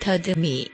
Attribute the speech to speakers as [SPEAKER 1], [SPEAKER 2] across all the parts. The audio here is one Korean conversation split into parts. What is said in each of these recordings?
[SPEAKER 1] 더듬이.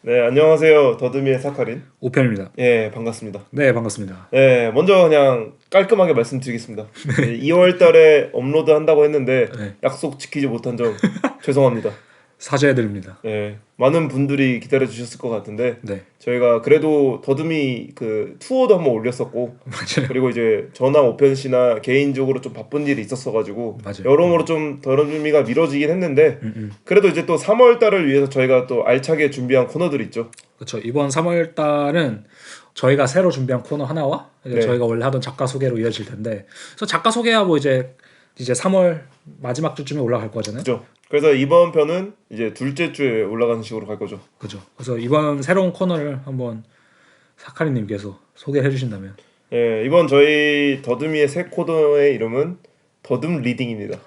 [SPEAKER 2] 네, 안녕하세요. 더듬이의 사카린.
[SPEAKER 3] 오편입니다.
[SPEAKER 2] 예, 반갑습니다.
[SPEAKER 3] 네, 반갑습니다.
[SPEAKER 2] 예, 먼저 그냥 깔끔하게 말씀드리겠습니다. 2월 달에 업로드 한다고 했는데
[SPEAKER 3] 네.
[SPEAKER 2] 약속 지키지 못한 점 죄송합니다.
[SPEAKER 3] 사죄해드립니다.
[SPEAKER 2] 예, 많은 분들이 기다려 주셨을 것 같은데
[SPEAKER 3] 네,
[SPEAKER 2] 저희가 그래도 더듬이 그 투어도 한번 올렸었고
[SPEAKER 3] 맞아요.
[SPEAKER 2] 그리고 이제 저나 오편 씨나 개인적으로 좀 바쁜 일이 있었어가지고
[SPEAKER 3] 맞아요.
[SPEAKER 2] 여러모로 좀 더듬이가 미뤄지긴 했는데 그래도 이제 또 3월 달을 위해서 저희가 또 알차게 준비한 코너들 있죠.
[SPEAKER 3] 그렇죠. 이번 3월 달은 저희가 새로 준비한 코너 하나와 이제
[SPEAKER 2] 네.
[SPEAKER 3] 저희가 원래 하던 작가 소개로 이어질 텐데, 그래서 작가 소개야 뭐 이제 3월 마지막 주쯤에 올라갈 거잖아요.
[SPEAKER 2] 그죠. 그래서 이번 편은 이제 둘째 주에 올라가는 식으로 갈 거죠.
[SPEAKER 3] 그죠. 그래서 이번 새로운 코너를 한번 사카리님께서 소개해 주신다면.
[SPEAKER 2] 예, 이번 저희 더듬이의 새 코너의 이름은 더듬 리딩입니다.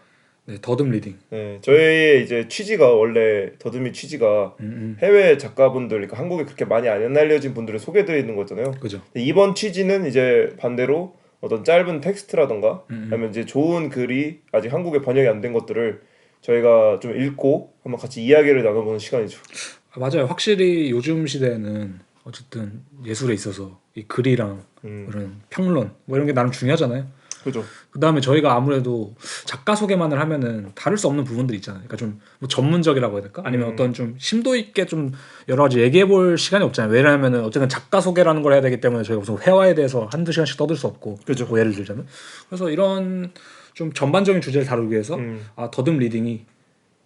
[SPEAKER 3] 네, 더듬 리딩.
[SPEAKER 2] 예, 저희의 이제 취지가 원래 더듬이 취지가 해외 작가분들, 그러니까 한국에 그렇게 많이 안 알려진 분들을 소개해드리는 거잖아요.
[SPEAKER 3] 그죠.
[SPEAKER 2] 근데 이번 취지는 이제 반대로 어떤 짧은 텍스트라던가 아니면 이제 좋은 글이 아직 한국에 번역이 안 된 것들을 저희가 좀 읽고 한번 같이 이야기를 나눠보는 시간이죠.
[SPEAKER 3] 맞아요. 확실히 요즘 시대에는 어쨌든 예술에 있어서 이 글이랑 그런 평론 뭐 이런 게 나름 중요하잖아요.
[SPEAKER 2] 그죠.
[SPEAKER 3] 그 다음에 저희가 아무래도 작가 소개만을 하면은 다룰 수 없는 부분들이 있잖아요. 그러니까 좀 뭐 전문적이라고 해야 될까? 아니면 어떤 좀 심도 있게 좀 여러 가지 얘기해 볼 시간이 없잖아요. 왜냐하면은 어쨌든 작가 소개라는 걸 해야 되기 때문에 저희가 무슨 회화에 대해서 한두 시간씩 떠들 수 없고.
[SPEAKER 2] 그죠.
[SPEAKER 3] 뭐 예를 들자면. 그래서 이런 좀 전반적인 주제를 다루기 위해서 더듬 리딩이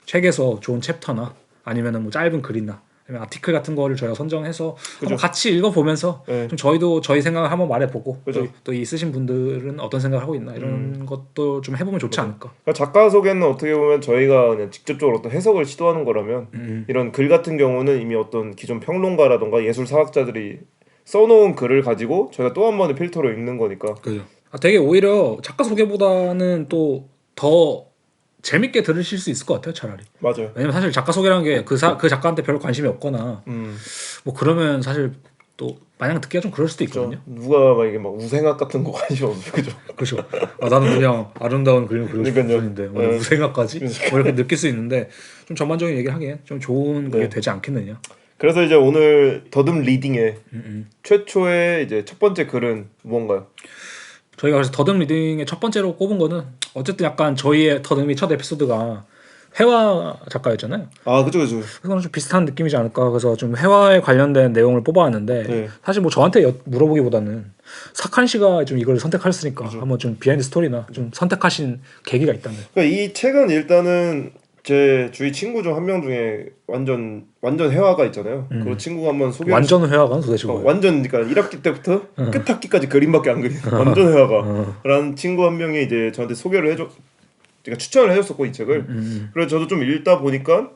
[SPEAKER 3] 책에서 좋은 챕터나 아니면은 뭐 짧은 글이나 아니면 아티클 같은 거를 저희가 선정해서 한번 같이 읽어보면서
[SPEAKER 2] 네.
[SPEAKER 3] 좀 저희도 저희 생각을 한번 말해보고
[SPEAKER 2] 그죠.
[SPEAKER 3] 또 이 쓰신 분들은 어떤 생각을 하고 있나 이런 것도 좀 해보면 좋지 않을까.
[SPEAKER 2] 그러니까 작가 소개는 어떻게 보면 저희가 그냥 직접적으로 어떤 해석을 시도하는 거라면 이런 글 같은 경우는 이미 어떤 기존 평론가라던가 예술 사학자들이 써놓은 글을 가지고 저희가 또 한 번의 필터로 읽는 거니까.
[SPEAKER 3] 그죠. 되게 오히려 작가 소개보다는 또 더 재밌게 들으실 수 있을 것 같아요, 차라리.
[SPEAKER 2] 맞아요.
[SPEAKER 3] 왜냐면 사실 작가 소개라는 게 그 작가한테 별로 관심이 없거나 뭐 그러면 사실 또 마냥 듣기가 좀 그럴 수도 있거든요.
[SPEAKER 2] 누가 막 이게 막 우생학 같은 거 관심 없죠, 그죠?
[SPEAKER 3] 그렇죠. 나는 그냥 아름다운 그림을 그리고 싶은
[SPEAKER 2] 그러니까요.
[SPEAKER 3] 분인데 뭐
[SPEAKER 2] 네.
[SPEAKER 3] 우생학까지 뭐 이렇게 느낄 수 있는데 좀 전반적인 얘기를 하기엔 좀 좋은 그게
[SPEAKER 2] 네.
[SPEAKER 3] 되지 않겠느냐.
[SPEAKER 2] 그래서 이제 오늘 더듬 리딩의 최초의 이제 첫 번째 글은 무언가요?
[SPEAKER 3] 저희가 그래서 더듬 리딩의 첫 번째로 꼽은 거는 어쨌든 약간 저희의 더듬이 첫 에피소드가 회화 작가였잖아요.
[SPEAKER 2] 아, 그죠, 그죠.
[SPEAKER 3] 그래서 좀 비슷한 느낌이지 않을까. 그래서 좀 회화에 관련된 내용을 뽑아왔는데
[SPEAKER 2] 네.
[SPEAKER 3] 사실 뭐 저한테 물어보기보다는 사칸 씨가 좀 이걸 선택하셨으니까 한번 좀 비하인드 스토리나 좀 선택하신 계기가 있다면.
[SPEAKER 2] 그러니까 이 책은 일단은 제 주위 친구 중 한 명 중에 완전 회화가 있잖아요. 그 친구가 한번 소개.
[SPEAKER 3] 완전 회화가 도대체 뭐예요?
[SPEAKER 2] 완전 그러니까 1학기 때부터 끝학기까지 그림밖에 안 그리는 완전 회화가라는 친구 한 명이 이제 저한테 소개를 해줘, 그러니까 추천을 해줬었고 이 책을. 그래서 저도 좀 읽다 보니까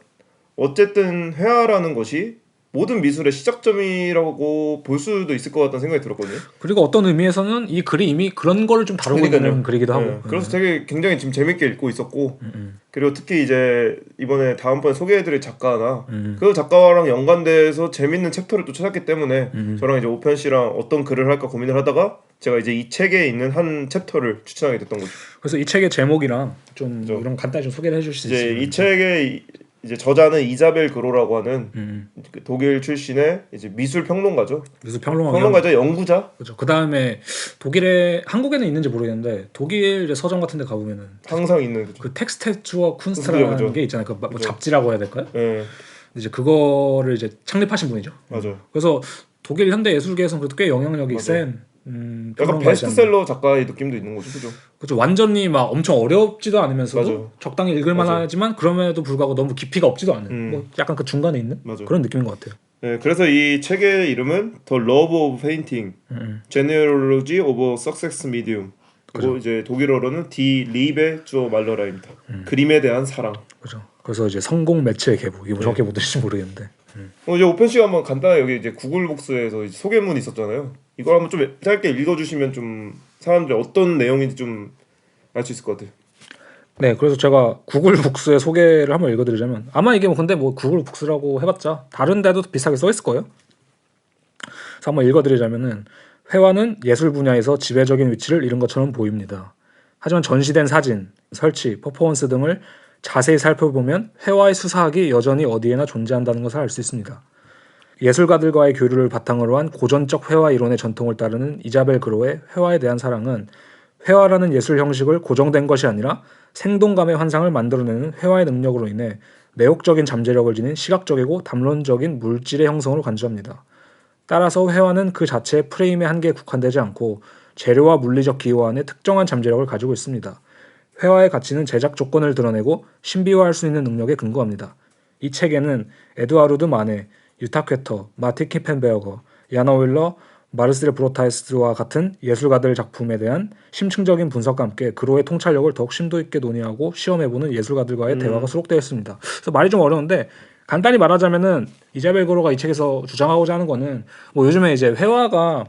[SPEAKER 2] 어쨌든 회화라는 것이 모든 미술의 시작점이라고 볼 수도 있을 것 같다는 생각이 들었거든요.
[SPEAKER 3] 그리고 어떤 의미에서는 이 글이 이미 그런 거를 좀 다루고 있는 글이기도 하고.
[SPEAKER 2] 네. 그래서 되게 굉장히 지금 재밌게 읽고 있었고 그리고 특히 이제 이번에 다음번에 소개해드릴 작가나 그 작가랑 연관돼서 재밌는 챕터를 또 찾았기 때문에 저랑 이제 오편 씨랑 어떤 글을 할까 고민을 하다가 제가 이제 이 책에 있는 한 챕터를 추천하게 됐던 거죠.
[SPEAKER 3] 그래서 이 책의 제목이랑 좀 이런 간단히 좀 소개를 해주실 수
[SPEAKER 2] 이제
[SPEAKER 3] 있어요?
[SPEAKER 2] 이 책의 이제 저자는 이자벨 그로라고 하는 그 독일 출신의 이제 미술 평론가죠.
[SPEAKER 3] 미술 평론가.
[SPEAKER 2] 평론가죠, 연구자.
[SPEAKER 3] 그렇죠. 그 다음에 한국에는 있는지 모르겠는데 독일 이제 서점 같은데 가보면은
[SPEAKER 2] 항상 있는 거죠.
[SPEAKER 3] 그 텍스테츠와 쿤스트라는
[SPEAKER 2] 그죠.
[SPEAKER 3] 게 있잖아요. 그 뭐 잡지라고 해야 될까요?
[SPEAKER 2] 네,
[SPEAKER 3] 이제 그거를 이제 창립하신 분이죠.
[SPEAKER 2] 맞아요.
[SPEAKER 3] 그래서 독일 현대 예술계에서는 그래도 꽤 영향력이 센.
[SPEAKER 2] 약간
[SPEAKER 3] 평론가이지
[SPEAKER 2] 베스트셀러 작가의 느낌도 있는 거죠, 그죠?
[SPEAKER 3] 그렇죠. 완전히 막 엄청 어렵지도 않으면서도
[SPEAKER 2] 맞아요.
[SPEAKER 3] 적당히 읽을만하지만 그럼에도 불구하고 너무 깊이가 없지도 않은 뭐 약간 그 중간에 있는
[SPEAKER 2] 맞아요.
[SPEAKER 3] 그런 느낌인 것 같아요.
[SPEAKER 2] 네, 그래서 이 책의 이름은 The Love of Painting, Genealogy of a Success Medium. 그리고 이제 독일어로는 Die Liebe zur Malerei입니다. 그림에 대한 사랑.
[SPEAKER 3] 그렇죠. 그래서 이제 성공 매체의 계보. 이거 정확히 못 들으실지 모르겠는데.
[SPEAKER 2] 이제 오편 씨가 한번 간단하게 여기 이제 구글 북스에서 이제 소개문 있었잖아요. 이걸 한번 좀 짧게 읽어주시면 좀 사람들이 어떤 내용인지 좀 알 수 있을 것 같아요.
[SPEAKER 3] 네, 그래서 제가 구글 북스의 소개를 한번 읽어드리자면 아마 이게 뭐 근데 뭐 구글 북스라고 해봤자 다른 데도 비슷하게 써 있을 거예요. 그래서 한번 읽어드리자면은 회화는 예술 분야에서 지배적인 위치를 잃은 것처럼 보입니다. 하지만 전시된 사진, 설치, 퍼포먼스 등을 자세히 살펴보면 회화의 수사학이 여전히 어디에나 존재한다는 것을 알 수 있습니다. 예술가들과의 교류를 바탕으로 한 고전적 회화 이론의 전통을 따르는 이자벨 그로의 회화에 대한 사랑은 회화라는 예술 형식을 고정된 것이 아니라 생동감의 환상을 만들어내는 회화의 능력으로 인해 매혹적인 잠재력을 지닌 시각적이고 담론적인 물질의 형성으로 간주합니다. 따라서 회화는 그 자체의 프레임의 한계에 국한되지 않고 재료와 물리적 기호 안에 특정한 잠재력을 가지고 있습니다. 회화의 가치는 제작 조건을 드러내고 신비화할 수 있는 능력에 근거합니다. 이 책에는 에두아르드 마네, 유타 퀘터, 마티 키펜베어거, 야나 오일러, 마르셀 브로타이스와 같은 예술가들 작품에 대한 심층적인 분석과 함께 그로의 통찰력을 더욱 심도 있게 논의하고 시험해보는 예술가들과의 대화가 수록되어 있습니다. 그래서 말이 좀 어려운데 간단히 말하자면은 이자벨 그로가 이 책에서 주장하고자 하는 거는 뭐 요즘에 이제 회화가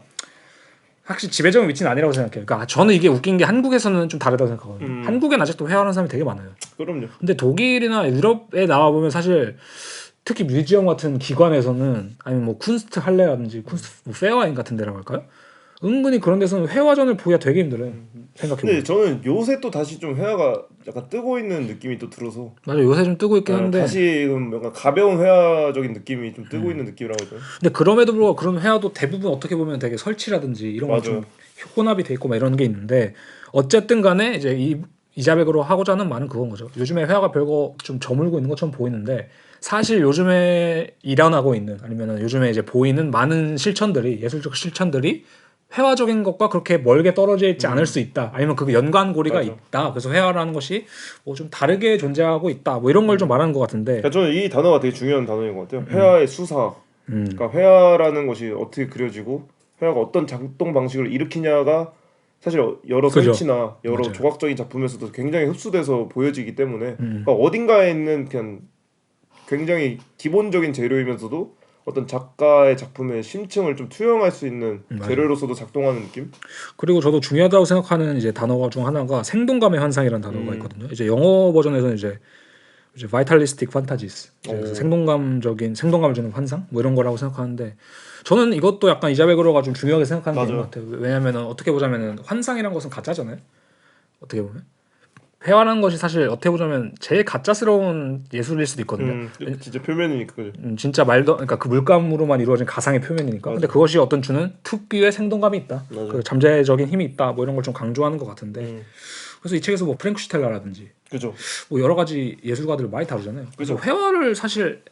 [SPEAKER 3] 확실히 지배적인 위치는 아니라고 생각해요. 그러니까 저는 이게 웃긴 게 한국에서는 좀 다르다고 생각하거든요. 한국엔 아직도 회화하는 사람이 되게 많아요.
[SPEAKER 2] 그럼요.
[SPEAKER 3] 근데 독일이나 유럽에 나와 보면 사실 특히 뮤지엄 같은 기관에서는 아니면 뭐 쿤스트 할레라든지 쿤스트 뭐 페어인 같은 데라고 할까요? 은근히 그런 데서는 회화전을 보기가 되게 힘들어요. 생각해보면.
[SPEAKER 2] 근데 저는 요새 또 다시 좀 회화가 약간 뜨고 있는 느낌이 또 들어서
[SPEAKER 3] 맞아 요새 좀 뜨고 있긴 한데
[SPEAKER 2] 다시금 약간 가벼운 회화적인 느낌이 좀 뜨고 있는 느낌이라고 해요.
[SPEAKER 3] 근데 그럼에도 불구하고 그런 회화도 대부분 어떻게 보면 되게 설치라든지 이런 거 좀 혼합이 돼 있고 막 이런 게 있는데 어쨌든 간에 이제 이자백으로 하고자 하는 말은 그건 거죠. 요즘에 회화가 별거 좀 저물고 있는 것처럼 보이는데 사실 요즘에 일어나고 있는 아니면 요즘에 이제 보이는 많은 실천들이 예술적 실천들이 회화적인 것과 그렇게 멀게 떨어져 있지 않을 수 있다. 아니면 그 연관고리가
[SPEAKER 2] 맞아.
[SPEAKER 3] 있다. 그래서 회화라는 것이 뭐 좀 다르게 존재하고 있다. 뭐 이런 걸 좀 말하는 것 같은데.
[SPEAKER 2] 그러니까 저는 이 단어가 되게 중요한 단어인 것 같아요. 회화의 수사. 그러니까 회화라는 것이 어떻게 그려지고 회화가 어떤 작동 방식을 일으키냐가 사실 여러
[SPEAKER 3] 그죠.
[SPEAKER 2] 설치나 여러
[SPEAKER 3] 맞아요.
[SPEAKER 2] 조각적인 작품에서도 굉장히 흡수돼서 보여지기 때문에 그러니까 어딘가에 있는 그냥 굉장히 기본적인 재료이면서도 어떤 작가의 작품의 심층을 좀 투영할 수 있는
[SPEAKER 3] 맞아요.
[SPEAKER 2] 재료로서도 작동하는 느낌?
[SPEAKER 3] 그리고 저도 중요하다고 생각하는 이제 단어가 중 하나가 생동감의 환상이라는 단어가 있거든요. 이제 영어 버전에서는 이제 vitalistic fantasies, 그래서 생동감을 주는 환상 뭐 이런 거라고 생각하는데 저는 이것도 약간 이자베그로가 좀 중요하게 생각하는 게 있는 것 같아요. 왜냐하면 어떻게 보자면은 환상이란 것은 가짜잖아요. 어떻게 보면 회화라는 것이 사실 어떻게 보자면 제일 가짜스러운 예술일 수도 있거든요.
[SPEAKER 2] 진짜 표면이니까 그죠.
[SPEAKER 3] 진짜 말도 그러니까 그 물감으로만 이루어진 가상의 표면이니까. 근데 그것이 어떤 주는 특유의 생동감이 있다. 그 잠재적인 힘이 있다. 뭐 이런 걸 좀 강조하는 것 같은데. 그래서 이 책에서 뭐 프랭크 슈텔라라든지
[SPEAKER 2] 그죠.
[SPEAKER 3] 뭐 여러 가지 예술가들을 많이 다루잖아요. 그래서 회화를 사실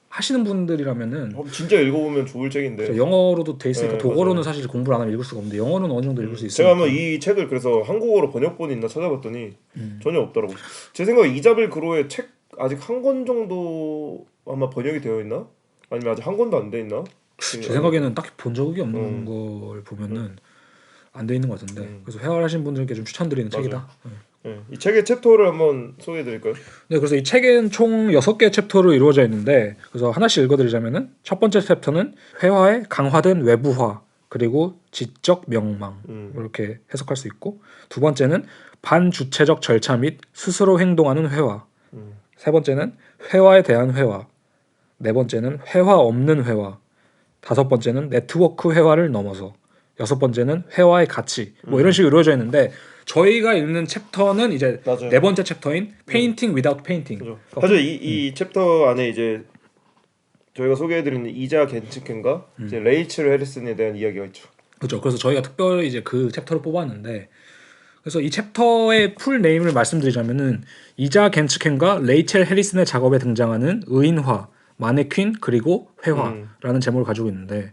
[SPEAKER 3] 하시는 분들이라면은
[SPEAKER 2] 진짜 읽어보면 좋을 책인데
[SPEAKER 3] 영어로도 돼 있으니까
[SPEAKER 2] 네,
[SPEAKER 3] 독어로는
[SPEAKER 2] 맞아요.
[SPEAKER 3] 사실 공부를 안 하면 읽을 수가 없는데 영어로는 어느 정도 읽을 수 있으니까.
[SPEAKER 2] 제가 한번 이 책을 그래서 한국어로 번역본이 있나 찾아봤더니 전혀 없더라고. 제 생각에 이자벨 그로의 책 아직 한 권 정도 아마 번역이 되어 있나? 아니면 아직 한 권도 안 돼 있나?
[SPEAKER 3] 제 생각에는 딱히 본 적이 없는 걸 보면은 안 돼 있는 것 같은데. 그래서 회화를 하신 분들께 좀 추천드리는 책이다.
[SPEAKER 2] 이 책의 챕터를 한번 소개해 드릴까요?
[SPEAKER 3] 네, 그래서 이 책은 총 6개의 챕터로 이루어져 있는데 그래서 하나씩 읽어드리자면은 첫 번째 챕터는 회화의 강화된 외부화 그리고 지적 명망 이렇게 해석할 수 있고 두 번째는 반주체적 절차 및 스스로 행동하는 회화 세 번째는 회화에 대한 회화 네 번째는 회화 없는 회화 다섯 번째는 네트워크 회화를 넘어서 여섯 번째는 회화의 가치 뭐 이런 식으로 이루어져 있는데 저희가 읽는 챕터는 이제
[SPEAKER 2] 맞아요.
[SPEAKER 3] 네 번째 챕터인 Painting Without Painting.
[SPEAKER 2] 그죠. 사실 이 챕터 안에 이제 저희가 소개해드리는 이자 겐츠켄과 이제 레이첼 해리슨에 대한 이야기가 있죠.
[SPEAKER 3] 그렇죠. 그래서 저희가 특별히 이제 그 챕터를 뽑았는데 그래서 이 챕터의 풀 네임을 말씀드리자면은 이자 겐츠켄과 레이첼 해리슨의 작업에 등장하는 의인화, 마네퀸 그리고 회화라는 제목을 가지고 있는데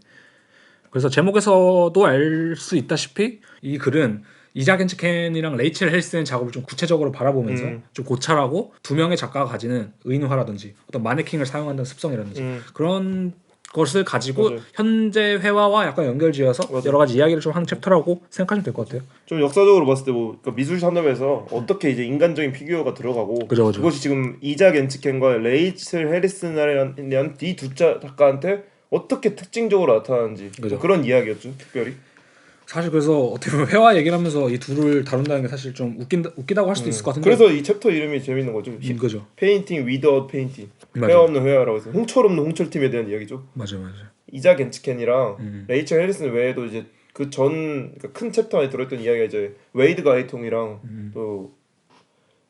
[SPEAKER 3] 그래서 제목에서도 알 수 있다시피 이 글은 이자 겐츠켄이랑 레이첼 해리슨의 작업을 좀 구체적으로 바라보면서 좀 고찰하고 두 명의 작가가 가지는 의인화라든지 어떤 마네킹을 사용한다는 습성이라든지 그런 것을 가지고 현재 회화와 약간 연결지어서 여러 가지 이야기를 좀 하는 챕터라고 생각하시면 될 것 같아요.
[SPEAKER 2] 좀 역사적으로 봤을 때 뭐 그러니까 미술 산업에서 어떻게 이제 인간적인 피규어가 들어가고
[SPEAKER 3] 그죠.
[SPEAKER 2] 그것이 지금 이자 겐츠켄과 레이첼 해리슨이라는 이 두 작가한테 어떻게 특징적으로 나타나는지 뭐 그런 이야기였죠. 특별히.
[SPEAKER 3] 사실 그래서 어떻게 보면 회화 얘기를 하면서 이 둘을 다룬다는 게 사실 좀 웃기다고 할 수도 있을 것 같은데
[SPEAKER 2] 그래서 이 챕터 이름이 재밌는 거죠.
[SPEAKER 3] 그죠.
[SPEAKER 2] 페인팅 without painting.
[SPEAKER 3] 맞아요.
[SPEAKER 2] 회화 없는 회화라고 해서 홍철 없는 홍철팀에 대한 이야기죠.
[SPEAKER 3] 맞아요.
[SPEAKER 2] 이자 겐츠켄이랑 레이첼 해리슨 외에도 이제 그 전 그러니까 큰 챕터 안에 들어있던 이야기가 이제 웨이드 가이통이랑 또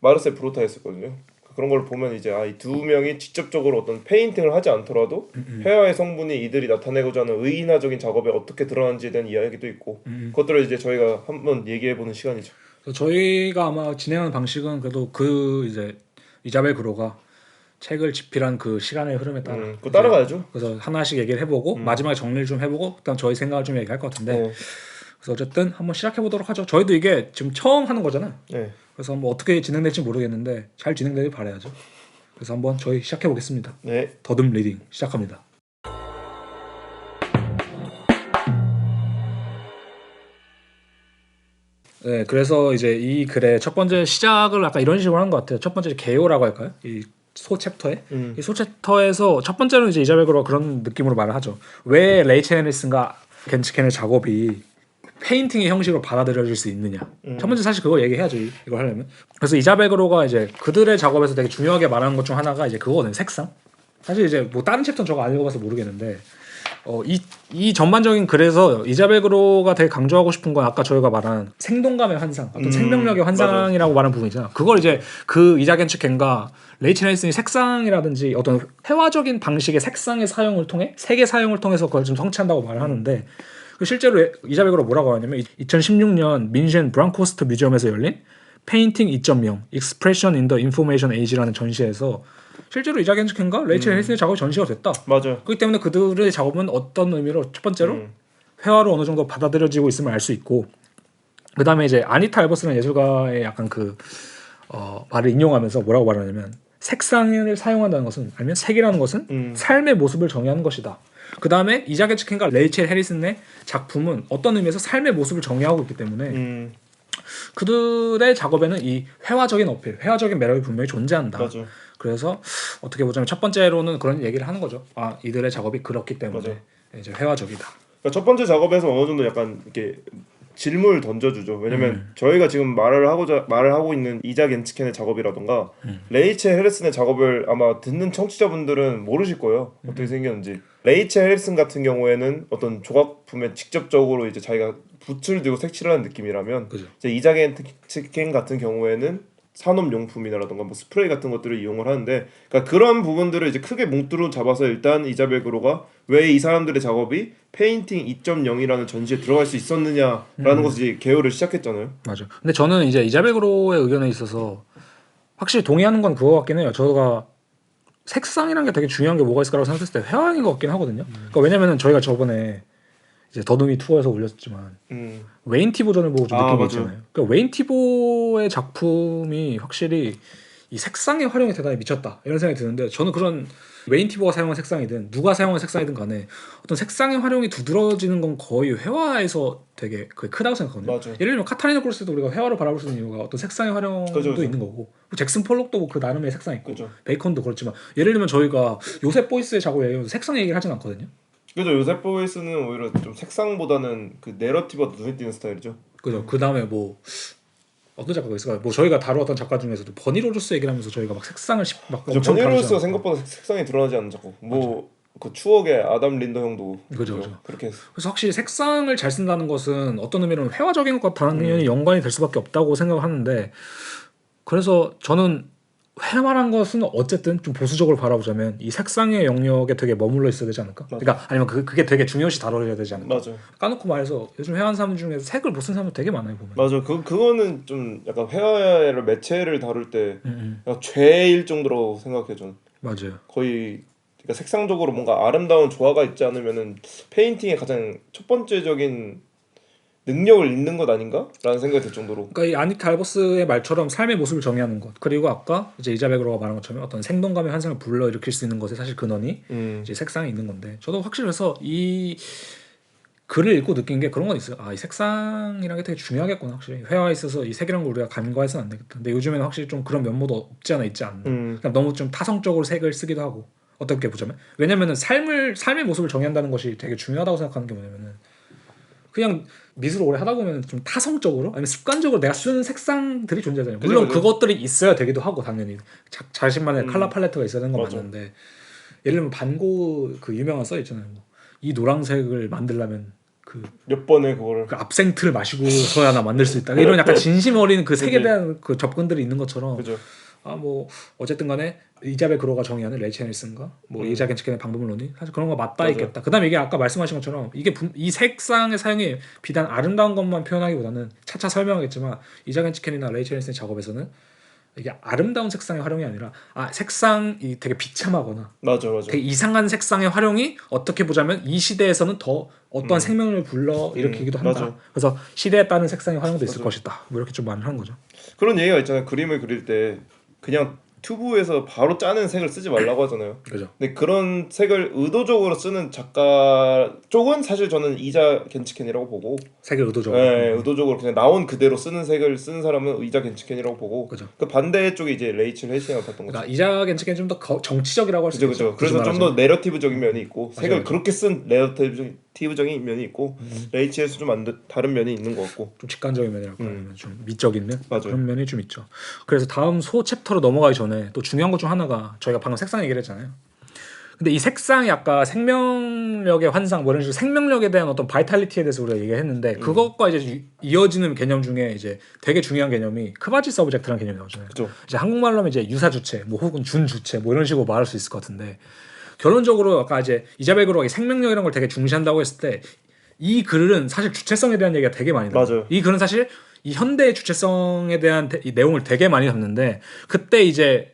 [SPEAKER 2] 마르셀 브로타였었거든요. 그런 걸 보면 이제 이 두 명이 직접적으로 어떤 페인팅을 하지 않더라도 회화의 성분이 이들이 나타내고자 하는 의인화적인 작업에 어떻게 드러나는지에 대한 이야기도 있고 그것들을 이제 저희가 한번 얘기해보는 시간이죠.
[SPEAKER 3] 저희가 아마 진행하는 방식은 그래도 그 이제 이자벨 그로가 책을 집필한 그 시간의 흐름에 따라
[SPEAKER 2] 그거 따라가야죠.
[SPEAKER 3] 그래서 하나씩 얘기를 해보고 마지막에 정리를 좀 해보고 그다음 저희 생각을 좀 얘기할 것 같은데 그래서 어쨌든 한번 시작해 보도록 하죠. 저희도 이게 지금 처음 하는 거잖아요.
[SPEAKER 2] 네.
[SPEAKER 3] 그래서 뭐 어떻게 진행될지 모르겠는데 잘 진행되길 바라야죠. 그래서 한번 저희 시작해 보겠습니다.
[SPEAKER 2] 네.
[SPEAKER 3] 더듬 리딩 시작합니다. 네, 그래서 이제 이 글의 첫 번째 시작을 아까 이런 식으로 한 것 같아요. 첫 번째 개요라고 할까요? 이 소 챕터에 이 소 챕터에서 첫 번째로 이제 이자벨 그로가 그런 느낌으로 말을 하죠. 왜 레이첼 해리슨과 겐츠켄의 작업이 페인팅의 형식으로 받아들여질 수 있느냐. 첫 번째 사실 그걸 얘기해야죠. 이걸 하려면. 그래서 이자벨 그로가 이제 그들의 작업에서 되게 중요하게 말하는 것 중 하나가 이제 그거거든요. 색상. 사실 이제 뭐 다른 챕터는 저거 안 읽어봐서 모르겠는데 이 전반적인 글에서 이자벨 그로가 되게 강조하고 싶은 건 아까 저희가 말한 생동감의 환상, 어떤 생명력의 환상이라고 말하는 부분이잖아. 그걸 이제 그 이자 겐츠켄과 레이첼 해리슨이 색상이라든지 어떤 회화적인 방식의 색상의 사용을 통해 색의 사용을 통해서 그걸 좀 성취한다고 말을 하는데 실제로 이자벨 그로가 뭐라고 하냐면 2016년 민셴 브랑코스트 뮤지엄에서 열린 페인팅 2.0 Expression in the Information Age라는 전시에서 실제로 이자 겐츠켄과 레이첼 해리슨의 작업이 전시가 됐다.
[SPEAKER 2] 맞아요.
[SPEAKER 3] 그렇기 때문에 그들의 작업은 어떤 의미로 첫 번째로 회화로 어느 정도 받아들여지고 있음을 알 수 있고 그 다음에 이제 아니타 알버스라는 예술가의 약간 그 말을 인용하면서 뭐라고 말하냐면 색상을 사용한다는 것은 아니면 색이라는 것은 삶의 모습을 정의하는 것이다. 그 다음에 이자 겐츠켄과 레이첼 해리슨의 작품은 어떤 의미에서 삶의 모습을 정의하고 있기 때문에 그들의 작업에는 이 회화적인 어필, 회화적인 매력이 분명히 존재한다.
[SPEAKER 2] 맞아.
[SPEAKER 3] 그래서 어떻게 보자면 첫 번째로는 그런 얘기를 하는 거죠. 이들의 작업이 그렇기 때문에
[SPEAKER 2] 맞아.
[SPEAKER 3] 이제 회화적이다.
[SPEAKER 2] 그러니까 첫 번째 작업에서 어느 정도 약간 이렇게 질문을 던져주죠. 왜냐면 저희가 지금 말을 하고 있는 이자 겐츠켄의 작업이라던가 레이첼 해리슨의 작업을 아마 듣는 청취자분들은 모르실 거예요. 어떻게 생겼는지. 레이첼 해리슨 같은 경우에는 어떤 조각품에 직접적으로 이제 자기가 붓을 들고 색칠하는 느낌이라면
[SPEAKER 3] 그죠.
[SPEAKER 2] 이제 이자 겐츠켄 같은 경우에는 산업용품이라던가 뭐 스프레이 같은 것들을 이용을 하는데 그러니까 그런 부분들을 이제 크게 뭉뚜루 잡아서 일단 이자벨 그로가 왜 이 사람들의 작업이 페인팅 2.0이라는 전시에 들어갈 수 있었느냐라는 것을 이제 개요를 시작했잖아요.
[SPEAKER 3] 맞아. 근데 저는 이제 이자벨 그로의 의견에 있어서 확실히 동의하는 건 그거 같긴 해요. 저가 색상이란 게 되게 중요한 게 뭐가 있을까라고 생각했을 때 회화인 것 같긴 하거든요. 그러니까 왜냐면은 저희가 저번에 이제 더듬이 투어에서 올렸지만 웨인 티보 전을 보고 좀 느낀 게 있잖아요. 그러니까 웨인 티보의 작품이 확실히 이 색상의 활용에 대단히 미쳤다 이런 생각이 드는데 저는 그런 웨인 티보가 사용한 색상이든 누가 사용한 색상이든 간에 어떤 색상의 활용이 두드러지는 건 거의 회화에서 되게 크다고 생각하거든요.
[SPEAKER 2] 맞아.
[SPEAKER 3] 예를 들면 카타리나 크로스도 우리가 회화로 바라볼 수 있는 이유가 어떤 색상의 활용도
[SPEAKER 2] 그죠.
[SPEAKER 3] 있는 거고 잭슨 폴록도 그 나름의 색상 있고
[SPEAKER 2] 그죠.
[SPEAKER 3] 베이컨도 그렇지만 예를 들면 저희가 요셉 보이스의 작업 얘기하면서 색상 얘기를 하진 않거든요.
[SPEAKER 2] 그죠. 요셉 보이스는 오히려 좀 색상보다는 그 내러티브가 눈에 띄는 스타일이죠.
[SPEAKER 3] 그죠. 그 다음에 뭐 어떤 작가가 있을까요? 뭐 저희가 다루었던 작가 중에서도 버니 로저스 얘기를 하면서 저희가 막 색상을 막 엄청
[SPEAKER 2] 버니 로저스가
[SPEAKER 3] 다루지
[SPEAKER 2] 생각보다 색상이 드러나지 않는 작품. 뭐 그 추억의 아담 린더 형도
[SPEAKER 3] 그죠.
[SPEAKER 2] 그렇게 했어.
[SPEAKER 3] 그래서 확실히 색상을 잘 쓴다는 것은 어떤 의미로는 회화적인 것과 당연히 연관이 될 수밖에 없다고 생각하는데 그래서 저는 회화란 것은 어쨌든 좀 보수적으로 바라보자면 이 색상의 영역에 되게 머물러 있어야 되지 않을까?
[SPEAKER 2] 맞아.
[SPEAKER 3] 그러니까 아니면 그게 되게 중요시 다뤄져야 되지 않을까?
[SPEAKER 2] 맞아.
[SPEAKER 3] 까놓고 말해서 요즘 회화하는 사람 중에서 색을 못 쓴 사람도 되게 많아요 보면.
[SPEAKER 2] 맞아. 그거는 좀 약간 회화를 매체를 다룰 때 죄일 정도로 생각해 저는.
[SPEAKER 3] 맞아요.
[SPEAKER 2] 거의 그러니까 색상적으로 뭔가 아름다운 조화가 있지 않으면은 페인팅의 가장 첫 번째적인 능력을 잃는 것 아닌가라는 생각이 들 정도로.
[SPEAKER 3] 그러니까 이 아니타 알버스의 말처럼 삶의 모습을 정의하는 것 그리고 아까 이제 이자벨 그로가 말한 것처럼 어떤 생동감의 환상을 불러일으킬 수 있는 것에 사실 근원이 이제 색상이 있는 건데 저도 확실히 그래서 이 글을 읽고 느낀 게 그런 건 있어요. 이 색상이라는 게 되게 중요하겠구나 확실히 회화에 있어서 이 색이라는 걸 우리가 간과해서는 안 되겠다. 근데 요즘에는 확실히 좀 그런 면모도 없지 않아 있지 않나. 그러니까 너무 좀 타성적으로 색을 쓰기도 하고 어떻게 보자면 왜냐면은 삶의 모습을 정의한다는 것이 되게 중요하다고 생각하는 게 뭐냐면은 그냥 미술을 오래 하다 보면 좀 타성적으로 아니면 습관적으로 내가 쓰는 색상들이 존재하잖아요. 물론
[SPEAKER 2] 그죠.
[SPEAKER 3] 그것들이 있어야 되기도 하고 당연히 자신만의 컬러 팔레트가 있어야 되는 건 맞는데 예를 들면 반고 그 유명한 써 있잖아요. 이 노란색을 만들려면
[SPEAKER 2] 몇 번에 그거를
[SPEAKER 3] 그 압생트를 마시고서야 나 만들 수 있다. 이런 약간 진심 어린 그 색에 대한 그 접근들이 있는 것처럼
[SPEAKER 2] 그죠.
[SPEAKER 3] 뭐 어쨌든 간에 이자벨 그로가 정의하는 레이첼 헬슨과 뭐 이자 겐츠켄의 방법론이 사실 그런 거 맞닿아
[SPEAKER 2] 맞아요.
[SPEAKER 3] 있겠다. 그다음에 이게 아까 말씀하신 것처럼 이게 이 색상의 사용이 비단 아름다운 것만 표현하기보다는 차차 설명하겠지만 이자 겐츠켄이나 레이첼 헬슨의 작업에서는 이게 아름다운 색상의 활용이 아니라 색상이 되게 비참하거나
[SPEAKER 2] 맞아.
[SPEAKER 3] 되게 이상한 색상의 활용이 어떻게 보자면 이 시대에서는 더 어떠한 생명을 불러 일으키기도 한다.
[SPEAKER 2] 맞아.
[SPEAKER 3] 그래서 시대에 따른 색상의 활용도 있을
[SPEAKER 2] 맞아.
[SPEAKER 3] 것이다. 뭐 이렇게 좀 말을 하는 거죠.
[SPEAKER 2] 그런 얘기가 있잖아요. 그림을 그릴 때 그냥 튜브에서 바로 짜는 색을 쓰지 말라고 하잖아요.
[SPEAKER 3] 그죠.
[SPEAKER 2] 근데 그런 색을 의도적으로 쓰는 작가 쪽은 사실 저는 이자 겐츠켄이라고 보고,
[SPEAKER 3] 색을 의도적으로.
[SPEAKER 2] 네, 의도적으로 그냥 나온 그대로 쓰는 색을 쓰는 사람은 이자 겐츠켄이라고 보고,
[SPEAKER 3] 그죠.
[SPEAKER 2] 그 반대 쪽이 이제 레이첼 헬싱이라고 봤던 거죠.
[SPEAKER 3] 그러니까 이자 겐츠켄은 좀 더 정치적이라고 할 수 있죠.
[SPEAKER 2] 그죠. 그래서 좀 더 내러티브적인 면이 있고, 색을 그렇게 쓴 내러티브적인 면이 있고, 레이첼에서 좀 다른 면이 있는 것 같고,
[SPEAKER 3] 좀 직관적인 면이랄까 아니면 좀 미적인 면
[SPEAKER 2] 맞아요.
[SPEAKER 3] 그런 면이 좀 있죠. 그래서 다음 소 챕터로 넘어가기 전에 또 중요한 것 중 하나가 저희가 방금 색상 얘기를 했잖아요. 근데 이 색상이 아까 생명력의 환상 뭐 이런 식으로 생명력에 대한 어떤 바이탈리티에 대해서 우리가 얘기했는데 그것과 이제 이어지는 개념 중에 이제 되게 중요한 개념이 크바지 서브젝트라는 개념이 나오잖아요.
[SPEAKER 2] 그죠.
[SPEAKER 3] 이제 한국말로 하면 이제 유사 주체 뭐 혹은 준 주체 뭐 이런 식으로 말할 수 있을 것 같은데 결론적으로 아까 이제 이자벨 그로가 생명력이라는 걸 되게 중시한다고 했을 때 이 글은 사실 주체성에 대한 얘기가 되게 많이 나와요.
[SPEAKER 2] 맞아요.
[SPEAKER 3] 이 글은 사실 이 현대의 주체성에 대한 이 내용을 되게 많이 담는데 그때 이제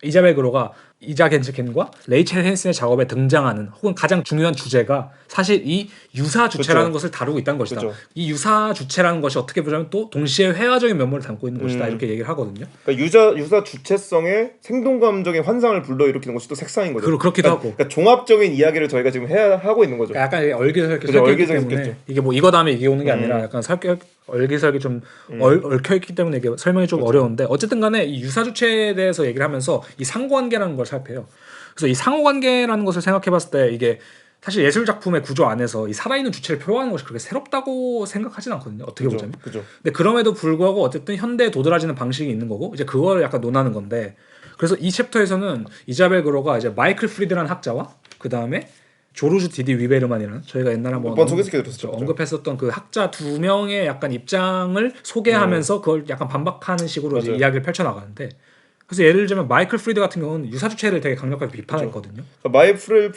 [SPEAKER 3] 이자벨 그로가 이자 겐츠켄과 레이첼 헬슨의 작업에 등장하는 혹은 가장 중요한 주제가 사실 이 유사 주체라는 것을 다루고 있다는 것이다.
[SPEAKER 2] 그쵸.
[SPEAKER 3] 이 유사 주체라는 것이 어떻게 보자면 또 동시에 회화적인 면모를 담고 있는 것이다. 이렇게 얘기를 하거든요.
[SPEAKER 2] 그러니까 유사 주체성의 생동감적인 환상을 불러일으키는 것이 또 색상인 거죠.
[SPEAKER 3] 그렇기도 하고.
[SPEAKER 2] 그러니까 종합적인 이야기를 저희가 지금 하고 있는 거죠.
[SPEAKER 3] 약간 얼기설기
[SPEAKER 2] 그죠,
[SPEAKER 3] 섞여있기
[SPEAKER 2] 얼기설기
[SPEAKER 3] 때문에
[SPEAKER 2] 섞였죠.
[SPEAKER 3] 이게 뭐 이거 다음에 이게 오는 게 아니라 약간 얼기설기 좀 얽혀있기 때문에 이게 설명이 좀 어려운데 어쨌든 간에 이 유사 주체에 대해서 얘기를 하면서 이 상호관계라는 걸 살펴요. 그래서 이 상호관계라는 것을 생각해봤을 때 이게 사실 예술 작품의 구조 안에서 이 살아있는 주체를 표현하는 것이 그렇게 새롭다고 생각하진 않거든요. 어떻게 보자면.
[SPEAKER 2] 그죠.
[SPEAKER 3] 근데 그럼에도 불구하고 어쨌든 현대에 도드라지는 방식이 있는 거고 이제 그걸 약간 논하는 건데 그래서 이 챕터에서는 이자벨 그로가 이제 마이클 프리드라는 학자와 그 다음에 조르주 디디 위베르만이라는 저희가 옛날에 한번
[SPEAKER 2] 소개시켜드렸었죠.
[SPEAKER 3] 언급했었던 그 학자 두 명의 약간 입장을 소개하면서 그걸 약간 반박하는 식으로 이제 이야기를 펼쳐나가는데 그래서 예를 들면 마이클 프리드 같은 경우는 유사 주체를 되게 강력하게 비판했거든요.
[SPEAKER 2] 그러니까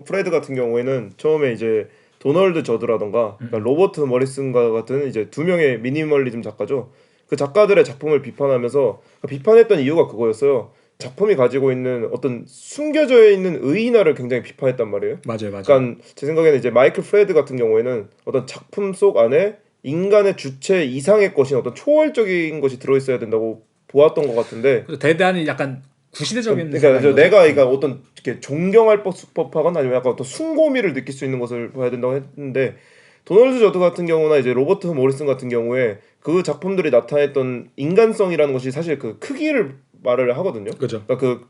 [SPEAKER 2] 프레드 같은 경우에는 처음에 이제 도널드 저드라던가 그러니까 로버트 머리슨과 같은 이제 두 명의 미니멀리즘 작가죠. 그 작가들의 작품을 비판하면서 비판했던 이유가 그거였어요. 작품이 가지고 있는 어떤 숨겨져 있는 의인화를 굉장히 비판했단 말이에요.
[SPEAKER 3] 맞아요.
[SPEAKER 2] 그러니까 제 생각에는 이제 마이클 프레드 같은 경우에는 어떤 작품 속 안에 인간의 주체 이상의 것인 어떤 초월적인 것이 들어있어야 된다고 보았던 것 같은데.
[SPEAKER 3] 대단히 약간 구시대적인.
[SPEAKER 2] 그러니까 내가 어떤 이렇게 존경할 법하거나 아니면 약간 어떤 숭고미를 느낄 수 있는 것을 봐야 된다고 했는데 도널드 저드 같은 경우나 이제 로버트 모리슨 같은 경우에 그 작품들이 나타냈던 인간성이라는 것이 사실 그 크기를 말을 하거든요.
[SPEAKER 3] 그죠.
[SPEAKER 2] 그러니까 그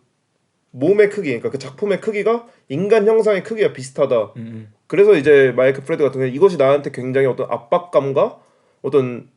[SPEAKER 2] 몸의 크기, 그러니까 그 작품의 크기가 인간 형상의 크기와 비슷하다. 그래서 이제 마이클 프레드 같은 경우 이것이 나한테 굉장히 어떤 압박감과 어떤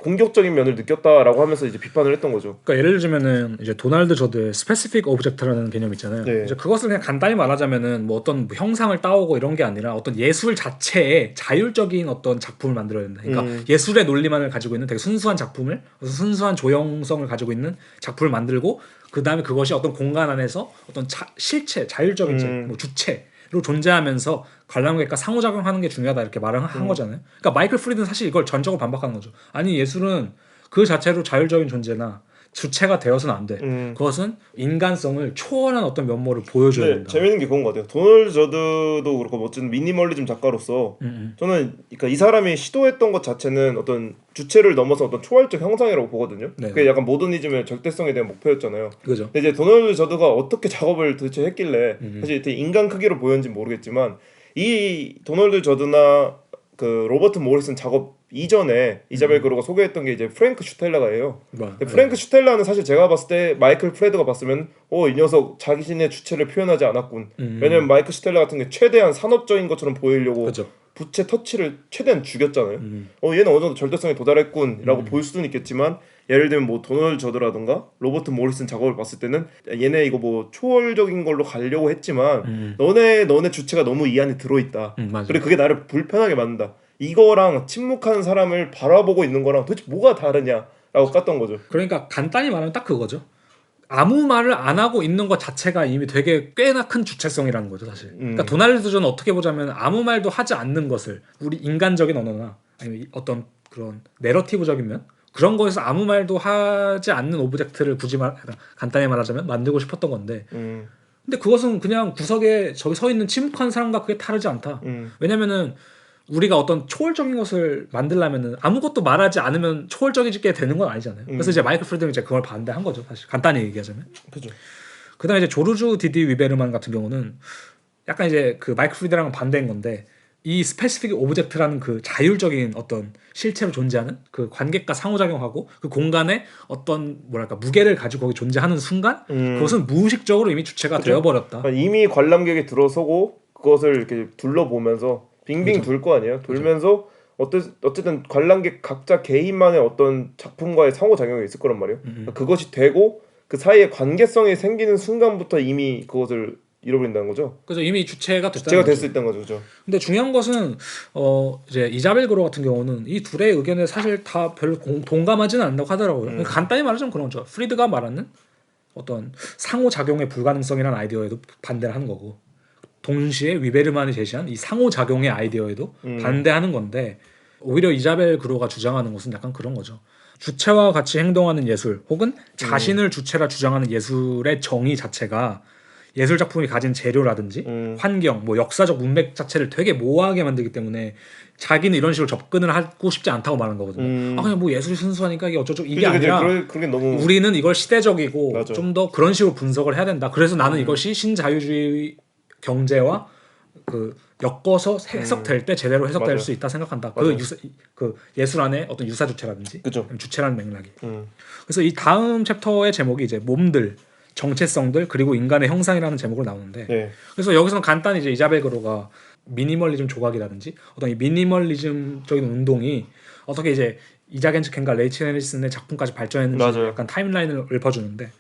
[SPEAKER 2] 공격적인 면을 느꼈다라고 하면서 이제 비판을 했던 거죠.
[SPEAKER 3] 그러니까 예를 들면은 이제 도널드 저드의 스페시픽 오브젝트라는 개념 있잖아요.
[SPEAKER 2] 네.
[SPEAKER 3] 이제 그것을 그냥 간단히 말하자면은 뭐 어떤 형상을 따오고 이런 게 아니라 어떤 예술 자체에 자율적인 어떤 작품을 만들어야 된다. 그러니까 예술의 논리만을 가지고 있는 되게 순수한 작품을 순수한 조형성을 가지고 있는 작품을 만들고 그 다음에 그것이 어떤 공간 안에서 어떤 실체, 자율적인 뭐 주체로 존재하면서 관람객과 상호작용하는 게 중요하다 이렇게 말을 한 거잖아요. 그러니까 마이클 프리드는 사실 이걸 전적으로 반박하는 거죠. 아니 예술은 그 자체로 자율적인 존재나 주체가 되어서는 안 돼. 그것은 인간성을 초월한 어떤 면모를 보여줘야 된다.
[SPEAKER 2] 재밌는 게 그건 것 같아요. 도널드 저드도 그렇고 멋진 미니멀리즘 작가로서 저는 그러니까 이 사람이 시도했던 것 자체는 어떤 주체를 넘어서 어떤 초월적 형상이라고 보거든요.
[SPEAKER 3] 네네.
[SPEAKER 2] 그게 약간 모더니즘의 절대성에 대한 목표였잖아요.
[SPEAKER 3] 그죠.
[SPEAKER 2] 근데 이제 도널드 저드가 어떻게 작업을 도대체 했길래 사실 되게 인간 크기로 보였는지 모르겠지만 이 도널드 저드나 그 로버트 모리슨 작업 이전에 이자벨 그로가 소개했던 게 이제 프랭크 슈텔라가예요. 근데 프랭크 슈텔라는 사실 제가 봤을 때 마이클 프레드가 봤으면 이 녀석 자신의 주체를 표현하지 않았군. 왜냐면 마이클 슈텔라 같은 게 최대한 산업적인 것처럼 보이려고
[SPEAKER 3] 그죠.
[SPEAKER 2] 부채 터치를 최대한 죽였잖아요. 얘는 어느 정도 절대성에 도달했군이라고 볼 수는 있겠지만 예를 들면 뭐 도널드 저드라든가 로버트 모리슨 작업을 봤을 때는 얘네 이거 뭐 초월적인 걸로 가려고 했지만 너네 주체가 너무 이 안에 들어있다. 그리고 그게 나를 불편하게 만든다. 이거랑 침묵하는 사람을 바라보고 있는 거랑 도대체 뭐가 다르냐라고 깠던 거죠.
[SPEAKER 3] 그러니까 간단히 말하면 딱 그거죠. 아무 말을 안 하고 있는 것 자체가 이미 되게 꽤나 큰 주체성이라는 거죠, 사실. 그러니까 도날드 존은 어떻게 보자면 아무 말도 하지 않는 것을 우리 인간적인 언어나 아니면 어떤 그런 내러티브적인 면 그런 거에서 아무 말도 하지 않는 오브젝트를 간단히 말하자면 만들고 싶었던 건데 근데 그것은 그냥 구석에 저기 서 있는 침묵한 사람과 그게 다르지 않다. 왜냐면은 우리가 어떤 초월적인 것을 만들려면은 아무것도 말하지 않으면 초월적이게 되는 건 아니잖아요. 그래서 이제 마이클 프리드는 이제 그걸 반대한 거죠, 사실. 간단히 얘기하자면.
[SPEAKER 2] 그죠.
[SPEAKER 3] 그다음에 이제 조르주 디디 위베르만 같은 경우는 약간 이제 그 마이클 프리드랑은 반대인 건데 이 스페시픽 오브젝트라는 그 자율적인 어떤 실체로 존재하는 그 관객과 상호작용하고 그 공간에 어떤 뭐랄까 무게를 가지고 거기 존재하는 순간 그것은 무의식적으로 이미 주체가 되어버렸다.
[SPEAKER 2] 그러니까 이미 관람객이 들어서고 그것을 이렇게 둘러보면서 빙빙
[SPEAKER 3] 그죠.
[SPEAKER 2] 돌 거 아니에요. 돌면서 어쨌든 관람객 각자 개인만의 어떤 작품과의 상호작용이 있을 거란 말이에요. 그러니까 그것이 되고 그 사이에 관계성이 생기는 순간부터 이미 그것을 잃어버린다는 거죠.
[SPEAKER 3] 그래서 이미 주체가 됐다는
[SPEAKER 2] 주체가 될
[SPEAKER 3] 거죠.
[SPEAKER 2] 수 있다는 거죠. 그죠?
[SPEAKER 3] 근데 중요한 것은 이제 이자벨 그로 같은 경우는 이 둘의 의견에 사실 다 별로 동감하지는 않는다고 하더라고요. 간단히 말하자면 그런 거죠. 프리드가 말하는 어떤 상호작용의 불가능성이라는 아이디어에도 반대를 하는 거고 동시에 위베르만이 제시한 이 상호작용의 아이디어에도 반대하는 건데 오히려 이자벨 그로가 주장하는 것은 약간 그런 거죠. 주체와 같이 행동하는 예술 혹은 자신을 주체라 주장하는 예술의 정의 자체가 예술 작품이 가진 재료라든지 환경, 뭐 역사적 문맥 자체를 되게 모호하게 만들기 때문에 자기는 이런 식으로 접근을 하고 싶지 않다고 말하는 거거든요. 아 그냥 뭐 예술이 순수하니까 이게 어쩌고 이게
[SPEAKER 2] 그죠,
[SPEAKER 3] 아니라
[SPEAKER 2] 그게 너무
[SPEAKER 3] 우리는 이걸 시대적이고
[SPEAKER 2] 맞아.
[SPEAKER 3] 좀 더 그런 식으로 분석을 해야 된다. 그래서 나는 이것이 신자유주의 경제와 그 엮어서 해석될 때 제대로 해석될
[SPEAKER 2] 맞아요.
[SPEAKER 3] 수 있다 생각한다.
[SPEAKER 2] 맞아요.
[SPEAKER 3] 그 예술 안에 어떤 유사 주체라든지
[SPEAKER 2] 그죠.
[SPEAKER 3] 주체라는 맥락이. 그래서 이 다음 챕터의 제목이 이제 몸들, 정체성들 그리고 인간의 형상이라는 제목으로 나오는데
[SPEAKER 2] 네.
[SPEAKER 3] 그래서 여기서는 간단히 이제 이자벨 그로가 미니멀리즘 조각이라든지 어떤 이 미니멀리즘적인 운동이 어떻게 이제 이자겐 츠켄과 레이첼 해리슨의 작품까지 발전했는지
[SPEAKER 2] 맞아요.
[SPEAKER 3] 약간 타임라인을 읊어주는데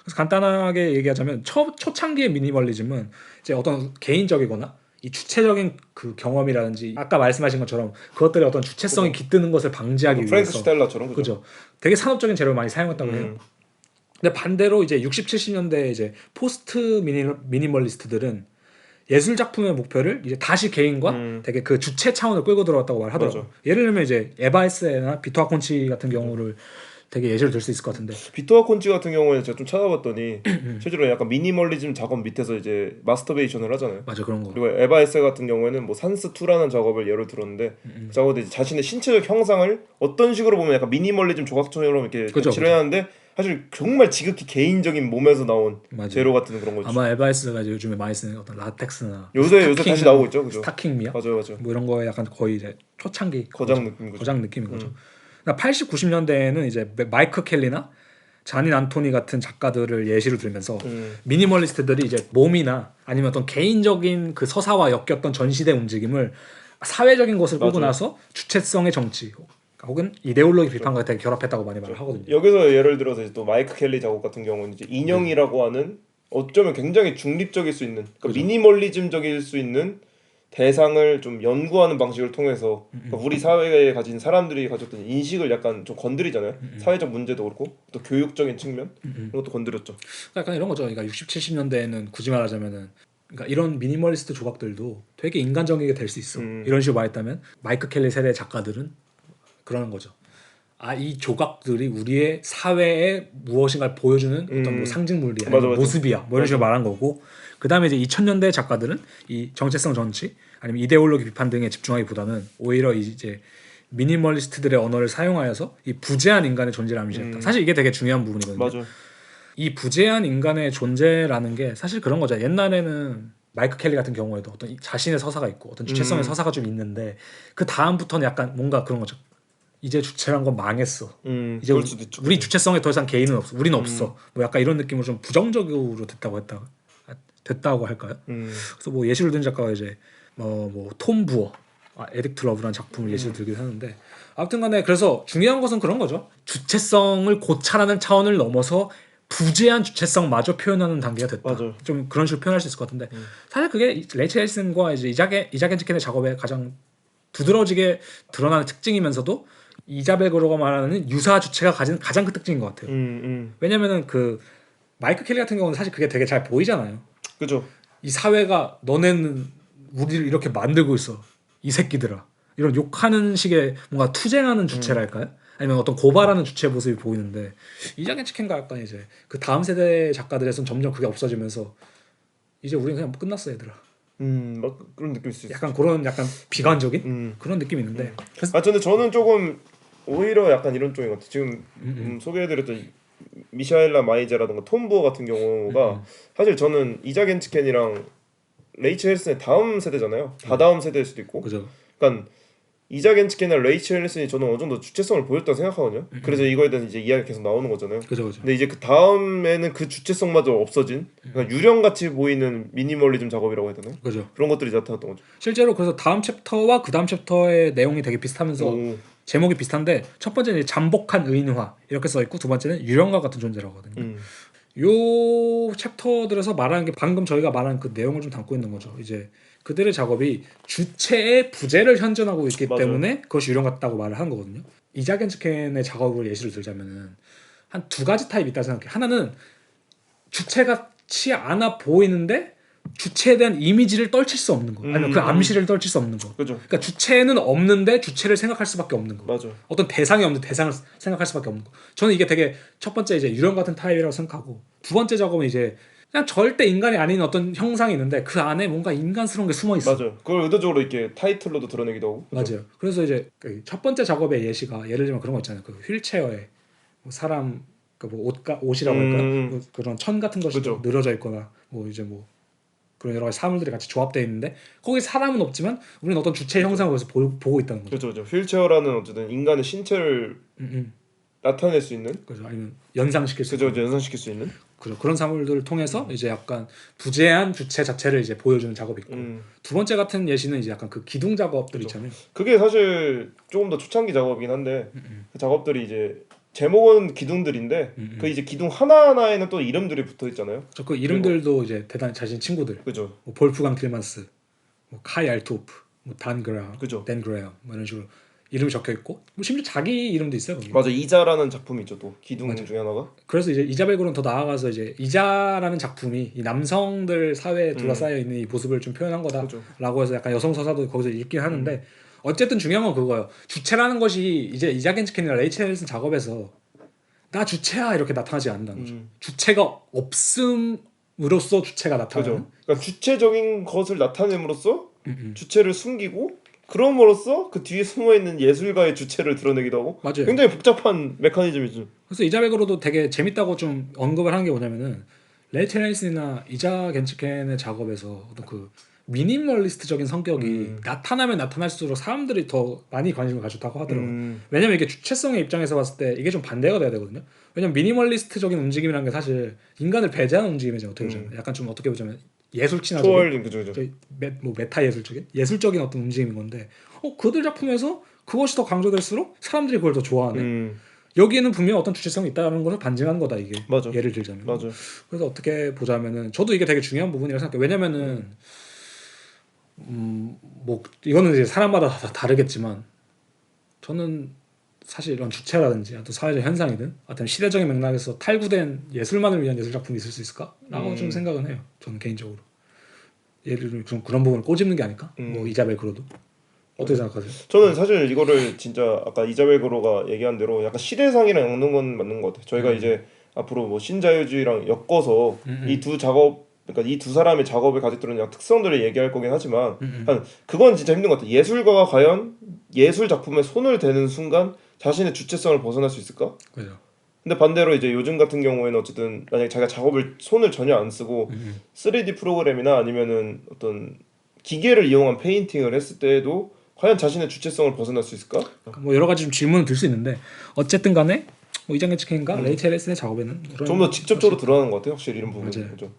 [SPEAKER 3] 그래서 간단하게 얘기하자면 초창기의 미니멀리즘은 이제 어떤 개인적이거나 이 주체적인 그 경험이라든지 아까 말씀하신 것처럼 그것들의 어떤 주체성이 깃드는 것을 방지하기
[SPEAKER 2] 프랭크
[SPEAKER 3] 위해서
[SPEAKER 2] 슈타일러처럼
[SPEAKER 3] 그죠. 되게 산업적인 재료를 많이 사용했다고 해요. 근데 반대로 이제 60, 70년대 이제 포스트 미니멀리스트들은 예술 작품의 목표를 이제 다시 개인과 되게 그 주체 차원을 끌고 들어왔다고 말하더라고요.
[SPEAKER 2] 맞아.
[SPEAKER 3] 예를 들면 이제 에바 에스나 비토 아콘치 같은 경우를 되게 예시로 들 수 있을 것 같은데
[SPEAKER 2] 비토와 콘치 같은 경우에는 제가 좀 찾아봤더니 실제로 약간 미니멀리즘 작업 밑에서 이제 마스터베이션을 하잖아요.
[SPEAKER 3] 맞아 그런 거.
[SPEAKER 2] 그리고 에바 에세 같은 경우에는 뭐 산스 2라는 작업을 예로 들었는데 그 작업도 이제 자신의 신체적 형상을 어떤 식으로 보면 약간 미니멀리즘 조각처럼 이렇게
[SPEAKER 3] 그죠,
[SPEAKER 2] 칠을 하는데 사실 정말 지극히 개인적인 몸에서 나온
[SPEAKER 3] 맞아요.
[SPEAKER 2] 재료 같은 그런 거죠.
[SPEAKER 3] 아마 에바 에스가 이제 요즘에 많이 쓰는 어떤 라텍스나
[SPEAKER 2] 요새 다시 나오고 있죠, 그죠?
[SPEAKER 3] 스타킹 미야
[SPEAKER 2] 맞아요.
[SPEAKER 3] 뭐 이런 거에 약간 거의 이제 초창기
[SPEAKER 2] 거장 느낌 거죠.
[SPEAKER 3] 거장 느낌인 거죠. 그러니까 80, 90년대에는 이제 마이크 켈리나 자닌 안토니 같은 작가들을 예시로 들면서 미니멀리스트들이 이제 몸이나 아니면 어떤 개인적인 그 서사와 엮였던 전시대 움직임을 사회적인 것을 끌고
[SPEAKER 2] 맞아요.
[SPEAKER 3] 나서 주체성의 정치 혹은 이데올로기 비판과 되게 결합했다고 많이 말을 하거든요.
[SPEAKER 2] 여기서 예를 들어서 이제 또 마이크 켈리 작업 같은 경우는 이제 인형이라고 하는 어쩌면 굉장히 중립적일 수 있는 그러니까 미니멀리즘적일 수 있는 대상을 좀 연구하는 방식을 통해서 그러니까 우리 사회에 가진 사람들이 가졌던 인식을 약간 좀 건드리잖아요. 사회적 문제도 그렇고 또 교육적인 측면 이런 것도 건드렸죠.
[SPEAKER 3] 약간 이런 거죠. 그러니까 60, 70년대에는 굳이 말하자면은 그러니까 이런 미니멀리스트 조각들도 되게 인간적이게 될 수 있어. 이런 식으로 말했다면 마이크 켈리 세대 작가들은 그러는 거죠. 아, 이 조각들이 우리의 사회에 무엇인가를 보여주는 어떤 뭐 상징물이야,
[SPEAKER 2] 맞아.
[SPEAKER 3] 모습이야, 뭐 이런 식으로 말한 거고. 그 다음에 이제 2000년대 작가들은 이 정체성 정치 아니면 이데올로기 비판 등에 집중하기보다는 오히려 이제 미니멀리스트들의 언어를 사용하여서 이 부재한 인간의 존재를 암시했다. 사실 이게 되게 중요한 부분이거든요.
[SPEAKER 2] 맞아.
[SPEAKER 3] 이 부재한 인간의 존재라는 게 사실 그런 거죠. 옛날에는 마이크 켈리 같은 경우에도 어떤 자신의 서사가 있고 어떤 주체성의 서사가 좀 있는데 그 다음부터는 약간 뭔가 그런 거죠. 이제 주체란 건 망했어. 이제
[SPEAKER 2] 그럴 수도 있죠.
[SPEAKER 3] 우리 주체성에 더 이상 개인은 없어. 우리는 없어. 뭐 약간 이런 느낌으로 좀 부정적으로 됐다고 할까요? 그래서 뭐 예시를 든 작가가 이제 뭐 톰 부어, 에딕트 러브라는 작품을 예시로 들기도 하는데 아무튼간에 그래서 중요한 것은 그런 거죠. 주체성을 고찰하는 차원을 넘어서 부재한 주체성마저 표현하는 단계가 됐다.
[SPEAKER 2] 맞아요.
[SPEAKER 3] 좀 그런 식으로 표현할 수 있을 것 같은데 사실 그게 레이첼 헬슨과 이제 이자겐 츠켄의 작업에 가장 두드러지게 드러나는 특징이면서도 이자벨 그로가 말하는 유사 주체가 가진 가장 큰 특징인 것 같아요. 왜냐면은 그 마이크 켈리 같은 경우는 사실 그게 되게 잘 보이잖아요.
[SPEAKER 2] 그죠.
[SPEAKER 3] 이 사회가 너네는 우리를 이렇게 만들고 있어. 이 새끼들아. 이런 욕하는 식의 뭔가 투쟁하는 주체랄까요? 아니면 어떤 고발하는 주체 모습이 보이는데 이자겐 치켄가 약간 이제 그 다음 세대 작가들에선 점점 그게 없어지면서 이제 우리는 그냥 끝났어 얘들아.
[SPEAKER 2] 막 그런 느낌일 수 있어.
[SPEAKER 3] 약간 그런 약간 비관적인 그런 느낌이 있는데. 그래서
[SPEAKER 2] 근데 저는 조금 오히려 약간 이런 쪽인 것 같아요. 지금 소개해드렸던 미샤엘라 마이제라든가 톰부어 같은 경우가 사실 저는 이자겐 치켄이랑 레이첼 헬슨의 다음 세대잖아요. 다다음 세대일 수도 있고.
[SPEAKER 3] 그죠.
[SPEAKER 2] 그러니까 이자겐 치켄이나 레이첼 헬슨이 저는 어느 정도 주체성을 보였다고 생각하거든요. 그래서 이거에 대해서 이제 이야기가 계속 나오는 거잖아요.
[SPEAKER 3] 그죠.
[SPEAKER 2] 근데 이제 그 다음에는 그 주체성마저 없어진 그러니까 유령같이 보이는 미니멀리즘 작업이라고 해야 되나요?
[SPEAKER 3] 그죠.
[SPEAKER 2] 그런 것들이 나타났던 거죠.
[SPEAKER 3] 실제로 그래서 다음 챕터와 그 다음 챕터의 내용이 되게 비슷하면서 제목이 비슷한데 첫 번째는 잠복한 의인화 이렇게 써 있고 두 번째는 유령과 같은 존재라고 하거든요. 요 챕터들에서 말하는 게 방금 저희가 말한 그 내용을 좀 담고 있는 거죠. 이제 그들의 작업이 주체의 부재를 현존하고 있기
[SPEAKER 2] 맞아요.
[SPEAKER 3] 때문에 그것이 유령 같다고 말을 하는 거거든요. 이자겐 치켄의 작업을 예시를 들자면은 한 두 가지 타입이 있다 생각해. 하나는 주체같이 않아 보이는데 주체에 대한 이미지를 떨칠 수 없는 거, 아니면 그 암시를 떨칠 수 없는 거.
[SPEAKER 2] 그죠.
[SPEAKER 3] 그러니까 주체는 없는데 주체를 생각할 수밖에 없는 거.
[SPEAKER 2] 맞아.
[SPEAKER 3] 어떤 대상이 없는데 대상을 생각할 수밖에 없는 거. 저는 이게 되게 첫 번째 이제 유령 같은 타입이라고 생각하고 두 번째 작업은 이제 그냥 절대 인간이 아닌 어떤 형상이 있는데 그 안에 뭔가 인간스러운 게 숨어 있어.
[SPEAKER 2] 맞아요. 그걸 의도적으로 이렇게 타이틀로도 드러내기도 하고. 그죠?
[SPEAKER 3] 맞아요. 그래서 이제 그 첫 번째 작업의 예시가 예를 들면 그런 거 있잖아요. 그 휠체어에 뭐 사람 그뭐 옷이라고 할까 뭐 그런 천 같은 것이
[SPEAKER 2] 그죠.
[SPEAKER 3] 늘어져 있거나 뭐 이제 뭐 그런 여러 가지 사물들이 같이 조합되어 있는데 거기 사람은 없지만 우리는 어떤 주체 형상을 거기서 보고 있다는 거죠.
[SPEAKER 2] 그렇죠, 그렇죠. 휠체어라는 어쨌든 인간의 신체를 나타낼 수 있는,
[SPEAKER 3] 그죠. 아니면 연상시킬 수
[SPEAKER 2] 그죠,
[SPEAKER 3] 있는
[SPEAKER 2] 연상시킬 수 있는.
[SPEAKER 3] 그죠. 그런 사물들을 통해서 이제 약간 부재한 주체 자체를 이제 보여주는 작업이 있고 두 번째 같은 예시는 이제 약간 그 기둥 작업들 있잖아요.
[SPEAKER 2] 그게 사실 조금 더 초창기 작업이긴 한데 그 작업들이 이제 제목은 기둥들인데 그 이제 기둥 하나 하나에는 또 이름들이 붙어 있잖아요.
[SPEAKER 3] 그 이름들도 이제 대단히 자신 친구들.
[SPEAKER 2] 그죠.
[SPEAKER 3] 뭐 볼프강 틸만스, 뭐 카이 알토프, 뭐 단 그라,
[SPEAKER 2] 그죠.
[SPEAKER 3] 댄 그레어 뭐 이런 식으로 이름이 적혀 있고 뭐 심지어 자기 이름도 있어요. 거기.
[SPEAKER 2] 맞아, 이자라는 작품이 있죠 또 기둥
[SPEAKER 3] 맞아.
[SPEAKER 2] 중에 하나가.
[SPEAKER 3] 그래서 이제 이자벨고는 더 나아가서 이제 이자라는 작품이 이 남성들 사회에 둘러싸여 있는 이 모습을 좀 표현한 거다라고 해서 약간 여성 서사도 거기서 읽긴 하는데 어쨌든 중요한 건 그거예요. 주체라는 것이 이제 이자겐 치켄이나 레이첼 헬슨 작업에서 나 주체야 이렇게 나타나지 않는다는 거죠. 주체가 없음으로써 주체가 나타나는.
[SPEAKER 2] 그죠. 그러니까 주체적인 것을 나타냄으로써 주체를 숨기고 그럼으로써 그 뒤에 숨어 있는 예술가의 주체를 드러내기도 하고.
[SPEAKER 3] 맞아요.
[SPEAKER 2] 굉장히 복잡한 메커니즘이죠.
[SPEAKER 3] 그래서 이자벨고로도 되게 재밌다고 좀 언급을 하는 게 뭐냐면은 레이첼 헬슨이나 이자겐 치켄의 작업에서 어떤 그 미니멀리스트적인 성격이 나타나면 나타날수록 사람들이 더 많이 관심을 가졌다고 하더라고요. 왜냐면 이게 주체성의 입장에서 봤을 때 이게 좀 반대가 돼야 되거든요. 왜냐면 미니멀리스트적인 움직임이라는 게 사실 인간을 배제하는 움직임이죠. 어떻게 보자면 약간 좀 어떻게 보자면 예술치나적인
[SPEAKER 2] 초월, 그죠.
[SPEAKER 3] 뭐 메타 예술적인 어떤 움직임인 건데 그들 작품에서 그것이 더 강조될수록 사람들이 그걸 더 좋아하네. 여기에는 분명 어떤 주체성이 있다는 것을 반증한 거다 이게.
[SPEAKER 2] 맞아.
[SPEAKER 3] 예를 들자면.
[SPEAKER 2] 맞아.
[SPEAKER 3] 그래서 어떻게 보자면은 저도 이게 되게 중요한 부분이라고 생각해요. 왜냐면은 뭐 이거는 이제 사람마다 다 다르겠지만 저는 사실 이런 주체라든지 어떤 사회적 현상이든 어떤 시대적인 맥락에서 탈구된 예술만을 위한 예술 작품이 있을 수 있을까라고 좀 생각은 해요. 저는 개인적으로 예를 들면 좀 그런 부분을 꼬집는 게 아닐까? 뭐 이자벨 그로도 어떻게 생각하세요?
[SPEAKER 2] 저는 사실 이거를 진짜 아까 이자벨 그로가 얘기한 대로 약간 시대상이랑 엮는 건 맞는 것 같아요. 저희가 이제 앞으로 뭐 신자유주의랑 엮어서 이 두 작업 그러니까 이 두 사람의 작업에 가지고 있는 특성들을 얘기할 거긴 하지만 그건 진짜 힘든 것 같아요. 예술가가 과연 예술 작품에 손을 대는 순간 자신의 주체성을 벗어날 수 있을까?
[SPEAKER 3] 그죠.
[SPEAKER 2] 근데 반대로 이제 요즘 같은 경우에는 어쨌든 만약에 자기가 작업을 손을 전혀 안 쓰고 3D 프로그램이나 아니면은 어떤 기계를 이용한 페인팅을 했을 때에도 과연 자신의 주체성을 벗어날 수 있을까?
[SPEAKER 3] 뭐 여러 가지 좀 질문을 들 수 있는데 어쨌든 간에 뭐 이장겐 치켄과 레이첼 헬슨의 작업에는
[SPEAKER 2] 좀 더 직접적으로 드러나는 것 같아요. 확실히 이런 부분이.
[SPEAKER 3] 맞아요.
[SPEAKER 2] 그죠?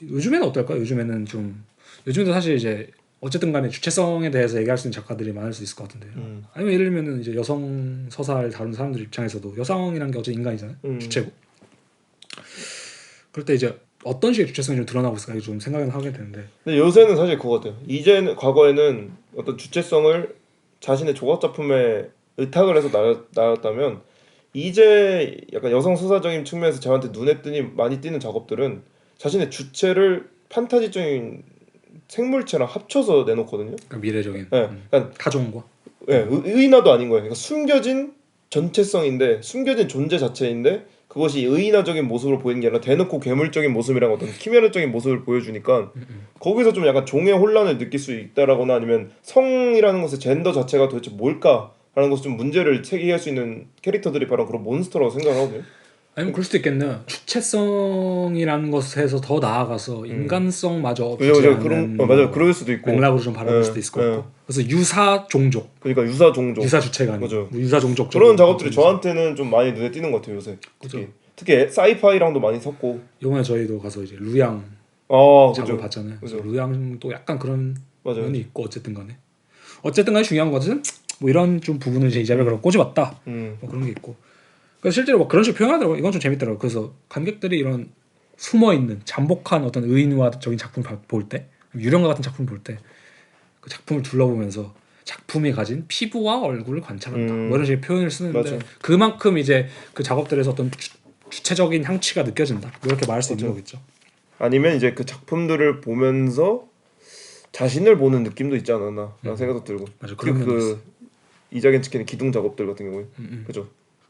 [SPEAKER 3] 요즘에는 어떨까요? 요즘에도 사실 이제 어쨌든 간에 주체성에 대해서 얘기할 수 있는 작가들이 많을 수 있을 것 같은데요. 아니면 예를 들면은 이제 여성 서사를 다루는 사람들 입장에서도 여성이라는 게 어쨌든 인간이잖아요. 주체고. 그럴 때 이제 어떤 식의 주체성이 좀 드러나고 있을까 좀 생각은 하게 되는데.
[SPEAKER 2] 근데 요새는 사실 그거 같아요. 이제는 과거에는 어떤 주체성을 자신의 조각 작품에 의탁을 해서 나왔다면 이제 약간 여성 서사적인 측면에서 저한테 눈에 많이 띄는 작업들은 자신의 주체를 판타지적인 생물체랑 합쳐서 내놓거든요.
[SPEAKER 3] 그러니까 미래적인
[SPEAKER 2] 네, 그러니까
[SPEAKER 3] 타종과
[SPEAKER 2] 의인화도 아닌 거예요. 그러니까 숨겨진 전체성인데 숨겨진 존재 자체인데 그것이 의인화적인 모습으로 보이는 게 아니라 대놓고 괴물적인 모습이랑 어떤 키메라적인 모습을 보여주니까 거기서 좀 약간 종의 혼란을 느낄 수 있다라거나 아니면 성이라는 것의 젠더 자체가 도대체 뭘까라는 것을 좀 문제를 제기할 수 있는 캐릭터들이 바로 그런 몬스터라고 생각하거든요.
[SPEAKER 3] 아니면 그럴 수도 있겠네요. 주체성이라는 것에서 더 나아가서 인간성마저
[SPEAKER 2] 그죠,
[SPEAKER 3] 붙지
[SPEAKER 2] 그죠.
[SPEAKER 3] 않는
[SPEAKER 2] 맞아요. 그럴 수도 있고.
[SPEAKER 3] 맥락으로 좀 바라볼
[SPEAKER 2] 예,
[SPEAKER 3] 수도 있을 것
[SPEAKER 2] 예.
[SPEAKER 3] 같고. 그래서 유사 종족,
[SPEAKER 2] 그러니까 유사 종족.
[SPEAKER 3] 유사 주체가 아니고
[SPEAKER 2] 그죠.
[SPEAKER 3] 뭐 유사 종족
[SPEAKER 2] 그런 작업들이 저한테는 좀 많이 눈에 띄는 것 같아요 요새.
[SPEAKER 3] 그죠.
[SPEAKER 2] 특히 사이파이랑도 많이 섞고.
[SPEAKER 3] 이번에 저희도 가서 이제 루양 작업을
[SPEAKER 2] 그죠.
[SPEAKER 3] 봤잖아요. 그래서
[SPEAKER 2] 그죠.
[SPEAKER 3] 루양도 약간 그런
[SPEAKER 2] 맞아요.
[SPEAKER 3] 면이 있고 어쨌든 간에 중요한 것은 뭐 이런 좀 부분을 이제 이자벨가 꼬집었다. 뭐 그런 게 있고. 그래서 실제로 막 그런 식으로 표현하더라고. 이건 좀 재밌더라고. 그래서 관객들이 이런 숨어 있는 잠복한 어떤 의인화적인 작품을 볼 때, 유령과 같은 작품을 볼 때 그 작품을 둘러보면서 작품이 가진 피부와 얼굴을 관찰한다. 뭐 이런 식의 표현을 쓰는데
[SPEAKER 2] 맞아.
[SPEAKER 3] 그만큼 이제 그 작업들에서 어떤 주체적인 향취가 느껴진다. 뭐 이렇게 말할 수 있는 거겠죠.
[SPEAKER 2] 아니면 이제 그 작품들을 보면서 자신을 보는 느낌도 있지 않았나 라는 생각도 들고.
[SPEAKER 3] 맞아,
[SPEAKER 2] 특히
[SPEAKER 3] 그런 면도
[SPEAKER 2] 그 이자겐 치킨의 기둥 작업들 같은 경우에. 그죠.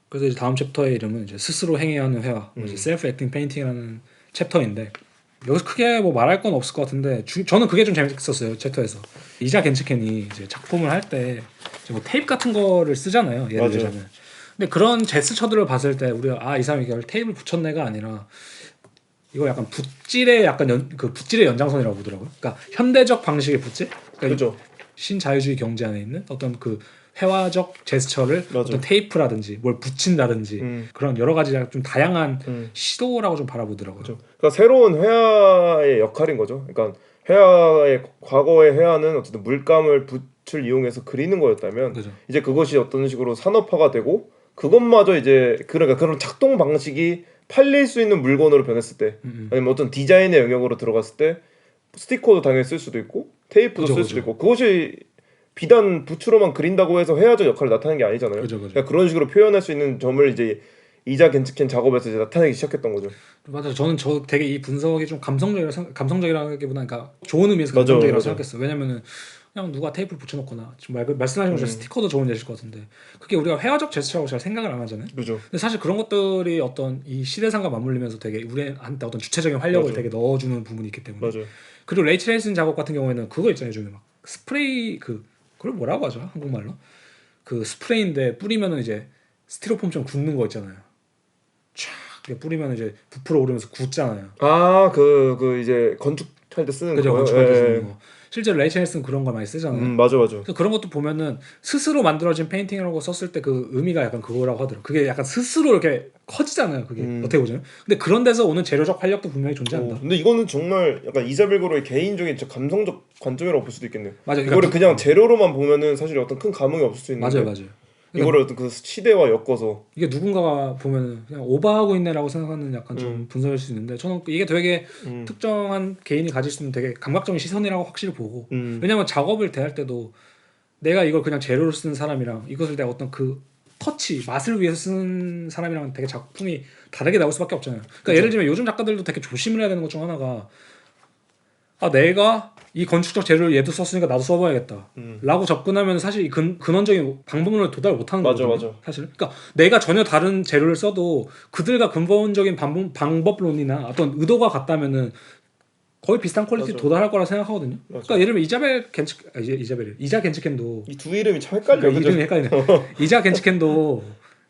[SPEAKER 3] 그래서 이제 다음 챕터의 이름은 이제 스스로 행해야 하는 회화, 이제 셀프 액팅 페인팅이라는 챕터인데 여기서 크게 뭐 말할 건 없을 것 같은데 저는 그게 좀 재밌었어요 챕터에서. 이자 겐츠켄이 이제 작품을 할 때 뭐 테이프 같은 거를 쓰잖아요. 예를
[SPEAKER 2] 맞아요.
[SPEAKER 3] 들자면. 근데 그런 제스처들을 봤을 때 우리가 이 사람이 이걸 테이프를 붙였네가 아니라 이거 약간 붓질의 약간 그 붓질의 연장선이라고 보더라고요. 그러니까 현대적 방식의 붓질. 그러니까
[SPEAKER 2] 그죠.
[SPEAKER 3] 신자유주의 경제 안에 있는 어떤 그 회화적 제스처를
[SPEAKER 2] 맞아.
[SPEAKER 3] 어떤 테이프라든지 뭘 붙인다든지 그런 여러 가지 좀 다양한 시도라고 좀 바라보더라고요.
[SPEAKER 2] 그죠. 그러니까 새로운 회화의 역할인 거죠. 그러니까 회화의 과거의 회화는 어쨌든 물감을 붓을 이용해서 그리는 거였다면
[SPEAKER 3] 그죠.
[SPEAKER 2] 이제 그것이 어떤 식으로 산업화가 되고 그것마저 이제 그러니까 그런 작동 방식이 팔릴 수 있는 물건으로 변했을 때 아니면 어떤 디자인의 영역으로 들어갔을 때 스티커도 당연히 쓸 수도 있고 테이프도
[SPEAKER 3] 그죠,
[SPEAKER 2] 쓸
[SPEAKER 3] 그죠.
[SPEAKER 2] 수도 있고 그것이 비단 붓으로만 그린다고 해서 회화적 역할을 나타내는 게 아니잖아요.
[SPEAKER 3] 그죠, 그죠.
[SPEAKER 2] 그러니까 그런 식으로 표현할 수 있는 점을 이제 이자 겐츠켄 작업에서 이제 나타내기 시작했던 거죠.
[SPEAKER 3] 맞아요. 저는 되게 이 분석이 좀 감성적이라기보다는 그러니까 좋은 의미에서
[SPEAKER 2] 맞아,
[SPEAKER 3] 감성적이라고
[SPEAKER 2] 맞아.
[SPEAKER 3] 생각했어요. 왜냐면은 그냥 누가 테이프를 붙여놓거나 지금 말씀하신 것처럼 스티커도 좋은 예시일 것 같은데 그게 우리가 회화적 제스처라고 잘 생각을 안 하잖아요.
[SPEAKER 2] 그죠.
[SPEAKER 3] 근데 사실 그런 것들이 어떤 이 시대상과 맞물리면서 되게 우리한테 어떤 주체적인 활력을
[SPEAKER 2] 맞아.
[SPEAKER 3] 되게 넣어주는 부분이 있기 때문에.
[SPEAKER 2] 맞아요.
[SPEAKER 3] 그리고 레이첼 헬슨 작업 같은 경우에는 그거 있잖아요. 요즘에 막 스프레이 그걸 뭐라고 하죠? 한국말로? 그 스프레이인데 뿌리면은 이제 스티로폼처럼 굳는 거 있잖아요. 촥 이렇게 뿌리면 이제 부풀어 오르면서 굳잖아요.
[SPEAKER 2] 그 이제 건축할 때 쓰는
[SPEAKER 3] 그죠?
[SPEAKER 2] 거요.
[SPEAKER 3] 건축할 때
[SPEAKER 2] 예,
[SPEAKER 3] 쓰는
[SPEAKER 2] 예.
[SPEAKER 3] 거. 실제로 레이첼 헬슨 그런 거 많이 쓰잖아요.
[SPEAKER 2] 맞아.
[SPEAKER 3] 그래서 그런 것도 보면은 스스로 만들어진 페인팅이라고 썼을 때 그 의미가 약간 그거라고 하더라고요. 그게 약간 스스로 이렇게 커지잖아요. 그게 어떻게 보자면. 근데 그런 데서 오는 재료적 활력도 분명히 존재한다.
[SPEAKER 2] 근데 이거는 정말 약간 이자벨 고로의 개인적인 진짜 감성적 관점이라고 볼 수도 있겠네요.
[SPEAKER 3] 맞아요.
[SPEAKER 2] 이거를
[SPEAKER 3] 그러니까
[SPEAKER 2] 그냥 재료로만 보면은 사실 어떤 큰 감흥이 없을 수 있는데
[SPEAKER 3] 맞아요.
[SPEAKER 2] 이거를 어떤 그 시대와 엮어서
[SPEAKER 3] 이게 누군가가 보면 그냥 오버하고 있네라고 생각하는 약간 좀 분석일 수 있는데 저는 이게 되게 특정한 개인이 가질 수 있는 되게 감각적인 시선이라고 확실히 보고 왜냐면 작업을 대할 때도 내가 이걸 그냥 재료로 쓰는 사람이랑 이것을 내가 어떤 그 터치 맛을 위해서 쓰는 사람이랑 되게 작품이 다르게 나올 수밖에 없잖아요. 그러니까
[SPEAKER 2] 그쵸.
[SPEAKER 3] 예를 들면 요즘 작가들도 되게 조심을 해야 되는 것 중 하나가 내가 이 건축적 재료를 얘도 썼으니까 나도 써봐야겠다 라고 접근하면 사실 이 근원적인 방법론을 도달 못하는
[SPEAKER 2] 맞아,
[SPEAKER 3] 거거든요.
[SPEAKER 2] 맞아.
[SPEAKER 3] 사실 그러니까 내가 전혀 다른 재료를 써도 그들과 근본적인 방법론이나 어떤 의도가 같다면은 거의 비슷한 퀄리티
[SPEAKER 2] 맞아.
[SPEAKER 3] 도달할 거라 생각하거든요.
[SPEAKER 2] 맞아.
[SPEAKER 3] 그러니까 예를 들면 이자 겐츠켄도
[SPEAKER 2] 이 두 이름이 참 헷갈려.
[SPEAKER 3] 그러니까
[SPEAKER 2] 그죠?
[SPEAKER 3] 이름이 헷갈리네. 이자 겐츠켄도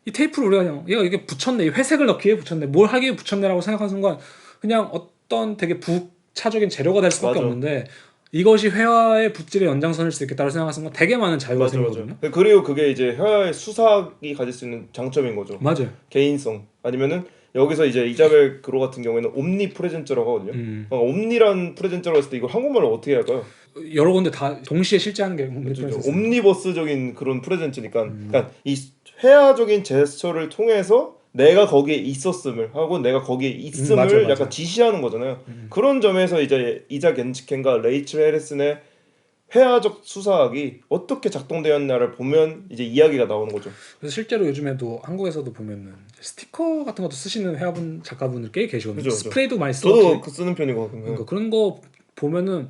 [SPEAKER 3] 이 테이프를 우리가 그냥 얘가 이게 붙였네, 이 회색을 넣기 위해 붙였네, 뭘 하기 위해 붙였네라고 생각하는 순간 그냥 어떤 되게 부차적인 재료가 될 수밖에
[SPEAKER 2] 맞아.
[SPEAKER 3] 없는데 이것이 회화의 붓질의 연장선일 수 있겠다고 생각하는 순간 되게 많은 자유가
[SPEAKER 2] 맞아.
[SPEAKER 3] 생기거든요.
[SPEAKER 2] 그리고 그게 이제 회화의 수삭이 가질 수 있는 장점인 거죠.
[SPEAKER 3] 맞아요.
[SPEAKER 2] 개인성 아니면은 여기서 이제 이자벨 그로 같은 경우에는 옴니 프레젠저라고 하거든요. 옴니란 프레젠저라고 했을 때 이걸 한국말로 어떻게 할까요?
[SPEAKER 3] 여러 군데 다 동시에 실제하는 게
[SPEAKER 2] 옴니버스적인 그런 프레젠트니까 그러니까 이 회화적인 제스처를 통해서 내가 거기에 있었음을 하고 내가 거기에 있음을
[SPEAKER 3] 맞아.
[SPEAKER 2] 약간 지시하는 거잖아요. 그런 점에서 이제 이자 겐츠켄과 레이첼 해리슨의 회화적 수사학이 어떻게 작동되었나를 보면 이제 이야기가 나오는 거죠.
[SPEAKER 3] 그래서 실제로 요즘에도 한국에서도 보면은 스티커 같은 것도 쓰시는 회화분 작가분들 꽤 계시거든요.
[SPEAKER 2] 그죠.
[SPEAKER 3] 스프레이도 많이 쓰고.
[SPEAKER 2] 저도 그 쓰는 편이거든요.
[SPEAKER 3] 그러니까 그런 거 보면은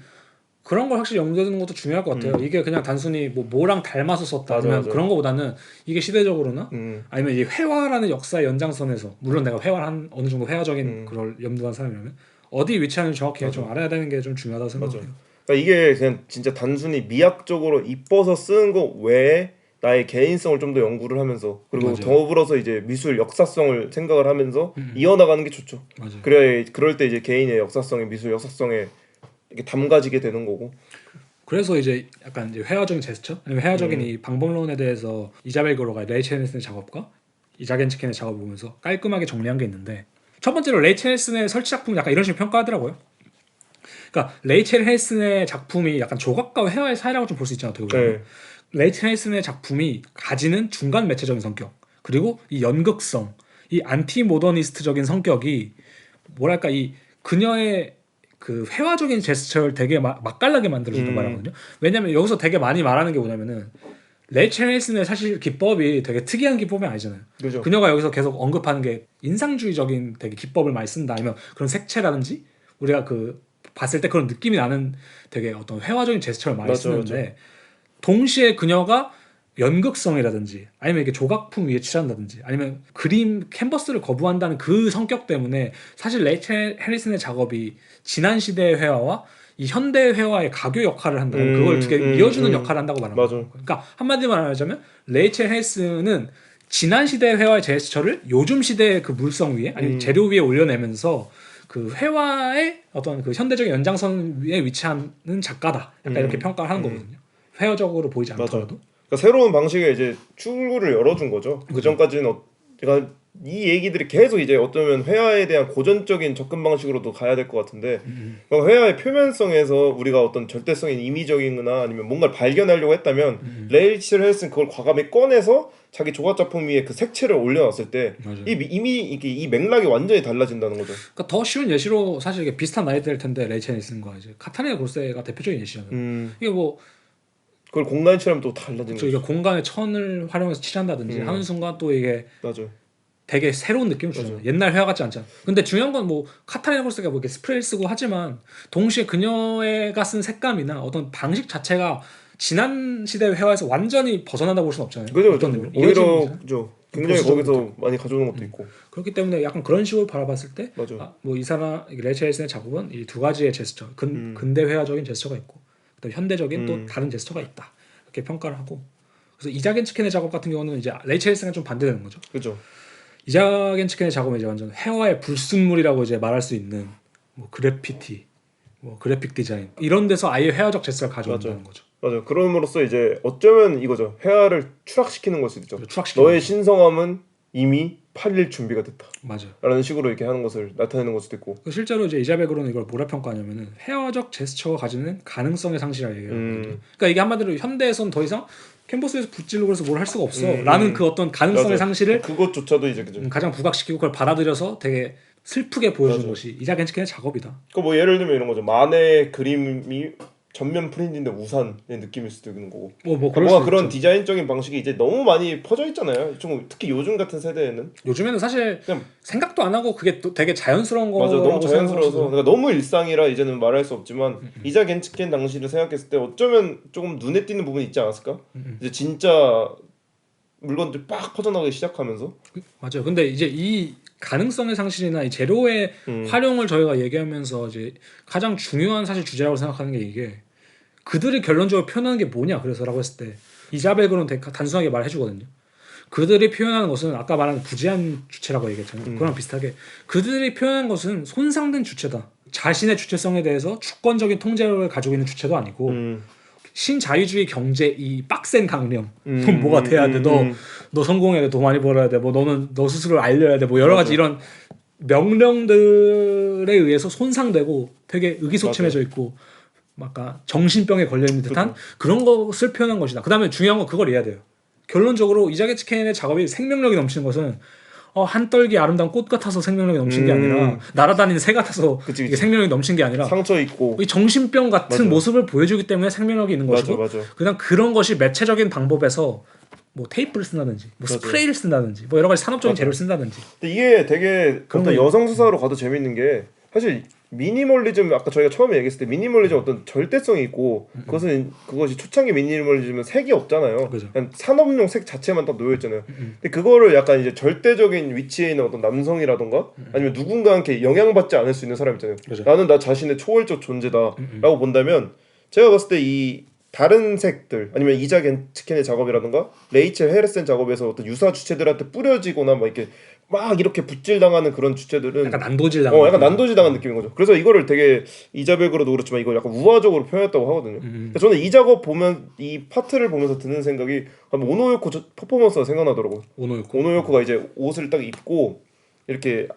[SPEAKER 3] 그런 걸 확실히 염두에 두는 것도 중요할 것 같아요. 이게 그냥 단순히 뭐랑 닮아서 썼다
[SPEAKER 2] 맞아,
[SPEAKER 3] 아니면
[SPEAKER 2] 맞아.
[SPEAKER 3] 그런 거보다는 이게 시대적으로나 아니면 이 회화라는 역사의 연장선에서 물론 내가 회화를 한 어느 정도 회화적인 그걸 염두한 사람이라면 어디 위치하는지 정확히
[SPEAKER 2] 맞아.
[SPEAKER 3] 좀 알아야 되는 게 좀 중요하다고 생각해요.
[SPEAKER 2] 그러니까 이게 그냥 진짜 단순히 미학적으로 이뻐서 쓰는 거 외에 나의 개인성을 좀 더 연구를 하면서 그리고
[SPEAKER 3] 맞아요.
[SPEAKER 2] 더불어서 이제 미술 역사성을 생각을 하면서 이어나가는 게 좋죠.
[SPEAKER 3] 맞아요.
[SPEAKER 2] 그래야 그럴 때 이제 개인의 역사성이 미술 역사성에 이렇게 담가지게 되는 거고.
[SPEAKER 3] 그래서 이제 약간 이제 회화적인 제스처 아니면 회화적인 이 방법론에 대해서 이자벨 그로가 레이첼 헬슨의 작업과 이자겐 치켄의 작업을 보면서 깔끔하게 정리한 게 있는데 첫 번째로 레이첼 헬슨의 설치 작품 약간 이런 식으로 평가하더라고요. 그러니까 레이첼 헬슨의 작품이 약간 조각과 회화의 사이라고 좀 볼 수 있잖아요. 어떻게 보면.
[SPEAKER 2] 네.
[SPEAKER 3] 레이첼 헬슨의 작품이 가지는 중간 매체적인 성격 그리고 이 연극성, 이 안티 모더니스트적인 성격이 뭐랄까 이 그녀의 그 회화적인 제스처를 되게 맛깔나게 만들어준단 말이거든요. 왜냐면 여기서 되게 많이 말하는 게 뭐냐면은 레이첼 헬슨의 사실 기법이 되게 특이한 기법이 아니잖아요.
[SPEAKER 2] 그죠.
[SPEAKER 3] 그녀가 여기서 계속 언급하는 게 인상주의적인 되게 기법을 많이 쓴다 아니면 그런 색채라든지 우리가 그 봤을 때 그런 느낌이 나는 되게 어떤 회화적인 제스처를 많이
[SPEAKER 2] 맞아,
[SPEAKER 3] 쓰는데 동시에 그녀가 연극성이라든지 아니면 이렇게 조각품 위에 칠한다든지 아니면 그림 캔버스를 거부한다는 그 성격 때문에 사실 레이첼 해리슨의 작업이 지난 시대의 회화와 이 현대 회화의 가교 역할을 한다. 그걸 되게 이어주는 역할을 한다고 말하는 거예요. 그러니까 한마디로 말하자면 레이첼 해리슨은 지난 시대의 회화의 제스처를 요즘 시대의 그 물성 위에 아니면 재료 위에 올려내면서 그 회화의 어떤 그 현대적인 연장선 위에 위치하는 작가다. 약간 이렇게 평가를 하는 거거든요. 회화적으로 보이지 않더라도.
[SPEAKER 2] 그러니까 새로운 방식의 이제 출구를 열어준 거죠. 그 전까지는 그러니까 이 얘기들이 계속 이제 어쩌면 회화에 대한 고전적인 접근 방식으로도 가야 될 것 같은데 그러니까 회화의 표면성에서 우리가 어떤 절대성인 임의적인거나 아니면 뭔가를 발견하려고 했다면 레이첼 헬슨 그걸 과감히 꺼내서 자기 조각 작품 위에 그 색채를 올려놨을 때 이미 이게 이 맥락이 완전히 달라진다는 거죠.
[SPEAKER 3] 그러니까 더 쉬운 예시로 사실 이게 비슷한 나이대일 텐데 레이첼 헬슨과 이제 카타리나 골세가 대표적인 예시잖아요. 이게 뭐
[SPEAKER 2] 그걸 공간에 칠하면 또 달라지는 거죠.
[SPEAKER 3] 이게 공간의 천을 활용해서 칠한다든지 하는 순간 또 이게
[SPEAKER 2] 맞아요.
[SPEAKER 3] 되게 새로운 느낌을 주잖아요. 옛날 회화 같지 않잖아. 근데 중요한 건 뭐 카타리나 골세가 뭐 이렇게 스프레이를 쓰고 하지만 동시에 그녀가 쓴 색감이나 어떤 방식 자체가 지난 시대의 회화에서 완전히 벗어난다고 볼 수는 없잖아요.
[SPEAKER 2] 그죠. 오히려 그죠. 굉장히 거기서 많이 가져오는 것도 있고.
[SPEAKER 3] 그렇기 때문에 약간 그런 식으로 바라봤을 때
[SPEAKER 2] 맞아요.
[SPEAKER 3] 이 사람 레이첼 헬슨의 작업은 이 두 가지의 제스처, 근대 회화적인 제스처가 있고 또 현대적인 또 다른 제스처가 있다. 이렇게 평가를 하고 그래서 이자겐 치켄의 작업 같은 경우는 이제 레이첼 헬슨과 좀 반대되는 거죠.
[SPEAKER 2] 그죠.
[SPEAKER 3] 이자겐 치켄의 작업은 이제 완전 회화의 불순물이라고 이제 말할 수 있는 뭐 그래피티, 뭐 그래픽 디자인 이런 데서 아예 회화적 제스처를 가져온다는 거죠.
[SPEAKER 2] 맞아요. 그럼으로써 이제 어쩌면 이거죠. 회화를 추락시키는 걸 수도 있죠.
[SPEAKER 3] 추락시키는
[SPEAKER 2] 너의 신성함은 이미 팔릴 준비가 됐다.
[SPEAKER 3] 맞아요.
[SPEAKER 2] 라는 식으로 이렇게 하는 것을 나타내는 걸 수도 있고.
[SPEAKER 3] 실제로 이제 이자벨 그로는 이걸 뭐라 평가하냐면은 회화적 제스처가 가지는 가능성의 상실이라고 얘기하거든요. 그러니까 이게 한마디로 현대에서는 더 이상 캔버스에서 붓질로 그래서 뭘 할 수가 없어. 라는 그 어떤 가능성의 상실을
[SPEAKER 2] 그것조차도 이제 그죠.
[SPEAKER 3] 가장 부각시키고 그걸 받아들여서 되게 슬프게 보여주는 것이 이자겐 치켄의 작업이다.
[SPEAKER 2] 그 뭐 예를 들면 이런 거죠. 만의 그림이 전면 프린트인데 우산의 느낌일 수도 있는 거고. 뭔가 그런 디자인적인 방식이 이제 너무 많이 퍼져 있잖아요. 좀 특히 요즘 같은 세대에는.
[SPEAKER 3] 요즘에는 사실 그냥 생각도 안 하고 그게 또 되게 자연스러운 거.
[SPEAKER 2] 맞아, 너무 자연스러워서. 그러니까 너무 일상이라 이제는 말할 수 없지만 이자겐 치켄 당시를 생각했을 때 어쩌면 조금 눈에 띄는 부분이 있지 않았을까? 이제 진짜 물건들 빡 퍼져나가기 시작하면서.
[SPEAKER 3] 맞아요. 근데 이제 이 가능성의 상실이나 이 재료의 활용을 저희가 얘기하면서 이제 가장 중요한 사실 주제라고 생각하는 게 이게 그들이 결론적으로 표현하는 게 뭐냐 그래서라고 했을 때 이자벨 그로는 되게 단순하게 말해주거든요. 그들이 표현하는 것은 아까 말한 부재한 주체라고 얘기했잖아요. 그랑 비슷하게 그들이 표현한 것은 손상된 주체다. 자신의 주체성에 대해서 주권적인 통제력을 가지고 있는 주체도 아니고 신자유주의 경제 이 빡센 강령 뭐가 돼야 돼. 너 성공해야 돼. 돈 많이 벌어야 돼. 뭐 너는 너 스스로를 알려야 돼. 뭐 여러 가지 이런 명령들에 의해서 손상되고 되게 의기소침해져 있고 막 정신병에 걸려 있는 듯한 그런 것을 표현한 것이다. 그다음에 중요한 건 그걸 이해해야 돼요. 결론적으로 이자겐 치켄의 작업이 생명력이 넘치는 것은 한떨기 아름다운 꽃 같아서 생명력이 넘친 게 아니라 날아다니는 새 같아서
[SPEAKER 2] 그치,
[SPEAKER 3] 이게 생명력이 넘친 게 아니라
[SPEAKER 2] 상처 있고
[SPEAKER 3] 이 정신병 같은
[SPEAKER 2] 맞아.
[SPEAKER 3] 모습을 보여주기 때문에 생명력이 있는 것이고
[SPEAKER 2] 맞아.
[SPEAKER 3] 그냥 그런 것이 매체적인 방법에서 뭐 테이프를 쓴다든지 뭐
[SPEAKER 2] 맞아.
[SPEAKER 3] 스프레이를 쓴다든지 뭐 여러 가지 산업적인
[SPEAKER 2] 맞아.
[SPEAKER 3] 재료를 쓴다든지
[SPEAKER 2] 근데 이게 되게
[SPEAKER 3] 그런
[SPEAKER 2] 어떤
[SPEAKER 3] 거-
[SPEAKER 2] 여성 수사로 가도 재밌는 게 사실 미니멀리즘 아까 저희가 처음에 얘기했을 때 미니멀리즘 어떤 절대성이 있고 그것이 초창기 미니멀리즘은 색이 없잖아요.
[SPEAKER 3] 그죠.
[SPEAKER 2] 그냥 산업용 색 자체만 딱 놓여 있잖아요. 근데 그거를 약간 이제 절대적인 위치에 있는 어떤 남성이라던가 아니면 누군가한테 영향받지 않을 수 있는 사람 있잖아요.
[SPEAKER 3] 그죠.
[SPEAKER 2] 나는 나 자신의 초월적 존재다라고 본다면 제가 봤을 때 이 다른 색들 아니면 이자 겐츠켄의 작업이라던가 레이첼 헤르센 작업에서 어떤 유사 주체들한테 뿌려지거나 막 이렇게 붓질 당하는 그런 주체들은
[SPEAKER 3] 약간 난도질 당하는
[SPEAKER 2] 약간 난도질 당한 느낌인 거죠. 그래서 이거를 되게 이자백으로도 그렇지만 이걸 약간 우화적으로 표현했다고 하거든요. 그러니까 저는 이 작업 보면 이 파트를 보면서 드는 생각이 오노요코 퍼포먼스가 생각나더라고. 오노요코가 이제 옷을 딱 입고 이렇게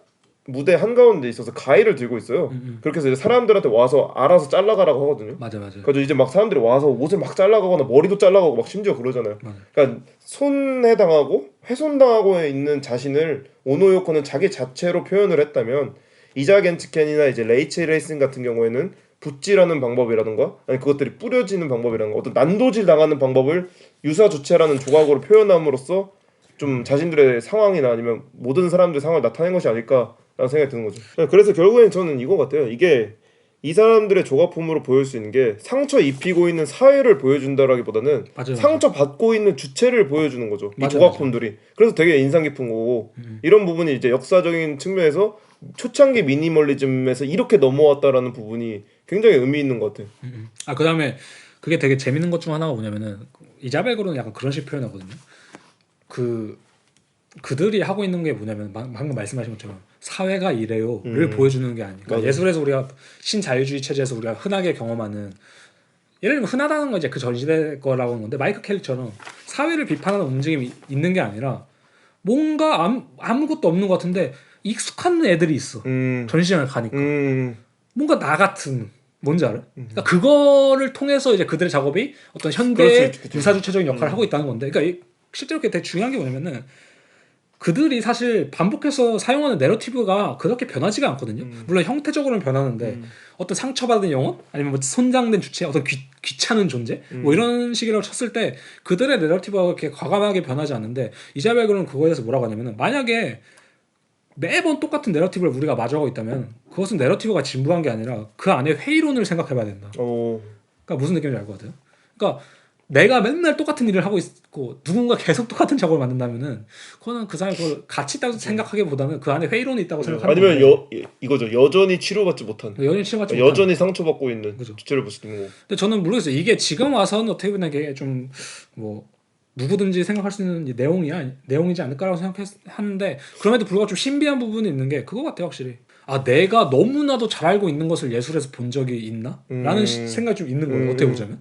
[SPEAKER 2] 무대 한가운데 있어서 가위를 들고 있어요. 그렇게 해서 이제 사람들한테 와서 알아서 잘라가라고 하거든요.
[SPEAKER 3] 맞아.
[SPEAKER 2] 그래서 이제 막 사람들이 와서 옷을 막 잘라가거나 머리도 잘라가고 막 심지어 그러잖아요.
[SPEAKER 3] 맞아.
[SPEAKER 2] 그러니까 손해당하고 훼손당하고 있는 자신을 오노요코는 자기 자체로 표현을 했다면 이자 겐츠켄이나 이제 레이첼 레이슨 같은 경우에는 붓질하는 방법이라든가 아니 그것들이 뿌려지는 방법이라든가 어떤 난도질 당하는 방법을 유사 주체라는 조각으로 표현함으로써 좀 자신들의 상황이나 아니면 모든 사람들의 상황을 나타낸 것이 아닐까라는 생각이 드는 거죠. 그래서 결국엔 저는 이거 같아요. 이게 이 사람들의 조각품으로 보일 수 있는 게 상처 입히고 있는 사회를 보여준다라기보다는
[SPEAKER 3] 맞아요.
[SPEAKER 2] 상처 받고 있는 주체를 보여주는 거죠. 이
[SPEAKER 3] 맞아요,
[SPEAKER 2] 조각품들이. 그래서 되게 인상 깊은 거고 이런 부분이 이제 역사적인 측면에서 초창기 미니멀리즘에서 이렇게 넘어왔다라는 부분이 굉장히 의미 있는 것 같아요.
[SPEAKER 3] 그다음에 그게 되게 재밌는 것 중 하나가 뭐냐면은 이자백으로는 약간 그런 식으로 표현하거든요. 그들이 하고 있는 게 뭐냐면 방금 말씀하신 것처럼 사회가 이래요를 보여주는 게 아니니까 그러니까 예술에서 우리가 신자유주의 체제에서 우리가 흔하게 경험하는 예를 들면 흔하다는 건 이제 그 전시대 거라고 하는 건데 마이클 켈리처럼 사회를 비판하는 움직임이 있는 게 아니라 뭔가 아무것도 없는 것 같은데 익숙한 애들이 있어. 전시장을 가니까 뭔가 나 같은 뭔지 알아? 그러니까 그거를 통해서 이제 그들의 작업이 어떤 현대의 유사주체적인 역할을 하고 있다는 건데, 그러니까 실제로 되게 중요한 게 뭐냐면은 그들이 사실 반복해서 사용하는 내러티브가 그렇게 변하지가 않거든요. 물론 형태적으로는 변하는데 어떤 상처받은 영혼 아니면 뭐 손상된 주체, 어떤 귀찮은 존재 뭐 이런 식이라고 쳤을 때 그들의 내러티브가 그렇게 과감하게 변하지 않는데 이자벨그는 그거에 대해서 뭐라고 하냐면은 만약에 매번 똑같은 내러티브를 우리가 마주하고 있다면 그것은 내러티브가 진부한 게 아니라 그 안에 회의론을 생각해봐야 된다. 그러니까 무슨 느낌인지 알 것 같아요. 그러니까 내가 맨날 똑같은 일을 하고 있고 누군가 계속 똑같은 작업을 만든다면은 그거는 그 사람이 그걸 가치 있다고 생각하기보다는 그 안에 회의론이 있다고 생각하는
[SPEAKER 2] 아니면 이거죠. 여전히 치료받지 못한 여전히 상처받고 있는
[SPEAKER 3] 그죠.
[SPEAKER 2] 주체를 볼 수 있는 거.
[SPEAKER 3] 근데 저는 모르겠어요. 이게 지금 와서는 어떻게 보면 이게 좀 뭐 누구든지 생각할 수 있는 내용이지 않을까라고 생각하는데 그럼에도 불구하고 좀 신비한 부분이 있는 게 그거 같아요. 확실히 내가 너무나도 잘 알고 있는 것을 예술에서 본 적이 있나? 라는 생각이 좀 있는 거예요. 어떻게 보자면.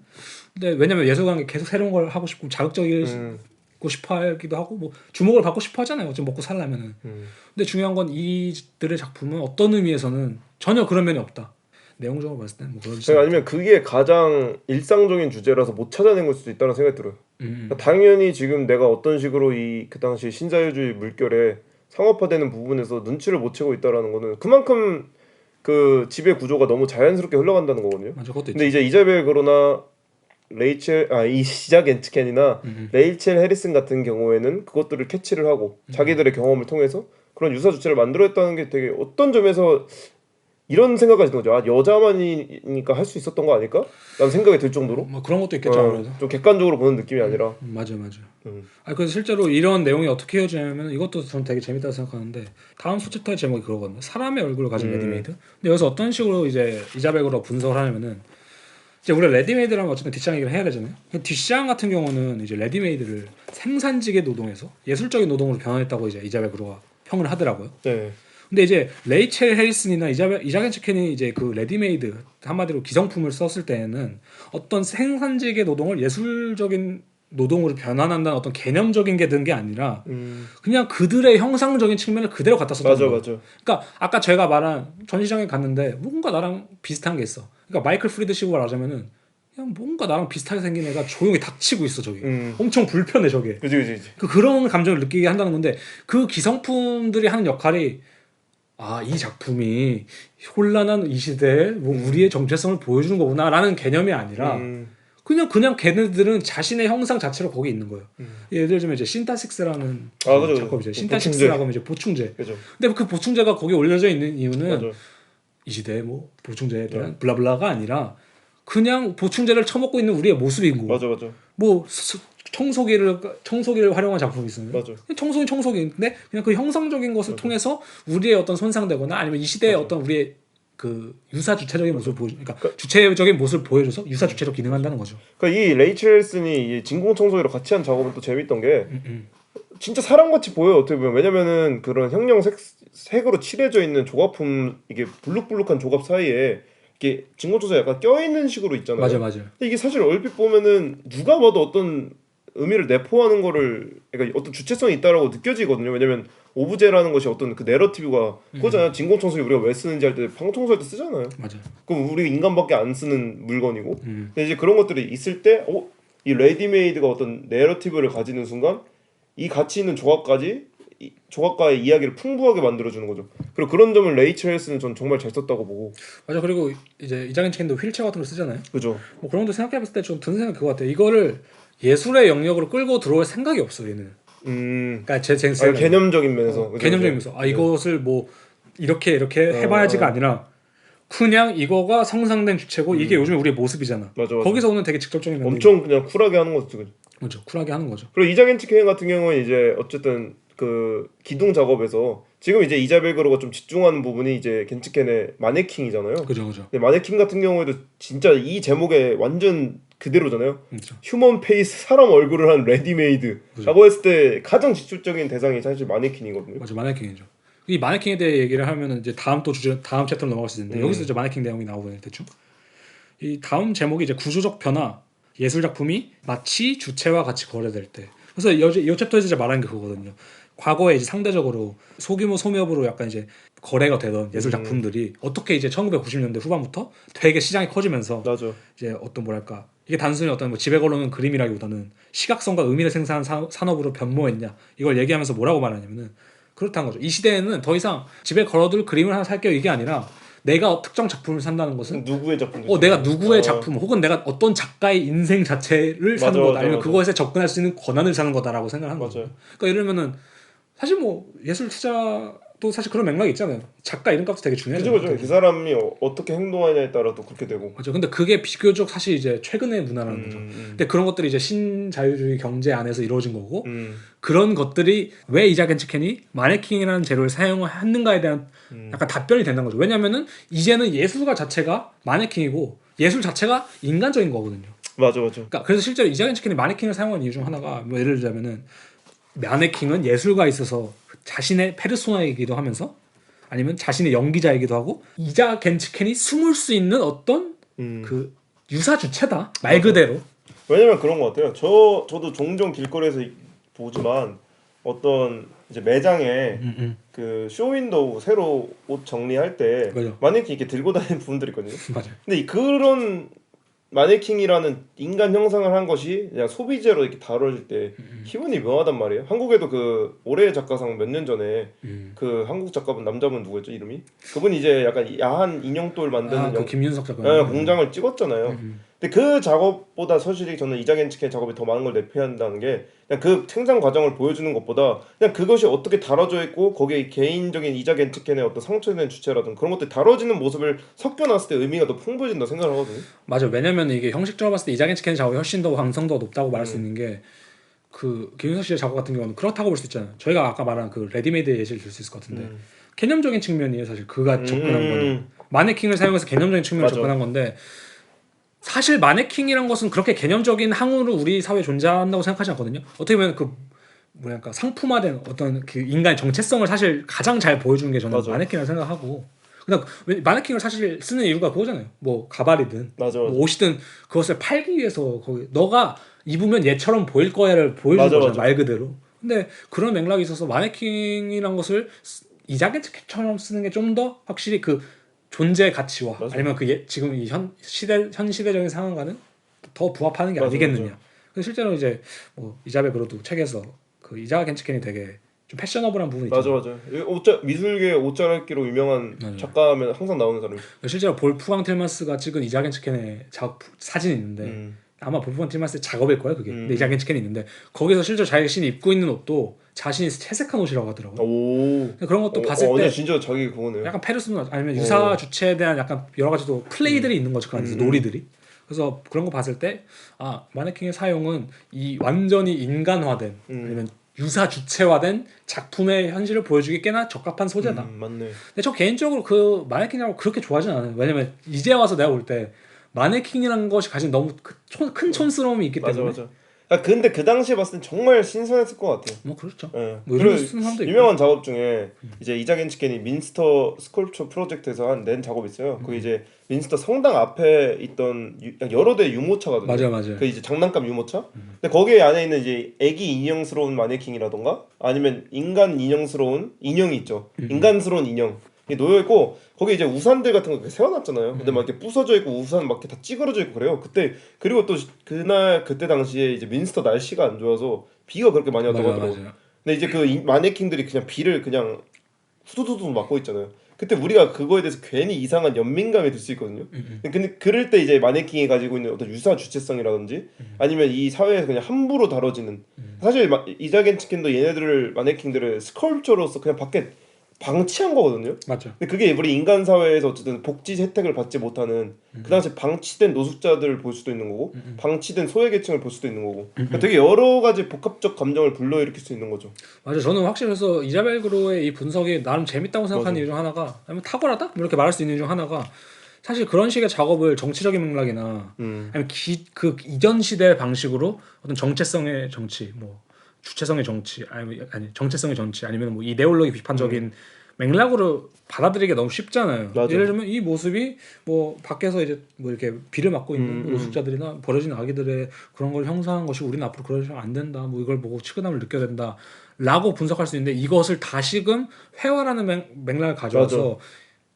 [SPEAKER 3] 근데 왜냐면 예술가는 계속 새로운 걸 하고 싶고 자극적이고 싶어 하기도 하고 뭐 주목을 받고 싶어 하잖아요. 좀 먹고 살려면은. 근데 중요한 건 이들의 작품은 어떤 의미에서는 전혀 그런 면이 없다. 내용적으로 봤을 때는 뭐 그런
[SPEAKER 2] 아니면 그게 가장 일상적인 주제라서 못 찾아낸 걸 수도 있다는 생각이 들어요. 그러니까 당연히 지금 내가 어떤 식으로 그 당시 신자유주의 물결에 상업화되는 부분에서 눈치를 못 채고 있다라는 거는 그만큼 그 지배 구조가 너무 자연스럽게 흘러간다는 거거든요.
[SPEAKER 3] 맞아, 그것도
[SPEAKER 2] 근데
[SPEAKER 3] 있죠.
[SPEAKER 2] 이제 이자벨 그로나 이자 겐츠켄이나 레이첼 해리슨 같은 경우에는 그것들을 캐치를 하고 자기들의 경험을 통해서 그런 유사 주체를 만들어냈다는 게 되게 어떤 점에서 이런 생각까지 드는 거죠. 여자만이니까 할 수 있었던 거 아닐까? 라는 생각이 들 정도로
[SPEAKER 3] 뭐 그런 것도 있겠죠. 아무래도.
[SPEAKER 2] 좀 객관적으로 보는 느낌이 아니라
[SPEAKER 3] 맞아. 그래서 실제로 이런 내용이 어떻게 이어지냐면 이것도 저는 되게 재밌다고 생각하는데 다음 소챕터의 제목이 그거거든요. 사람의 얼굴을 가진 레디메이드. 근데 여기서 어떤 식으로 이제 이자벨그로 분석을 하냐면은 이제 우리가 레디메이드라면 어쨌든 뒷장 얘기를 해야 되잖아요. 뒷장 같은 경우는 이제 레디메이드를 생산직의 노동에서 예술적인 노동으로 변환했다고 이제 이자벨그로가 평을 하더라고요.
[SPEAKER 2] 네.
[SPEAKER 3] 근데 이제 레이첼 해리슨이나 이자겐츠켄이 이제 그 레디메이드 한마디로 기성품을 썼을 때에는 어떤 생산직의 노동을 예술적인 노동으로 변환한다는 어떤 개념적인 게 든 게 아니라 그냥 그들의 형상적인 측면을 그대로 갖다 썼다는 거예요.
[SPEAKER 2] 맞아.
[SPEAKER 3] 그러니까 아까 제가 말한 전시장에 갔는데 뭔가 나랑 비슷한 게 있어. 그러니까 마이클 프리드식으로 말하자면은 그냥 뭔가 나랑 비슷하게 생긴 애가 조용히 닥치고 있어 저기. 엄청 불편해 저게.
[SPEAKER 2] 그지.
[SPEAKER 3] 그런 감정을 느끼게 한다는 건데 그 기성품들이 하는 역할이 이 작품이 혼란한 이 시대에 뭐 우리의 정체성을 보여주는 거구나라는 개념이 아니라 그냥 걔네들은 자신의 형상 자체로 거기 있는 거예요. 예를 들면 이제 신타식스라는 작업이죠. 신타식스라고 하면 이제 보충제.
[SPEAKER 2] 그죠.
[SPEAKER 3] 근데 그 보충제가 거기 올려져 있는 이유는
[SPEAKER 2] 맞아.
[SPEAKER 3] 이 시대에 뭐 보충제에 대한 블라블라가 아니라 그냥 보충제를 처먹고 있는 우리의 모습인 거고.
[SPEAKER 2] 맞아.
[SPEAKER 3] 뭐 청소기를 활용한 작품이 있어요.
[SPEAKER 2] 맞아.
[SPEAKER 3] 청소기인데 그냥 그 형상적인 것을 통해서 우리의 어떤 손상되거나 아니면 이 시대의 어떤 우리의 그 유사 주체적인 모습을 그러니까 주체적인 모습을 보여줘서 유사 주체로 기능한다는 거죠.
[SPEAKER 2] 그러니까 이 레이첼 헬슨이 이 진공 청소기로 같이 한 작업은 또 재밌던 게 진짜 사람같이 보여요. 어떻게 보면. 왜냐면은 그런 색으로 칠해져 있는 조각품 이게 불룩불룩한 조각 사이에 이게 진공 청소기 약간 껴있는 식으로 있잖아요.
[SPEAKER 3] 맞아.
[SPEAKER 2] 근데 이게 사실 얼핏 보면은 누가 봐도 어떤 의미를 내포하는 거를 그러니까 어떤 주체성이 있다라고 느껴지거든요. 왜냐면 오브제라는 것이 어떤 그 내러티브가 그거잖아요. 진공 청소기 우리가 왜 쓰는지 할 때 방 청소할 때 쓰잖아요.
[SPEAKER 3] 맞아.
[SPEAKER 2] 그럼 우리 인간밖에 안 쓰는 물건이고. 근데 이제 그런 것들이 있을 때 이 레디메이드가 어떤 내러티브를 가지는 순간 이 가치 있는 조각가의 이야기를 풍부하게 만들어주는 거죠. 그리고 그런 점을 레이첼 헬스는 전 정말 잘 썼다고 보고.
[SPEAKER 3] 맞아. 그리고 이제 이장현 책도 휠체어 같은 거 쓰잖아요.
[SPEAKER 2] 그죠.
[SPEAKER 3] 뭐 그런 것도 생각해봤을 때 좀 드는 생각이 그거 같아요. 이거를 예술의 영역으로 끌고 들어올 생각이 없어 얘는. 그러니까 제
[SPEAKER 2] 개념적인 면에서.
[SPEAKER 3] 개념적인 면에서 이것을 뭐 이렇게 해봐야지가 아니라 그냥 이거가 성상된 주체고 이게 요즘 우리의 모습이잖아.
[SPEAKER 2] 맞아.
[SPEAKER 3] 거기서 오는 되게 직접적인 면이
[SPEAKER 2] 엄청 그냥 쿨하게 하는 거죠.
[SPEAKER 3] 그렇죠. 쿨하게 하는 거죠.
[SPEAKER 2] 그리고 이자겐치켄 같은 경우는 이제 어쨌든 그 기둥 작업에서 지금 이제 이자벨그로가 좀 집중하는 부분이 이제 겐츠켄의 마네킹이잖아요.
[SPEAKER 3] 그죠.
[SPEAKER 2] 근데 마네킹 같은 경우에도 진짜 이 제목에 완전 그대로잖아요.
[SPEAKER 3] 그렇죠.
[SPEAKER 2] 휴먼 페이스 사람 얼굴을 한 레디메이드라고 했을 때 가장 직접적인 대상이 사실 마네킹이거든요.
[SPEAKER 3] 맞아, 마네킹이죠. 이 마네킹에 대해 얘기를 하면은 이제 다음 챕터로 넘어갈 수 있는데 여기서 이제 마네킹 내용이 나오거든요, 대충. 이 다음 제목이 이제 구조적 변화, 예술 작품이 마치 주체와 같이 거래될 때. 그래서 이 챕터에서 이제 말하는 게 그거거든요. 과거에 이제 상대적으로 소규모 소매업으로 약간 이제 거래가 되던 예술 작품들이 어떻게 이제 1990년대 후반부터 되게 시장이 커지면서
[SPEAKER 2] 맞아.
[SPEAKER 3] 이제 어떤 뭐랄까 이게 단순히 어떤 뭐 집에 걸어놓은 그림이라기보다는 시각성과 의미를 생산하는 산업으로 변모했냐 이걸 얘기하면서 뭐라고 말하냐면은 그렇다는 거죠. 이 시대에는 더 이상 집에 걸어둘 그림을 하나 살게요 이게 아니라 내가 특정 작품을 산다는 것은
[SPEAKER 2] 누구의 작품?
[SPEAKER 3] 내가 누구의 작품 혹은 내가 어떤 작가의 인생 자체를 사는 거다 아니면 그것에 접근할 수 있는 권한을 사는 거다라고 생각하는 거죠. 그러니까 예를 들면은 사실 뭐 예술 투자도 사실 그런 맥락이 있잖아요. 작가 이름값도 되게 중요하죠.
[SPEAKER 2] 그죠. 그 사람이 어떻게 행동하냐에 따라도 그렇게 되고.
[SPEAKER 3] 맞죠. 근데 그게 비교적 사실 이제 최근의 문화라는 거죠. 근데 그런 것들이 이제 신자유주의 경제 안에서 이루어진 거고 그런 것들이 왜 이자겐 치켄이 마네킹이라는 재료를 사용했는가에 대한 약간 답변이 된다는 거죠. 왜냐면은 이제는 예술가 자체가 마네킹이고 예술 자체가 인간적인 거거든요.
[SPEAKER 2] 맞아.
[SPEAKER 3] 그러니까 그래서 실제로 이자겐 치켄이 마네킹을 사용한 이유 중 하나가 뭐 예를 들자면은 마네킹은 예술가에 있어서 자신의 페르소나이기도 하면서 아니면 자신의 연기자이기도 하고 이자겐 치켄이 숨을 수 있는 어떤 그 유사 주체다 말 그대로.
[SPEAKER 2] 왜냐면 그런 것 같아요. 저도 종종 길거리에서 보지만 어떤 이제 매장에 그 쇼윈도우 새로 옷 정리할 때 마네킹 이렇게 들고 다니는 분들이 있거든요.
[SPEAKER 3] 맞아요.
[SPEAKER 2] 근데 그런 마네킹이라는 인간 형상을 한 것이 그냥 소비재로 이렇게 다뤄질 때 기분이 묘하단 말이에요. 한국에도 그 올해의 작가상 몇 년 전에 그 한국 작가분 남자분 누구였죠 이름이? 그분이 이제 약간 야한 인형돌 만드는
[SPEAKER 3] 그 김윤석 작가
[SPEAKER 2] 공장을 찍었잖아요. 근데 그 작업보다 사실 저는 이자겐 치켄 작업이 더 많은 걸 내포한다는 게 그냥 그 생산 과정을 보여주는 것보다 그냥 그것이 어떻게 다뤄져 있고 거기에 개인적인 이자겐 치켄의 어떤 상처된 주체라든 그런 것들이 다뤄지는 모습을 섞여놨을 때 의미가 더 풍부해진다 생각을 하거든요.
[SPEAKER 3] 맞아. 왜냐면 이게 형식적으로 봤을 때 이자겐 치켄 작업이 훨씬 더 완성도가 높다고 말할 수 있는 게 그 김윤석 씨의 작업 같은 경우는 그렇다고 볼 수 있잖아요. 저희가 아까 말한 그 레디메이드 예시를 들 수 있을 것 같은데 개념적인 측면이에요. 사실 그가 접근한 거는 마네킹을 사용해서 개념적인 측면을 접근한 건데 사실 마네킹이란 것은 그렇게 개념적인 항으로 우리 사회에 존재한다고 생각하지 않거든요. 어떻게 보면 그 뭐랄까 상품화된 어떤 그 인간의 정체성을 사실 가장 잘 보여주는 게 저는 마네킹이라고 생각하고 그냥 마네킹을 사실 쓰는 이유가 그거잖아요. 뭐 가발이든 뭐 옷이든 그것을 팔기 위해서 거기 너가 입으면 얘처럼 보일 거야를 보여주는 거잖아요. 말 그대로. 근데 그런 맥락이 있어서 마네킹이란 것을 이자겐 치켄처럼 쓰는 게 좀 더 확실히 그 존재 가치와 아니면 그 지금 이 현 시대적인 상황과는 더 부합하는 게
[SPEAKER 2] 맞아,
[SPEAKER 3] 아니겠느냐.
[SPEAKER 2] 맞아.
[SPEAKER 3] 그래서 실제로 이제 뭐 이자벨 그로도 책에서 그 이자가 켄츠켄이 되게 좀 패셔너블한 부분이
[SPEAKER 2] 맞아
[SPEAKER 3] 있잖아요.
[SPEAKER 2] 맞아. 미술계 옷자락기로 유명한
[SPEAKER 3] 맞아.
[SPEAKER 2] 작가면 항상 나오는 사람이죠.
[SPEAKER 3] 실제로 볼프강 틸만스가 찍은 이자 켄츠켄의 사진이 있는데 아마 볼프강 틸만스의 작업일 거예요 그게. 근데 이자 켄츠켄이 있는데 거기서 실제로 자신이 입고 있는 옷도 자신이 채색한 옷이라고 하더라고요.
[SPEAKER 2] 오.
[SPEAKER 3] 그런 것도 봤을 때
[SPEAKER 2] 완전 진짜 자기 그거네.
[SPEAKER 3] 약간 페르소나 아니면 유사 주체에 대한 약간 여러 가지 또 플레이들이 있는 거죠. 그 안에서 놀이들이. 그래서 그런 거 봤을 때 아 마네킹의 사용은 이 완전히 인간화된 아니면 유사 주체화된 작품의 현실을 보여주기 꽤나 적합한 소재다.
[SPEAKER 2] 맞네.
[SPEAKER 3] 근데 저 개인적으로 그 마네킹이라고 그렇게 좋아하진 않아요. 왜냐면 이제 와서 내가 볼 때 마네킹이라는 것이 가진 너무 큰 촌스러움이 있기 때문에.
[SPEAKER 2] 맞아. 아 근데 그 당시에 봤을 땐 정말 신선했을 것 같아요.
[SPEAKER 3] 뭐 그렇죠.
[SPEAKER 2] 예.
[SPEAKER 3] 뭐
[SPEAKER 2] 그리고
[SPEAKER 3] 이런 사람도 있고.
[SPEAKER 2] 유명한 작업 중에 이제 이자겐 치켄이 민스터 스컬프처 프로젝트에서 낸 작업이 있어요. 그 이제 민스터 성당 앞에 있던 여러 대 유모차거든요.
[SPEAKER 3] 맞아.
[SPEAKER 2] 그 이제 장난감 유모차. 근데 거기에 안에 있는 이제 애기 인형스러운 마네킹이라던가 아니면 인간 인형스러운 인형이 있죠. 인간스러운 인형. 놓여 있고 거기 이제 우산들 같은 거 이렇게 세워놨잖아요. 근데 막 이렇게 부서져 있고 우산 막 이렇게 다 찌그러져 있고 그래요. 그리고 또 그때 당시에 이제 민스터 날씨가 안 좋아서 비가 그렇게 많이 왔다고 하더라고.
[SPEAKER 3] 맞아.
[SPEAKER 2] 근데 이제 그 마네킹들이 그냥 비를 그냥 후두두두 맞고 있잖아요. 그때 우리가 그거에 대해서 괜히 이상한 연민감이 들 수 있거든요. 근데 그럴 때 이제 마네킹이 가지고 있는 어떤 유사 주체성이라든지 아니면 이 사회에서 그냥 함부로 다뤄지는 사실 이자겐 치킨도 얘네들을 마네킹들을 스컬프처로서 그냥 밖에 방치한 거거든요.
[SPEAKER 3] 맞죠.
[SPEAKER 2] 근데 그게 우리 인간 사회에서 어쨌든 복지 혜택을 받지 못하는 그 당시 방치된 노숙자들을 볼 수도 있는 거고 방치된 소외계층을 볼 수도 있는 거고 그러니까 되게 여러 가지 복합적 감정을 불러일으킬 수 있는 거죠.
[SPEAKER 3] 맞아. 저는 확실히 그래서 이자벨 그로의 이 분석이 나름 재밌다고 생각하는 이유 중 하나가 아니면 탁월하다? 뭐 이렇게 말할 수 있는 이유 중 하나가 사실 그런 식의 작업을 정치적인 맥락이나 아니면 그 이전 시대 방식으로 어떤 정체성의 정치, 뭐 주체성의 정치, 아니 정체성의 정치, 아니면 뭐 이데올로기 비판적인 맥락으로 받아들이기가 너무 쉽잖아요.
[SPEAKER 2] 맞아.
[SPEAKER 3] 예를 들면 이 모습이 뭐 밖에서 이제 뭐 이렇게 비를 맞고 있는 노숙자들이나 버려진 아기들의 그런 걸 형상한 것이 우리는 앞으로 그러시면 안 된다. 뭐 이걸 보고 측은함을 느껴야 된다라고 분석할 수 있는데 이것을 다시금 회화라는 맥락을 가져와서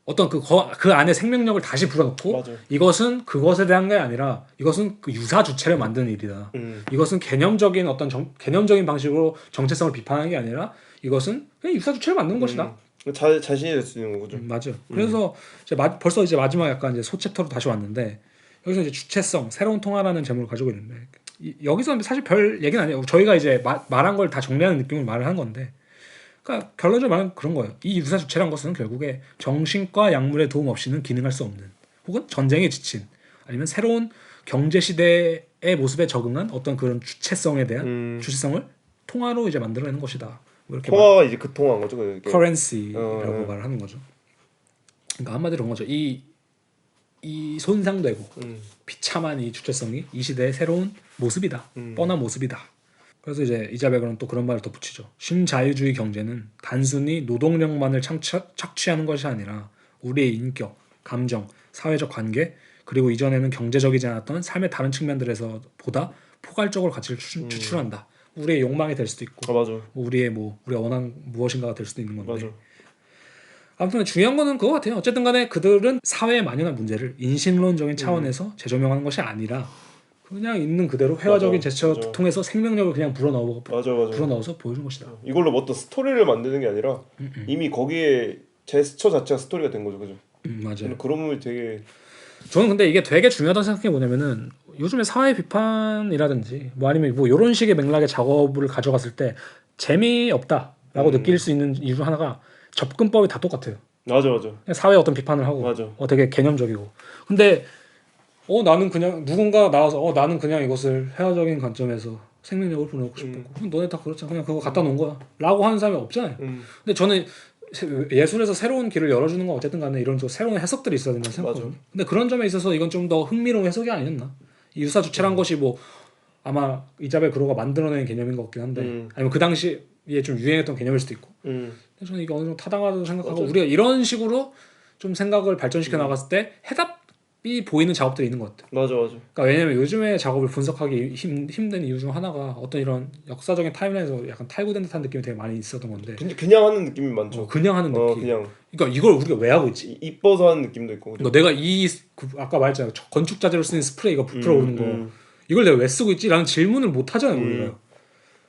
[SPEAKER 3] 어떤 그 안에 생명력을 다시 불어넣고
[SPEAKER 2] 맞아.
[SPEAKER 3] 이것은 그것에 대한 게 아니라 이것은 그 유사 주체를 만드는 일이다. 이것은 개념적인 어떤 개념적인 방식으로 정체성을 비판하는 게 아니라 이것은 그냥 유사 주체를 만드는 것이다.
[SPEAKER 2] 자신이 될 수 있는 거죠.
[SPEAKER 3] 맞아요. 그래서 이제 벌써 이제 마지막 약간 이제 소챕터로 다시 왔는데 여기서 이제 주체성, 새로운 통화라는 제목을 가지고 있는데 여기서 사실 별 얘기는 아니에요. 저희가 이제 말한 걸 다 정리하는 느낌을 말을 하는 건데. 그러니까 결론적으로 말하면 그런 거예요. 이 유사 주체란 것은 결국에 정신과 약물의 도움 없이는 기능할 수 없는 혹은 전쟁에 지친 아니면 새로운 경제 시대의 모습에 적응한 어떤 그런 주체성에 대한 주체성을 통화로 이제 만들어내는 것이다. 뭐 이렇게
[SPEAKER 2] 통화가 이제 그 통화인 거죠. 그게.
[SPEAKER 3] 커런시라고 말을 하는 거죠. 그러니까 한마디로 그런 거죠. 이 손상되고 비참한 이 주체성이 이 시대의 새로운 모습이다. 뻔한 모습이다. 그래서 이제 이자벨은 또 그런 말을 덧붙이죠. 신자유주의 경제는 단순히 노동력만을 착취하는 것이 아니라 우리의 인격, 감정, 사회적 관계 그리고 이전에는 경제적이지 않았던 삶의 다른 측면들에서 보다 포괄적으로 가치를 추출한다. 우리의 욕망이 될 수도 있고,
[SPEAKER 2] 맞아.
[SPEAKER 3] 우리의 우리가 원하는 무엇인가가 될 수도 있는 건데.
[SPEAKER 2] 맞아.
[SPEAKER 3] 아무튼 중요한 거는 그거 같아요. 어쨌든 간에 그들은 사회에 만연한 문제를 인신론적인 차원에서 재조명하는 것이 아니라 그냥 있는 그대로 회화적인 제스처를 통해서 생명력을 그냥 불어넣어서 보여준 것이다.
[SPEAKER 2] 이걸로 뭐 어떤 스토리를 만드는 게 아니라 이미 거기에 제스처 자체가 스토리가 된 거죠, 그죠?
[SPEAKER 3] 맞아요.
[SPEAKER 2] 그런 부분이 되게
[SPEAKER 3] 저는 근데 이게 되게 중요하다고 생각한 게 뭐냐면은 요즘에 사회 비판이라든지 뭐 아니면 뭐 이런 식의 맥락의 작업을 가져갔을 때 재미없다라고 느낄 수 있는 이유 중 하나가 접근법이 다 똑같아요.
[SPEAKER 2] 맞아.
[SPEAKER 3] 그냥 사회 어떤 비판을 하고 되게 개념적이고. 근데 나는 그냥 누군가 나와서 나는 그냥 이것을 회화적인 관점에서 생명력을 불어넣고 싶었고 너네 다 그렇잖아 그냥 그거 갖다 놓은 거야 라고 하는 사람이 없잖아요. 근데 저는 예술에서 새로운 길을 열어주는 건 어쨌든 간에 이런 새로운 해석들이 있어야 된다고 생각하거든요. 근데 그런 점에 있어서 이건 좀 더 흥미로운 해석이 아니었나. 이 유사주체란 것이 뭐 아마 이자벨 그로가 만들어낸 개념인 것 같긴 한데 아니면 그 당시에 좀 유행했던 개념일 수도 있고 근데 저는 이게 어느 정도 타당하다고 생각하고 우리가 이런 식으로 좀 생각을 발전시켜 나갔을 때 해답이 보이는 작업들이 있는 것 같아요.
[SPEAKER 2] 맞아.
[SPEAKER 3] 그러니까 왜냐면 요즘의 작업을 분석하기 힘든 이유 중 하나가 어떤 이런 역사적인 타임라인에서 약간 탈구된 듯한 느낌이 되게 많이 있었던 건데
[SPEAKER 2] 그냥 하는 느낌이 많죠.
[SPEAKER 3] 그냥 하는 느낌.
[SPEAKER 2] 그냥.
[SPEAKER 3] 그러니까 이걸 우리가 왜 하고 있지?
[SPEAKER 2] 이뻐서 하는 느낌도 있고.
[SPEAKER 3] 그러니까 내가 아까 말했잖아 건축 자재로 쓰는 스프레이 이거 부풀어 오르는 거 이걸 내가 왜 쓰고 있지? 라는 질문을 못 하잖아요 우리가.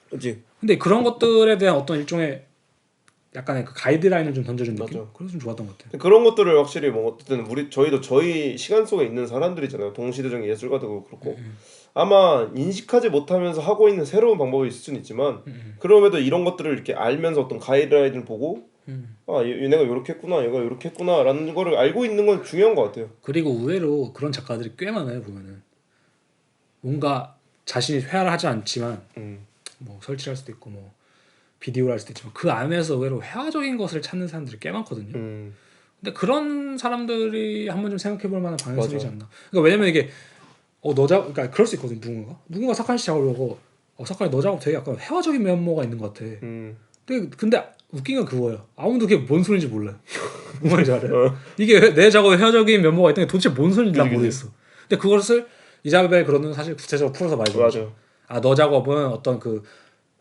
[SPEAKER 2] 그렇지.
[SPEAKER 3] 근데 그런 것들에 대한 어떤 일종의 약간의 그 가이드라인을 좀 던져준 느낌?
[SPEAKER 2] 맞아.
[SPEAKER 3] 그래서 좀 좋았던 것 같아요.
[SPEAKER 2] 그런 것들을 확실히 뭐 어쨌든 저희도 저희 시간 속에 있는 사람들이잖아요. 동시대적인 예술가도 그렇고 아마 인식하지 못하면서 하고 있는 새로운 방법일 수는 있지만 그럼에도 이런 것들을 이렇게 알면서 어떤 가이드라인을 보고 아 얘네가 이렇게 했구나, 얘가 이렇게 했구나라는 거를 알고 있는 건 중요한 것 같아요.
[SPEAKER 3] 그리고 의외로 그런 작가들이 꽤 많아요 보면은. 뭔가 자신이 회화를 하지 않지만 뭐 설치를 할 수도 있고 뭐 비디오를 할 수도 있지만 그 안에서 의외로 회화적인 것을 찾는 사람들이 꽤 많거든요. 근데 그런 사람들이 한번 좀 생각해볼 만한 방향성이지
[SPEAKER 2] 맞아.
[SPEAKER 3] 않나. 그러니까 왜냐면 이게 그러니까 그럴 수 있거든. 누군가 사칸 씨 작업을 보고 사칸이 너 작업 되게 약간 회화적인 면모가 있는 것 같아. 근데 웃긴 건 그거예요. 아무도 그게 뭔 소리인지 몰라요. 뭔 말인지 알아요? 이게 내 작업에 회화적인 면모가 있다는 게 도대체 뭔 소리인지 난 모르겠어. 근데 그것을 이자벨 그로는 사실 구체적으로 풀어서 말해줘.
[SPEAKER 2] 맞아.
[SPEAKER 3] 너 작업은 어떤 그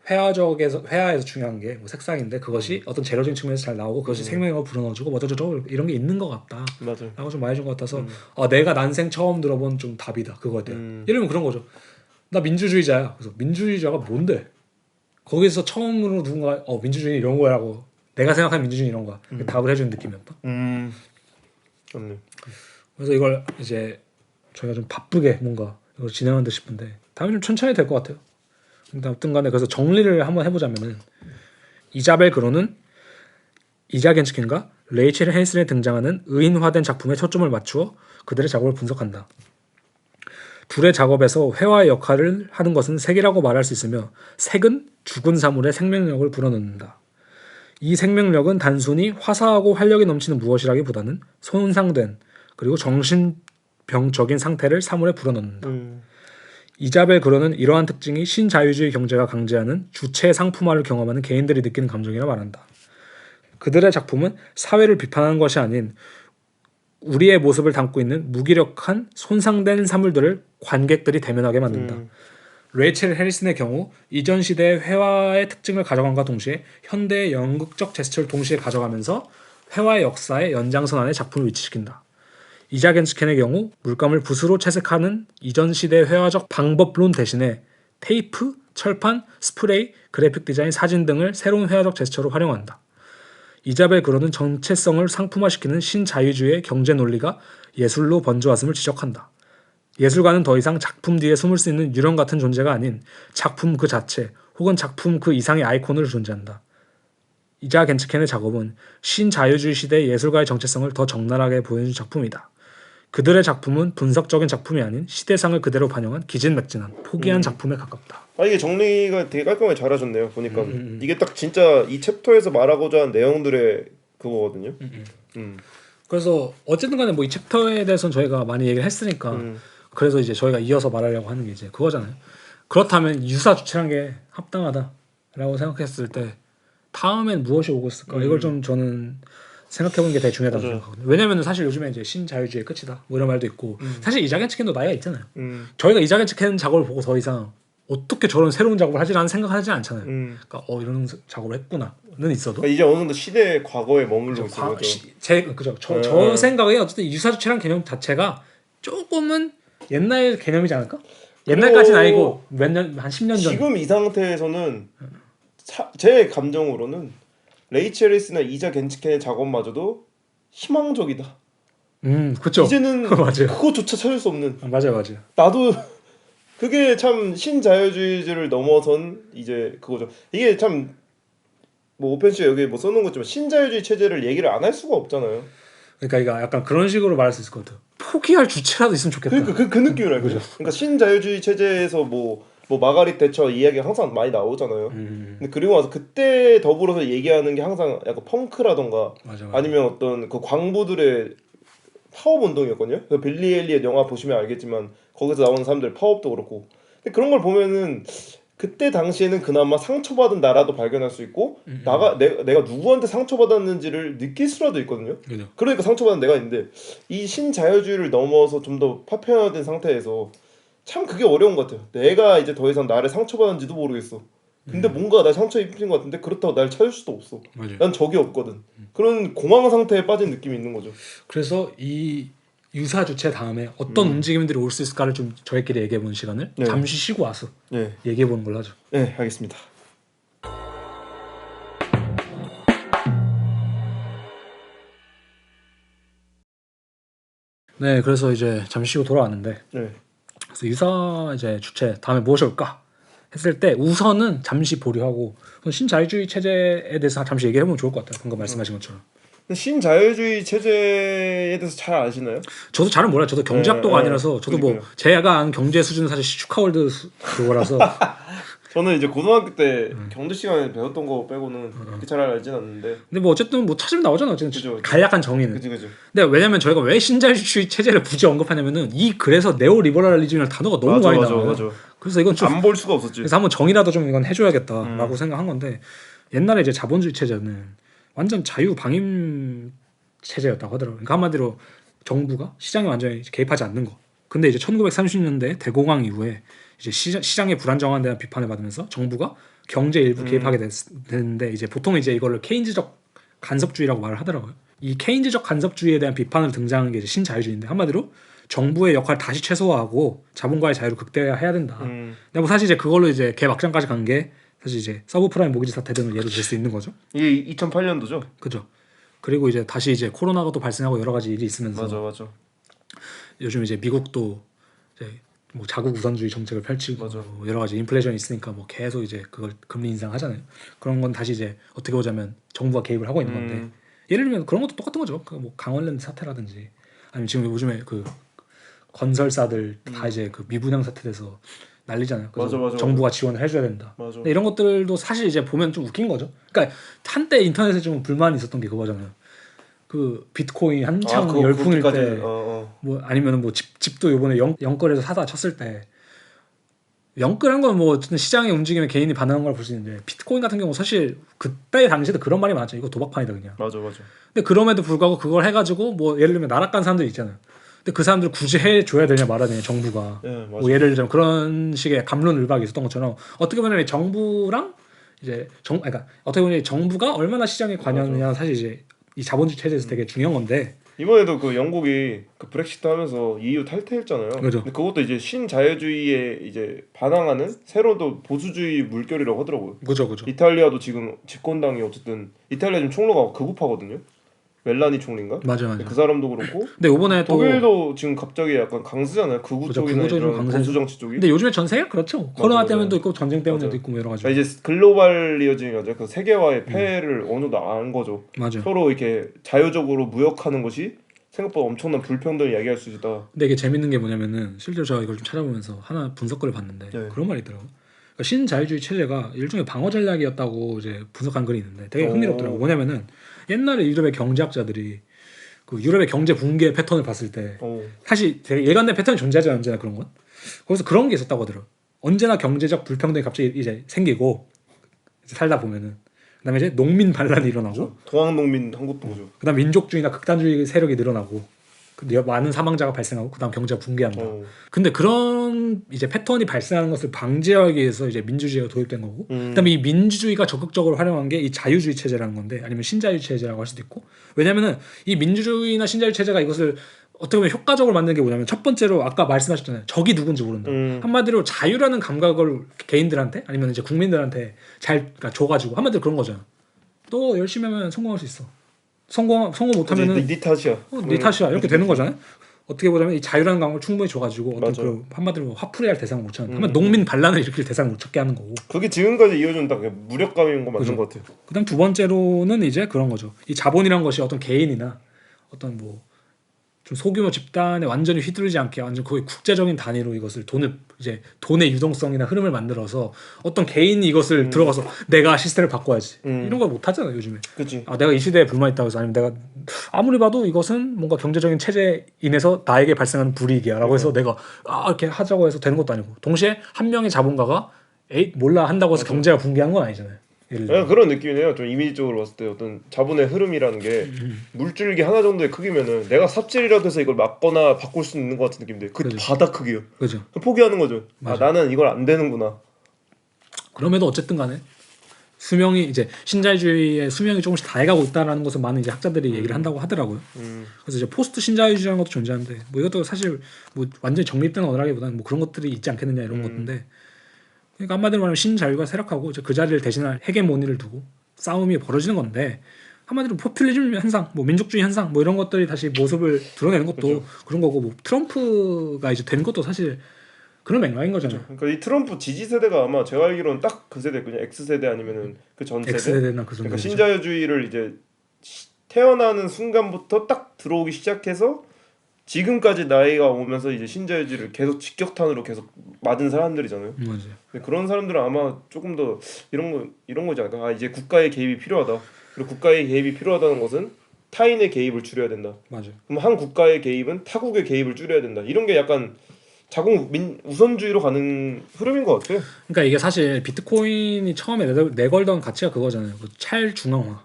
[SPEAKER 3] 회화에서 중요한 게 뭐 색상인데 그것이 어떤 재료적인 측면에서 잘 나오고 그것이 생명력을 불어넣어주고 뭐저저저 이런 게 있는 것 같다.
[SPEAKER 2] 맞아.
[SPEAKER 3] 라고 좀 말해준 것 같아서 내가 난생 처음 들어본 좀 답이다. 그거에 대한. 예를 들면 그런 거죠. 나 민주주의자야. 그래서 민주주의자가 뭔데? 거기서 처음으로 누군가 민주주의 이런 거라고 내가 생각하는 민주주의 이런 거야. 답을 해주는 느낌이었다.
[SPEAKER 2] 좋네.
[SPEAKER 3] 그래서 이걸 이제 저희가 좀 바쁘게 뭔가 이걸 진행한 듯 싶은데 다음에 좀 천천히 될 것 같아요. 근데 아무튼 간에 그래서 정리를 한번 해보자면은 이자벨 그로는 이자 겐츠킨과 레이첼 헬슨에 등장하는 의인화된 작품에 초점을 맞추어 그들의 작업을 분석한다. 둘의 작업에서 회화의 역할을 하는 것은 색이라고 말할 수 있으며 색은 죽은 사물의 생명력을 불어넣는다. 이 생명력은 단순히 화사하고 활력이 넘치는 무엇이라기보다는 손상된 그리고 정신병적인 상태를 사물에 불어넣는다. 이자벨 그로는 이러한 특징이 신자유주의 경제가 강제하는 주체 상품화를 경험하는 개인들이 느끼는 감정이라 말한다. 그들의 작품은 사회를 비판하는 것이 아닌 우리의 모습을 담고 있는 무기력한 손상된 사물들을 관객들이 대면하게 만든다. 레이첼 해리슨의 경우 이전 시대의 회화의 특징을 가져간과 동시에 현대의 연극적 제스처를 동시에 가져가면서 회화의 역사의 연장선 안에 작품을 위치시킨다. 이자 겐츠켄의 경우 물감을 붓으로 채색하는 이전 시대의 회화적 방법론 대신에 테이프, 철판, 스프레이, 그래픽 디자인, 사진 등을 새로운 회화적 제스처로 활용한다. 이자벨 그로는 정체성을 상품화시키는 신자유주의의 경제 논리가 예술로 번져왔음을 지적한다. 예술가는 더 이상 작품 뒤에 숨을 수 있는 유령 같은 존재가 아닌 작품 그 자체 혹은 작품 그 이상의 아이콘으로 존재한다. 이자 겐츠켄의 작업은 신자유주의 시대의 예술가의 정체성을 더 적나라하게 보여준 작품이다. 그들의 작품은 분석적인 작품이 아닌 시대상을 그대로 반영한 기진맥진한 포기한 작품에 가깝다.
[SPEAKER 2] 이게 정리가 되게 깔끔하게 잘하셨네요. 보니까 이게 딱 진짜 이 챕터에서 말하고자 한 내용들의 그거거든요.
[SPEAKER 3] 그래서 어쨌든 간에 뭐 이 챕터에 대해서는 저희가 많이 얘기를 했으니까 그래서 이제 저희가 이어서 말하려고 하는 게 이제 그거잖아요. 그렇다면 유사 주체란 게 합당하다라고 생각했을 때 다음엔 무엇이 오고 있을까? 이걸 좀 저는 생각해보는 게 되게 중요하다고 생각하거든요. 왜냐면 사실 요즘에 이제 신자유주의 끝이다 뭐 이런 말도 있고 사실 이자겐 치켄도 나이가 있잖아요. 저희가 이자겐 치켄 작업을 보고 더 이상 어떻게 저런 새로운 작업을 하지라는 생각하지 않잖아요. 그러니까 이런 작업을 했구나는 있어도
[SPEAKER 2] 그러니까 이제 어느 정도 시대의 과거에 머물러 있는 거죠.
[SPEAKER 3] 그죠. 저 생각에 어쨌든 유사주체란 개념 자체가 조금은 옛날 개념이지 않을까? 옛날까지는 아니고 몇 년 한 10년 전.
[SPEAKER 2] 지금 이 상태에서는 제 감정으로는 레이첼 해리스나 이자 겐츠켄의 작업마저도 희망적이다.
[SPEAKER 3] 그렇죠.
[SPEAKER 2] 이제는
[SPEAKER 3] 맞아요.
[SPEAKER 2] 그거조차 찾을 수 없는.
[SPEAKER 3] 맞아요.
[SPEAKER 2] 나도 그게 참 신자유주의를 넘어선 이제 그거죠. 이게 참 뭐 오펜시 여기 뭐 써놓은 것처럼 신자유주의 체제를 얘기를 안 할 수가 없잖아요.
[SPEAKER 3] 그러니까 이거 약간 그런 식으로 말할 수 있을 것 같아요. 포기할 주체라도 있으면 좋겠다.
[SPEAKER 2] 그러니까 그 느낌이라 그죠. 그러니까 신자유주의 체제에서 뭐 마가릿 대처 이야기가 항상 많이 나오잖아요. 근데 그리고 와서 그때 더불어서 얘기하는 게 항상 약간 펑크라던가
[SPEAKER 3] 맞아.
[SPEAKER 2] 아니면 어떤 그 광부들의 파업 운동이었거든요. 그 빌리 엘리엇 영화 보시면 알겠지만 거기서 나오는 사람들 파업도 그렇고. 근데 그런 걸 보면은 그때 당시에는 그나마 상처받은 나라도 발견할 수 있고 내가 누구한테 상처받았는지를 느낄 수라도 있거든요.
[SPEAKER 3] 그죠.
[SPEAKER 2] 그러니까 상처받은 내가 있는데 이 신자유주의를 넘어서 좀 더 파편화된 상태에서 참 그게 어려운 것 같아요. 내가 이제 더 이상 나를 상처받았는지도 모르겠어. 근데 뭔가 날 상처 입힌 것 같은데 그렇다고 날 찾을 수도 없어.
[SPEAKER 3] 맞아요.
[SPEAKER 2] 난 적이 없거든. 그런 공황 상태에 빠진 느낌이 있는 거죠.
[SPEAKER 3] 그래서 이 유사 주체 다음에 어떤 움직임들이 올 수 있을까를 좀 저희끼리 얘기해 보는 시간을
[SPEAKER 2] 네.
[SPEAKER 3] 잠시 쉬고 와서
[SPEAKER 2] 네.
[SPEAKER 3] 얘기해 보는 걸로 하죠.
[SPEAKER 2] 네, 알겠습니다.
[SPEAKER 3] 네, 그래서 이제 잠시 쉬고 돌아왔는데
[SPEAKER 2] 네.
[SPEAKER 3] 그래서 유사 이제 주체 다음에 무엇이 올까 했을 때 우선은 잠시 보류하고 신자유주의 체제에 대해서 잠시 얘기해 보면 좋을 것 같아요. 방금 말씀하신 것처럼.
[SPEAKER 2] 근데 신자유주의 체제에 대해서 잘 아시나요?
[SPEAKER 3] 저도 잘은 몰라요. 저도 경제학도가
[SPEAKER 2] 네,
[SPEAKER 3] 아니라서 저도
[SPEAKER 2] 그러니까요.
[SPEAKER 3] 뭐 제가 아는 경제 수준은 사실 슈카월드 그거라서
[SPEAKER 2] 저는 이제 고등학교 때 경제 시간에 배웠던 거 빼고는 그렇게 잘 알진 않는데.
[SPEAKER 3] 근데 뭐 어쨌든 뭐 찾으면 나오잖아. 어쨌든
[SPEAKER 2] 그죠.
[SPEAKER 3] 간략한 정의는.
[SPEAKER 2] 그죠.
[SPEAKER 3] 근데 왜냐면 저희가 왜 신자유주의 체제를 굳이 언급하냐면은 그래서 네오리버럴리즘이라는 단어가 너무 많이 나와요.
[SPEAKER 2] 맞아.
[SPEAKER 3] 그래서 이건 좀
[SPEAKER 2] 안 볼 수가 없었지.
[SPEAKER 3] 그래서 한번 정의라도 좀 이건 해줘야겠다라고 생각한 건데 옛날에 이제 자본주의 체제는 완전 자유 방임 체제였다고 하더라고요. 그러니까 한마디로 정부가 시장에 완전히 개입하지 않는 거. 근데 이제 1930년대 대공황 이후에 이제 시장의 불안정한 대한 비판을 받으면서 정부가 경제 일부 개입하게 됐는데 이제 보통 이제 이거를 케인즈적 간섭주의라고 말을 하더라고요. 이 케인즈적 간섭주의에 대한 비판을 등장한 게 이제 신자유주의인데 한마디로 정부의 역할을 다시 최소화하고 자본가의 자유를 극대화해야 된다. 근데 뭐 사실 이제 그걸로 이제 개막장까지 간 게 사실 이제 서브프라임 모기지 사태 등을 예로 들 수 있는 거죠.
[SPEAKER 2] 이게 2008년도죠.
[SPEAKER 3] 그죠. 그리고 이제 다시 이제 코로나가 또 발생하고 여러 가지 일이 있으면서
[SPEAKER 2] 맞아.
[SPEAKER 3] 요즘 이제 미국도 이제 뭐 자국 우선주의 정책을 펼치고
[SPEAKER 2] 맞아.
[SPEAKER 3] 뭐 여러 가지 인플레이션이 있으니까 뭐 계속 이제 그걸 금리 인상하잖아요. 그런 건 다시 이제 어떻게 보자면 정부가 개입을 하고 있는 건데 예를 들면 그런 것도 똑같은 거죠. 뭐 강원랜드 사태라든지 아니면 지금 요즘에 그 건설사들 다 이제 그 미분양 사태돼서 난리잖아요. 그래서
[SPEAKER 2] 맞아.
[SPEAKER 3] 정부가 지원을 해줘야 된다.
[SPEAKER 2] 맞아.
[SPEAKER 3] 근데 이런 것들도 사실 이제 보면 좀 웃긴 거죠. 그러니까 한때 인터넷에 좀 불만이 있었던 게 그거잖아요. 그 비트코인 한창 열풍일 때, 뭐 아니면 뭐 집도 요번에 영끌에서 사다 쳤을 때, 영끌한 건 뭐 시장의 움직임에 개인이 반응한 걸 볼 수 있는데 비트코인 같은 경우 사실 그때 당시에도 그런 말이 많았죠. 이거 도박판이다 그냥.
[SPEAKER 2] 맞아.
[SPEAKER 3] 근데 그럼에도 불구하고 그걸 해가지고 뭐 예를 들면 나락간 사람들 있잖아요. 근데 그 사람들 굳이 해줘야 되냐 말아야 되냐 정부가. 뭐 예를 들면 그런 식의 갑론을박이 있었던 것처럼 어떻게 보면 정부랑 이제 그러니까 어떻게 보면 정부가 얼마나 시장에 관여하느냐 사실 이제 이 자본주의 체제에서 되게 중요한 건데
[SPEAKER 2] 이번에도 그 영국이 그 브렉시트 하면서 EU 탈퇴했잖아요.
[SPEAKER 3] 그죠.
[SPEAKER 2] 근데 그것도 이제 신자유주의에 이제 반항하는 새로도 보수주의 물결이라고 하더라고요.
[SPEAKER 3] 그죠.
[SPEAKER 2] 이탈리아도 지금 집권당이 어쨌든 이탈리아 지금 총로가 극우파거든요. 멜라니 총리인가?
[SPEAKER 3] 맞아.
[SPEAKER 2] 그 사람도 그렇고.
[SPEAKER 3] 근데 이번에 또
[SPEAKER 2] 독일도 지금 갑자기 약간 강세잖아요. 극우 쪽이나 이런 보수 정치 쪽이.
[SPEAKER 3] 근데 요즘에 전 세계가 그렇죠. 코로나 때문에도 있고 전쟁 때문에도 있고 뭐 여러 가지.
[SPEAKER 2] 그러니까 이제 글로벌리어징이죠. 그 세계화의 폐해를 어느 정도 안 거죠.
[SPEAKER 3] 맞아.
[SPEAKER 2] 서로 이렇게 자유적으로 무역하는 것이 생각보다 엄청난 불평등을 야기할 수 있다.
[SPEAKER 3] 근데 이게 재밌는 게 뭐냐면은 실제로 제가 이걸 좀 찾아보면서 하나 분석글을 봤는데 그런 말이 있더라고. 그러니까 신자유주의 체제가 일종의 방어 전략이었다고 이제 분석한 글이 있는데 되게 흥미롭더라고. 뭐냐면은 옛날에 유럽의 경제학자들이 그 유럽의 경제 붕괴 패턴을 봤을 때 사실 되게 예관된 패턴이 존재하지 않나 언제나 그런 건. 거기서 그런 게 있었다고 하더라고. 언제나 경제적 불평등이 갑자기 이제 생기고 이제 살다 보면은 그다음에 이제 농민 반란이 일어나고
[SPEAKER 2] 동학 농민 한국도 그죠.
[SPEAKER 3] 그다음 민족주의나 극단주의 세력이 늘어나고 많은 사망자가 발생하고 그다음 경제가 붕괴한다. 근데 그런 이제 패턴이 발생하는 것을 방지하기 위해서 이제 민주주의가 도입된 거고, 그다음에 이 민주주의가 적극적으로 활용한 게 이 자유주의 체제라는 건데, 아니면 신자유주의 체제라고 할 수도 있고, 왜냐면은 이 민주주의나 신자유주의 체제가 이것을 어떻게 보면 효과적으로 만드는 게 뭐냐면 첫 번째로 아까 말씀하셨잖아요. 적이 누군지 모른다. 한마디로 자유라는 감각을 개인들한테 아니면 이제 국민들한테 그러니까 줘가지고 한마디로 그런 거잖아. 또 열심히 하면 성공할 수 있어. 성공 못하면은
[SPEAKER 2] 네 탓이야.
[SPEAKER 3] 네 탓이야 이렇게 되는 거잖아요. 어떻게 보자면 이 자유라는 감각을 충분히 줘가지고 어떤 그 한마디로 화풀이할 대상을 못 찾는. 한마디 농민 반란을 일으킬 대상을 못 찾게 하는 거고.
[SPEAKER 2] 그게 지금까지 이어준 딱 무력감인 거 맞는 것 같아요.
[SPEAKER 3] 그다음 두 번째로는 이제 그런 거죠. 이 자본이란 것이 어떤 개인이나 어떤 뭐 좀 소규모 집단에 완전히 휘두르지 않게 완전 거의 국제적인 단위로 이것을 돈의 유동성이나 흐름을 만들어서 어떤 개인이 이것을 들어가서 내가 시스템을 바꿔야지 이런 걸 못 하잖아요 요즘에.
[SPEAKER 2] 그치.
[SPEAKER 3] 내가 이 시대에 불만 있다고 해서 아니면 내가 아무리 봐도 이것은 뭔가 경제적인 체제에 인해서 나에게 발생하는 불이익이야라고 해서 내가 이렇게 하자고 해서 되는 것도 아니고 동시에 한 명의 자본가가 몰라 한다고 해서 경제가 붕괴한 건 아니잖아요.
[SPEAKER 2] 그런 느낌이네요. 좀 이미지적으로 봤을 때 어떤 자본의 흐름이라는 게 물줄기 하나 정도의 크기면은 내가 삽질이라도 해서 이걸 막거나 바꿀 수 있는 것 같은 느낌인데 그 바다 크기요.
[SPEAKER 3] 그죠.
[SPEAKER 2] 포기하는 거죠. 나는 이걸 안 되는구나.
[SPEAKER 3] 그럼에도 어쨌든 간에 수명이 이제 신자유주의의 수명이 조금씩 다해가고 있다라는 것을 많은 이제 학자들이 얘기를 한다고 하더라고요. 그래서 이제 포스트 신자유주의라는 것도 존재하는데 뭐 이것도 사실 뭐 완전히 정립된 언어라기보다는 뭐 그런 것들이 있지 않겠느냐 이런 것인데 그러니까 한마디로 말하면 신자유가 쇠락하고 이제 그 자리를 대신할 헤게모니를 두고 싸움이 벌어지는 건데 한마디로 포퓰리즘 현상, 뭐 민족주의 현상, 뭐 이런 것들이 다시 모습을 드러내는 것도
[SPEAKER 2] 그렇죠.
[SPEAKER 3] 그런 거고 뭐 트럼프가 이제 된 것도 사실 그런 맥락인 거잖아요.
[SPEAKER 2] 그렇죠. 그러니까 이 트럼프 지지 세대가 아마 제가 알기로는 딱 그 세대 그냥 X 세대 아니면은 그 전 세대.
[SPEAKER 3] X 세대나 그 정도.
[SPEAKER 2] 그러니까 신자유주의를 이제 태어나는 순간부터 딱 들어오기 시작해서 지금까지 나이가 오면서 이제 신자유주의를 계속 직격탄으로 계속 맞은 사람들이잖아요.
[SPEAKER 3] 맞아요.
[SPEAKER 2] 근데 그런 사람들은 아마 조금 더 이런 거지 않을까? 아, 이제 국가의 개입이 필요하다. 그리고 국가의 개입이 필요하다는 것은 타인의 개입을 줄여야 된다.
[SPEAKER 3] 맞아요.
[SPEAKER 2] 그럼 한 국가의 개입은 타국의 개입을 줄여야 된다. 이런 게 약간 자국 우선주의로 가는 흐름인 것 같아요.
[SPEAKER 3] 그러니까 이게 사실 비트코인이 처음에 내걸던 가치가 그거잖아요. 그 찰중앙화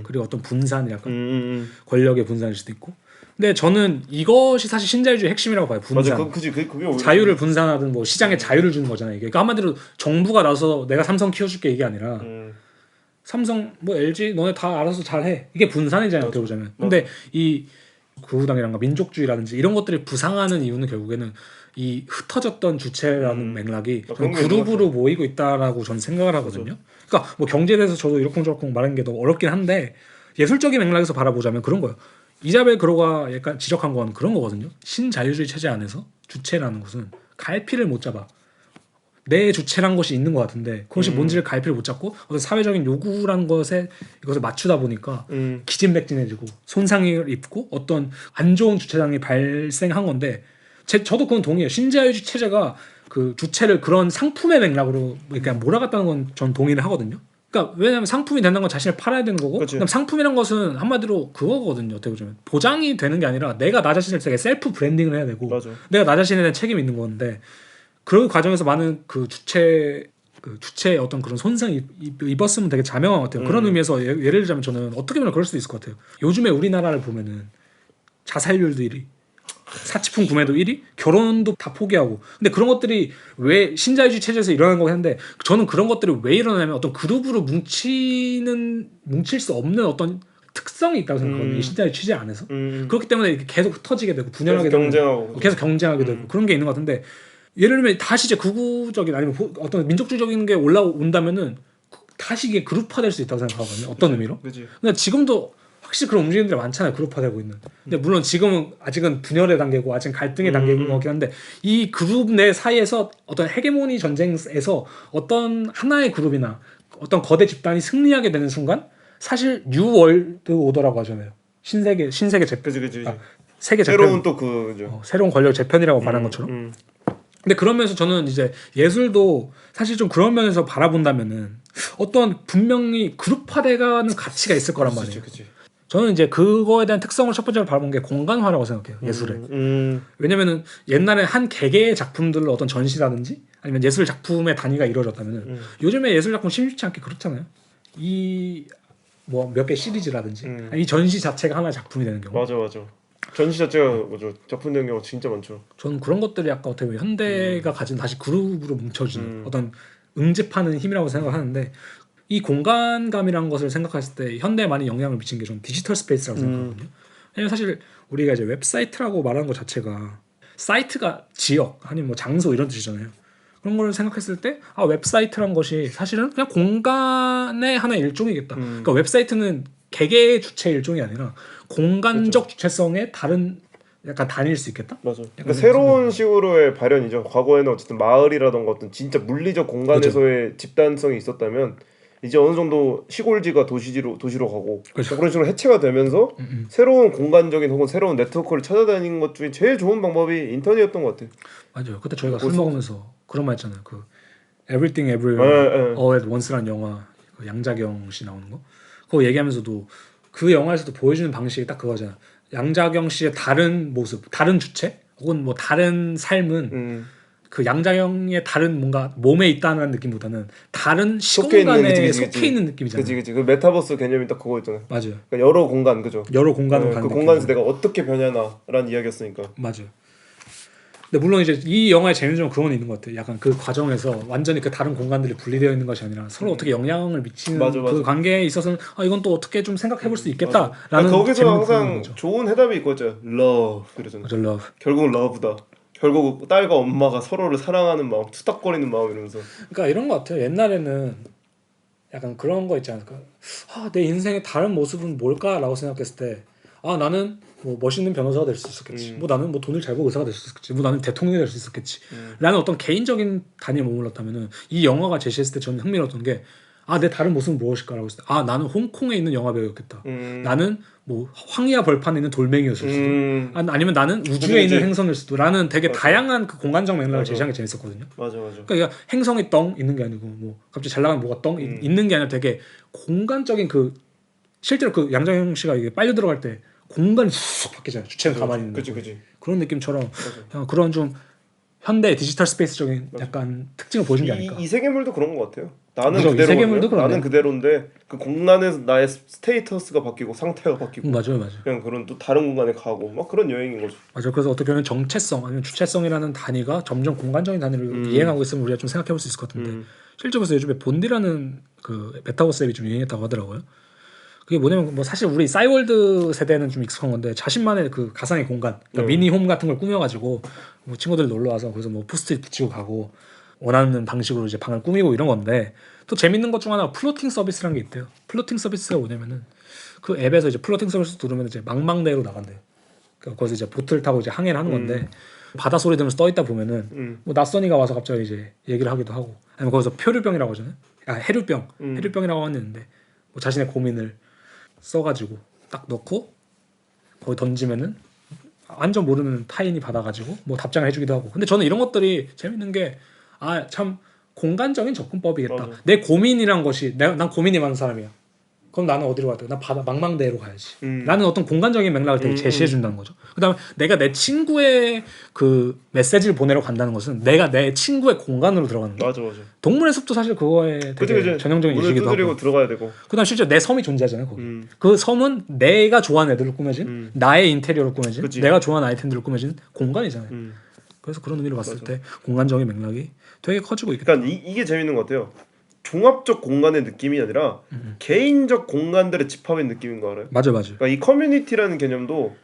[SPEAKER 3] 그리고 어떤 분산이랄까 권력의 분산일 수도 있고. 근데 저는 이것이 사실 신자유주의 핵심이라고 봐요. 분산.
[SPEAKER 2] 맞아, 그게 오히려
[SPEAKER 3] 자유를 분산하든 뭐 시장에 자유를 주는 거잖아요. 이게 그러니까 한마디로 정부가 나서 내가 삼성 키워줄게 이게 아니라 삼성 뭐 LG 너네 다 알아서 잘해. 이게 분산이잖아요. 어떻게 보자면. 근데 이 구구당이란가 민족주의라든지 이런 것들이 부상하는 이유는 결국에는 이 흩어졌던 주체라는 맥락이 그룹으로 모이고 있다라고 저는 생각을 하거든요. 그러니까 뭐 경제에 대해서 저도 이러쿵저러쿵 말하는 게 너무 어렵긴 한데 예술적인 맥락에서 바라보자면 그런 거예요. 이자벨 그로가 약간 지적한 건 그런 거거든요. 신자유주의 체제 안에서 주체라는 것은 갈피를 못 잡아. 내 주체란 것이 있는 것 같은데 그것이 뭔지를 갈피를 못 잡고 어떤 사회적인 요구라는 것에 이것을 맞추다 보니까 기진맥진해지고 손상을 입고 어떤 안 좋은 주체장이 발생한 건데 저도 그건 동의해요. 신자유주의 체제가 그 주체를 그런 상품의 맥락으로 그냥 몰아갔다는 건 전 동의를 하거든요. 그러니까 왜냐하면 상품이 된다는 건 자신을 팔아야 되는 거고 그다음 상품이란 것은 한마디로 그거거든요. 어떻게 보면 보장이 되는 게 아니라 내가 나 자신을 되게 셀프 브랜딩을 해야 되고
[SPEAKER 2] 맞아.
[SPEAKER 3] 내가 나 자신에 대한 책임이 있는 건데 그런 과정에서 많은 그 주체의 어떤 그런 손상이 입었으면 되게 자명한 것 같아요. 그런 의미에서 예를 들자면 저는 어떻게 보면 그럴 수도 있을 것 같아요. 요즘에 우리나라를 보면은 자살률도 1위, 사치품 구매도 1위, 결혼도 다 포기하고. 근데 그런 것들이 왜 신자유주의 체제에서 일어나는 거긴 한데 저는 그런 것들이 왜 일어나냐면 어떤 그룹으로 뭉칠 수 없는 어떤 특성이 있다고 생각하거든요. 이 신자유주의 체제 안에서. 그렇기 때문에 이렇게 계속 흩어지게 되고 분열하게 되고 계속 경쟁하게 되고 그런 게 있는 것 같은데 예를 들면 다시 이제 극우적인 아니면 어떤 민족주의적인 게 올라온다면은 다시 이게 그룹화될 수 있다고 생각하거든요. 어떤 의미로?
[SPEAKER 2] 그치.
[SPEAKER 3] 근데 지금도 확실히 그런 움직임들이 많잖아요. 그룹화되고 있는. 근데 물론 지금은 아직은 분열의 단계고 아직 갈등의 단계인 것 같긴 한데 이 그룹 내 사이에서 어떤 헤게모니 전쟁에서 어떤 하나의 그룹이나 어떤 거대 집단이 승리하게 되는 순간 사실 뉴 월드 오더라고 하잖아요. 신세계 재편.
[SPEAKER 2] 그치.
[SPEAKER 3] 세계 재편.
[SPEAKER 2] 새로운 또 그죠.
[SPEAKER 3] 새로운 권력 재편이라고 말한 것처럼. 근데 그런 면에서 저는 이제 예술도 사실 좀 그런 면에서 바라본다면은 어떤 분명히 그룹화돼가는 가치가 있을 거란 말이에요.
[SPEAKER 2] 그치.
[SPEAKER 3] 저는 이제 그거에 대한 특성을 첫 번째로 바라본 게 공간화라고 생각해요. 예술을. 왜냐면은 옛날에 한 개개의 작품들을 어떤 전시라든지 아니면 예술 작품의 단위가 이루어졌다면은 요즘에 예술 작품 심심치 않게 그렇잖아요. 이 뭐 몇 개 시리즈라든지 이 전시 자체가 하나의 작품이 되는 경우.
[SPEAKER 2] 맞아. 전시 자체가 뭐죠? 작품된 경우 진짜 많죠.
[SPEAKER 3] 저는 그런 것들이 약간 어떻게 보면 현대가 가진 다시 그룹으로 뭉쳐지는 어떤 응집하는 힘이라고 생각하는데 이 공간감이라는 것을 생각했을 때 현대에 많이 영향을 미친 게 좀 디지털 스페이스라고 생각하거든요. 왜냐면 사실 우리가 이제 웹사이트라고 말하는 것 자체가 사이트가 지역 아니면 뭐 장소 이런 뜻이잖아요. 그런 걸 생각했을 때 웹사이트란 것이 사실은 그냥 공간의 하나의 일종이겠다. 그러니까 웹사이트는 개개의 주체의 일종이 아니라 공간적 주체성의 다른 약간 단위일 수 있겠다.
[SPEAKER 2] 맞아. 그러니까 새로운 식으로의 발현이죠. 과거에는 어쨌든 마을이라던가 어떤 진짜 물리적 공간에서의 집단성이 있었다면 이제 어느 정도 시골지가 도시로 가고 그런 식으로 해체가 되면서 새로운 공간적인 혹은 새로운 네트워크를 찾아다니는 것 중에 제일 좋은 방법이 인터넷이었던 것 같아요.
[SPEAKER 3] 맞아요. 그때 저희가 술 먹으면서 그런 말 했잖아요. 그 Everything Everywhere All at Once라는 영화, 그 양자경 씨 나오는 거. 그거 얘기하면서도 그 영화에서도 보여주는 방식이 딱 그거잖아. 양자경 씨의 다른 모습, 다른 주체, 혹은 뭐 다른 삶은 그 양자경의 다른 뭔가 몸에 있다는 느낌보다는 다른 시공간에 속해 있는 느낌이잖아요.
[SPEAKER 2] 그치. 그 메타버스 개념이 딱 그거였잖아요.
[SPEAKER 3] 맞아요.
[SPEAKER 2] 그러니까 여러 공간, 그죠?
[SPEAKER 3] 여러 공간을 가는
[SPEAKER 2] 그 공간에서 내가 어떻게 변하나라는 이야기였으니까.
[SPEAKER 3] 맞아요. 근데 물론 이제 이 영화의 재미는 좀 그런 건 있는 것 같아요. 약간 그 과정에서 완전히 그 다른 공간들이 분리되어 있는 것이 아니라 서로 어떻게 영향을 미치는
[SPEAKER 2] 맞아.
[SPEAKER 3] 그 관계에 있어서는 이건 또 어떻게 좀 생각해볼 수 있겠다라는
[SPEAKER 2] 그러니까 거기서
[SPEAKER 3] 재밌는
[SPEAKER 2] 항상
[SPEAKER 3] 거죠.
[SPEAKER 2] 좋은 해답이 있거든요. love 그러잖아.
[SPEAKER 3] 맞아, love.
[SPEAKER 2] 결국은 love다. 결국 딸과 엄마가 서로를 사랑하는 마음, 투닥거리는 마음 이러면서.
[SPEAKER 3] 그러니까 이런 것 같아요. 옛날에는 약간 그런 거 있지 않을까? 내 인생의 다른 모습은 뭘까라고 생각했을 때, 나는 뭐 멋있는 변호사가 될 수 있었겠지. 뭐 나는 뭐 돈을 잘 벌고 의사가 될 수 있었겠지. 뭐 나는 대통령이 될 수 있었겠지. 라는 어떤 개인적인 단위에 머물렀다면은 이 영화가 제시했을 때 저는 흥미로웠던 게, 내 다른 모습은 무엇일까라고 했을 때, 나는 홍콩에 있는 영화배우였겠다. 나는 뭐 황야 벌판에 있는 돌멩이였을 수도. 아니면 나는 우주에 있는 행성일 수도. 라는 되게
[SPEAKER 2] 맞아.
[SPEAKER 3] 다양한 그 공간적 맥락을
[SPEAKER 2] 맞아.
[SPEAKER 3] 제시한 게 재밌었거든요.
[SPEAKER 2] 맞아.
[SPEAKER 3] 그러니까 행성이 떵 있는 게 아니고 뭐 갑자기 잘 나가는 뭐가 떵 있는 게 아니라 되게 공간적인 그 실제로 그 양정형 씨가 이게 빨려 들어갈 때 공간이 쑥 바뀌잖아요. 주체는 가만히 있는
[SPEAKER 2] 그치.
[SPEAKER 3] 그런 느낌처럼 그런 좀 현대 디지털 스페이스적인 약간 특징을 보여준 게 아닐까.
[SPEAKER 2] 이 세계물도 그런 것 같아요. 나는
[SPEAKER 3] 그죠, 이 세계물도
[SPEAKER 2] 그대로거든요. 나는
[SPEAKER 3] 그러네.
[SPEAKER 2] 그대로인데 그 공간에서 나의 스테이터스가 바뀌고 상태가 바뀌고
[SPEAKER 3] 맞아요.
[SPEAKER 2] 그냥 그런 또 다른 공간에 가고 막 그런 여행인 거죠.
[SPEAKER 3] 맞아요. 그래서 어떻게 보면 정체성 아니면 주체성이라는 단위가 점점 공간적인 단위를 이행하고 있으면 우리가 좀 생각해볼 수 있을 것 같은데 실제로 그래서 요즘에 본디라는 그 메타버스 앱이 좀 유행했다고 하더라고요. 그게 뭐냐면 뭐 사실 우리 싸이월드 세대는 좀 익숙한 건데 자신만의 그 가상의 공간, 그러니까 미니홈 같은 걸 꾸며가지고 뭐 친구들 놀러 와서 거기서 뭐 포스트잇 붙이고 가고 원하는 방식으로 이제 방을 꾸미고 이런 건데 또 재밌는 것 중 하나가 플로팅 서비스라는 게 있대요. 플로팅 서비스가 뭐냐면은 그 앱에서 이제 플로팅 서비스 누르면 이제 망망대해로 나간대요. 그러니까 거기서 이제 보트를 타고 이제 항해를 하는 건데 바다 소리 들으면서 떠 있다 보면은 뭐 낯선이가 와서 갑자기 이제 얘기를 하기도 하고 아니면 거기서 표류병이라고 하잖아요. 해류병이라고 하는데 뭐 자신의 고민을 써가지고 딱 넣고 거기 던지면은 완전 모르는 타인이 받아가지고 뭐 답장을 해주기도 하고. 근데 저는 이런 것들이 재밌는 게 참 공간적인 접근법이겠다.
[SPEAKER 2] 맞아.
[SPEAKER 3] 내 고민이란 것이 난 고민이 많은 사람이야. 그럼 나는 어디로 가야 돼? 난 바다 망망대해로 가야지. 라는 어떤 공간적인 맥락을 되게 제시해 준다는 거죠. 그다음에 내가 내 친구의 그 메시지를 보내러 간다는 것은 내가 내 친구의 공간으로 들어가는 거야.
[SPEAKER 2] 맞아.
[SPEAKER 3] 동물의 숲도 사실 그거에 되게 전형적인
[SPEAKER 2] 문을
[SPEAKER 3] 예시기도
[SPEAKER 2] 두드리고
[SPEAKER 3] 하고.
[SPEAKER 2] 들어가야 되고.
[SPEAKER 3] 그다음 실제 내 섬이 존재하잖아요. 거기. 그 섬은 내가 좋아하는 애들로 꾸며진 나의 인테리어로 꾸며진
[SPEAKER 2] 그치.
[SPEAKER 3] 내가 좋아하는 아이템들로 꾸며진 공간이잖아요. 그래서 그런 의미로 봤을 때 공간적인 맥락이 되게 커지고 있겠다.
[SPEAKER 2] 그러니까 이게 재밌는 것 같아요. 종합적 공간의 느낌이 아니라 개인적 공간들의 집합의 느낌인 거 알아요?
[SPEAKER 3] 맞아.
[SPEAKER 2] 그러니까 이 커뮤니티라는 개념도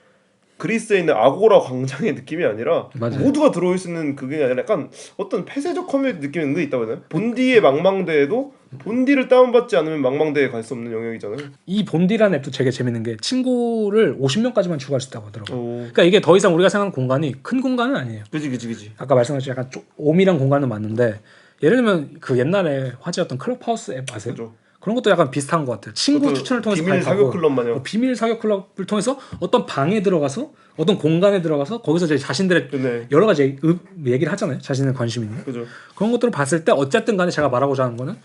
[SPEAKER 2] 그리스에 있는 아고라 광장의 느낌이 아니라
[SPEAKER 3] 맞아요.
[SPEAKER 2] 모두가 들어올 수 있는 그게 아니라 약간 어떤 폐쇄적 커뮤니티 느낌이 은근히 있다고 해야 되나? 본디의 망망대해도 본디를 다운받지 않으면 망망대에 갈 수 없는 영역이잖아요.
[SPEAKER 3] 이 본디라는 앱도 되게 재밌는 게 친구를 50명까지만 추가할 수 있다고 하더라고요.
[SPEAKER 2] 오.
[SPEAKER 3] 그러니까 이게 더 이상 우리가 생각하는 공간이 큰 공간은 아니에요.
[SPEAKER 2] 그지.
[SPEAKER 3] 아까 말씀하신 약간 오밀한 공간은 맞는데 예를 들면 그 옛날에 화제였던 클럽하우스 앱 아세요?
[SPEAKER 2] 그죠.
[SPEAKER 3] 그런 것도 약간 비슷한 것 같아요. 친구 추천을 통해서
[SPEAKER 2] 비밀 사교 클럽 마냥.
[SPEAKER 3] 비밀 사교 클럽을 통해서 어떤 방에 들어가서 어떤 공간에 들어가서 거기서 이제 자신들의
[SPEAKER 2] 네.
[SPEAKER 3] 여러 가지 얘기를 하잖아요. 자신의 관심 있는
[SPEAKER 2] 그죠.
[SPEAKER 3] 그런 것들을 봤을 때 어쨌든 간에 제가 말하고자 하는 거는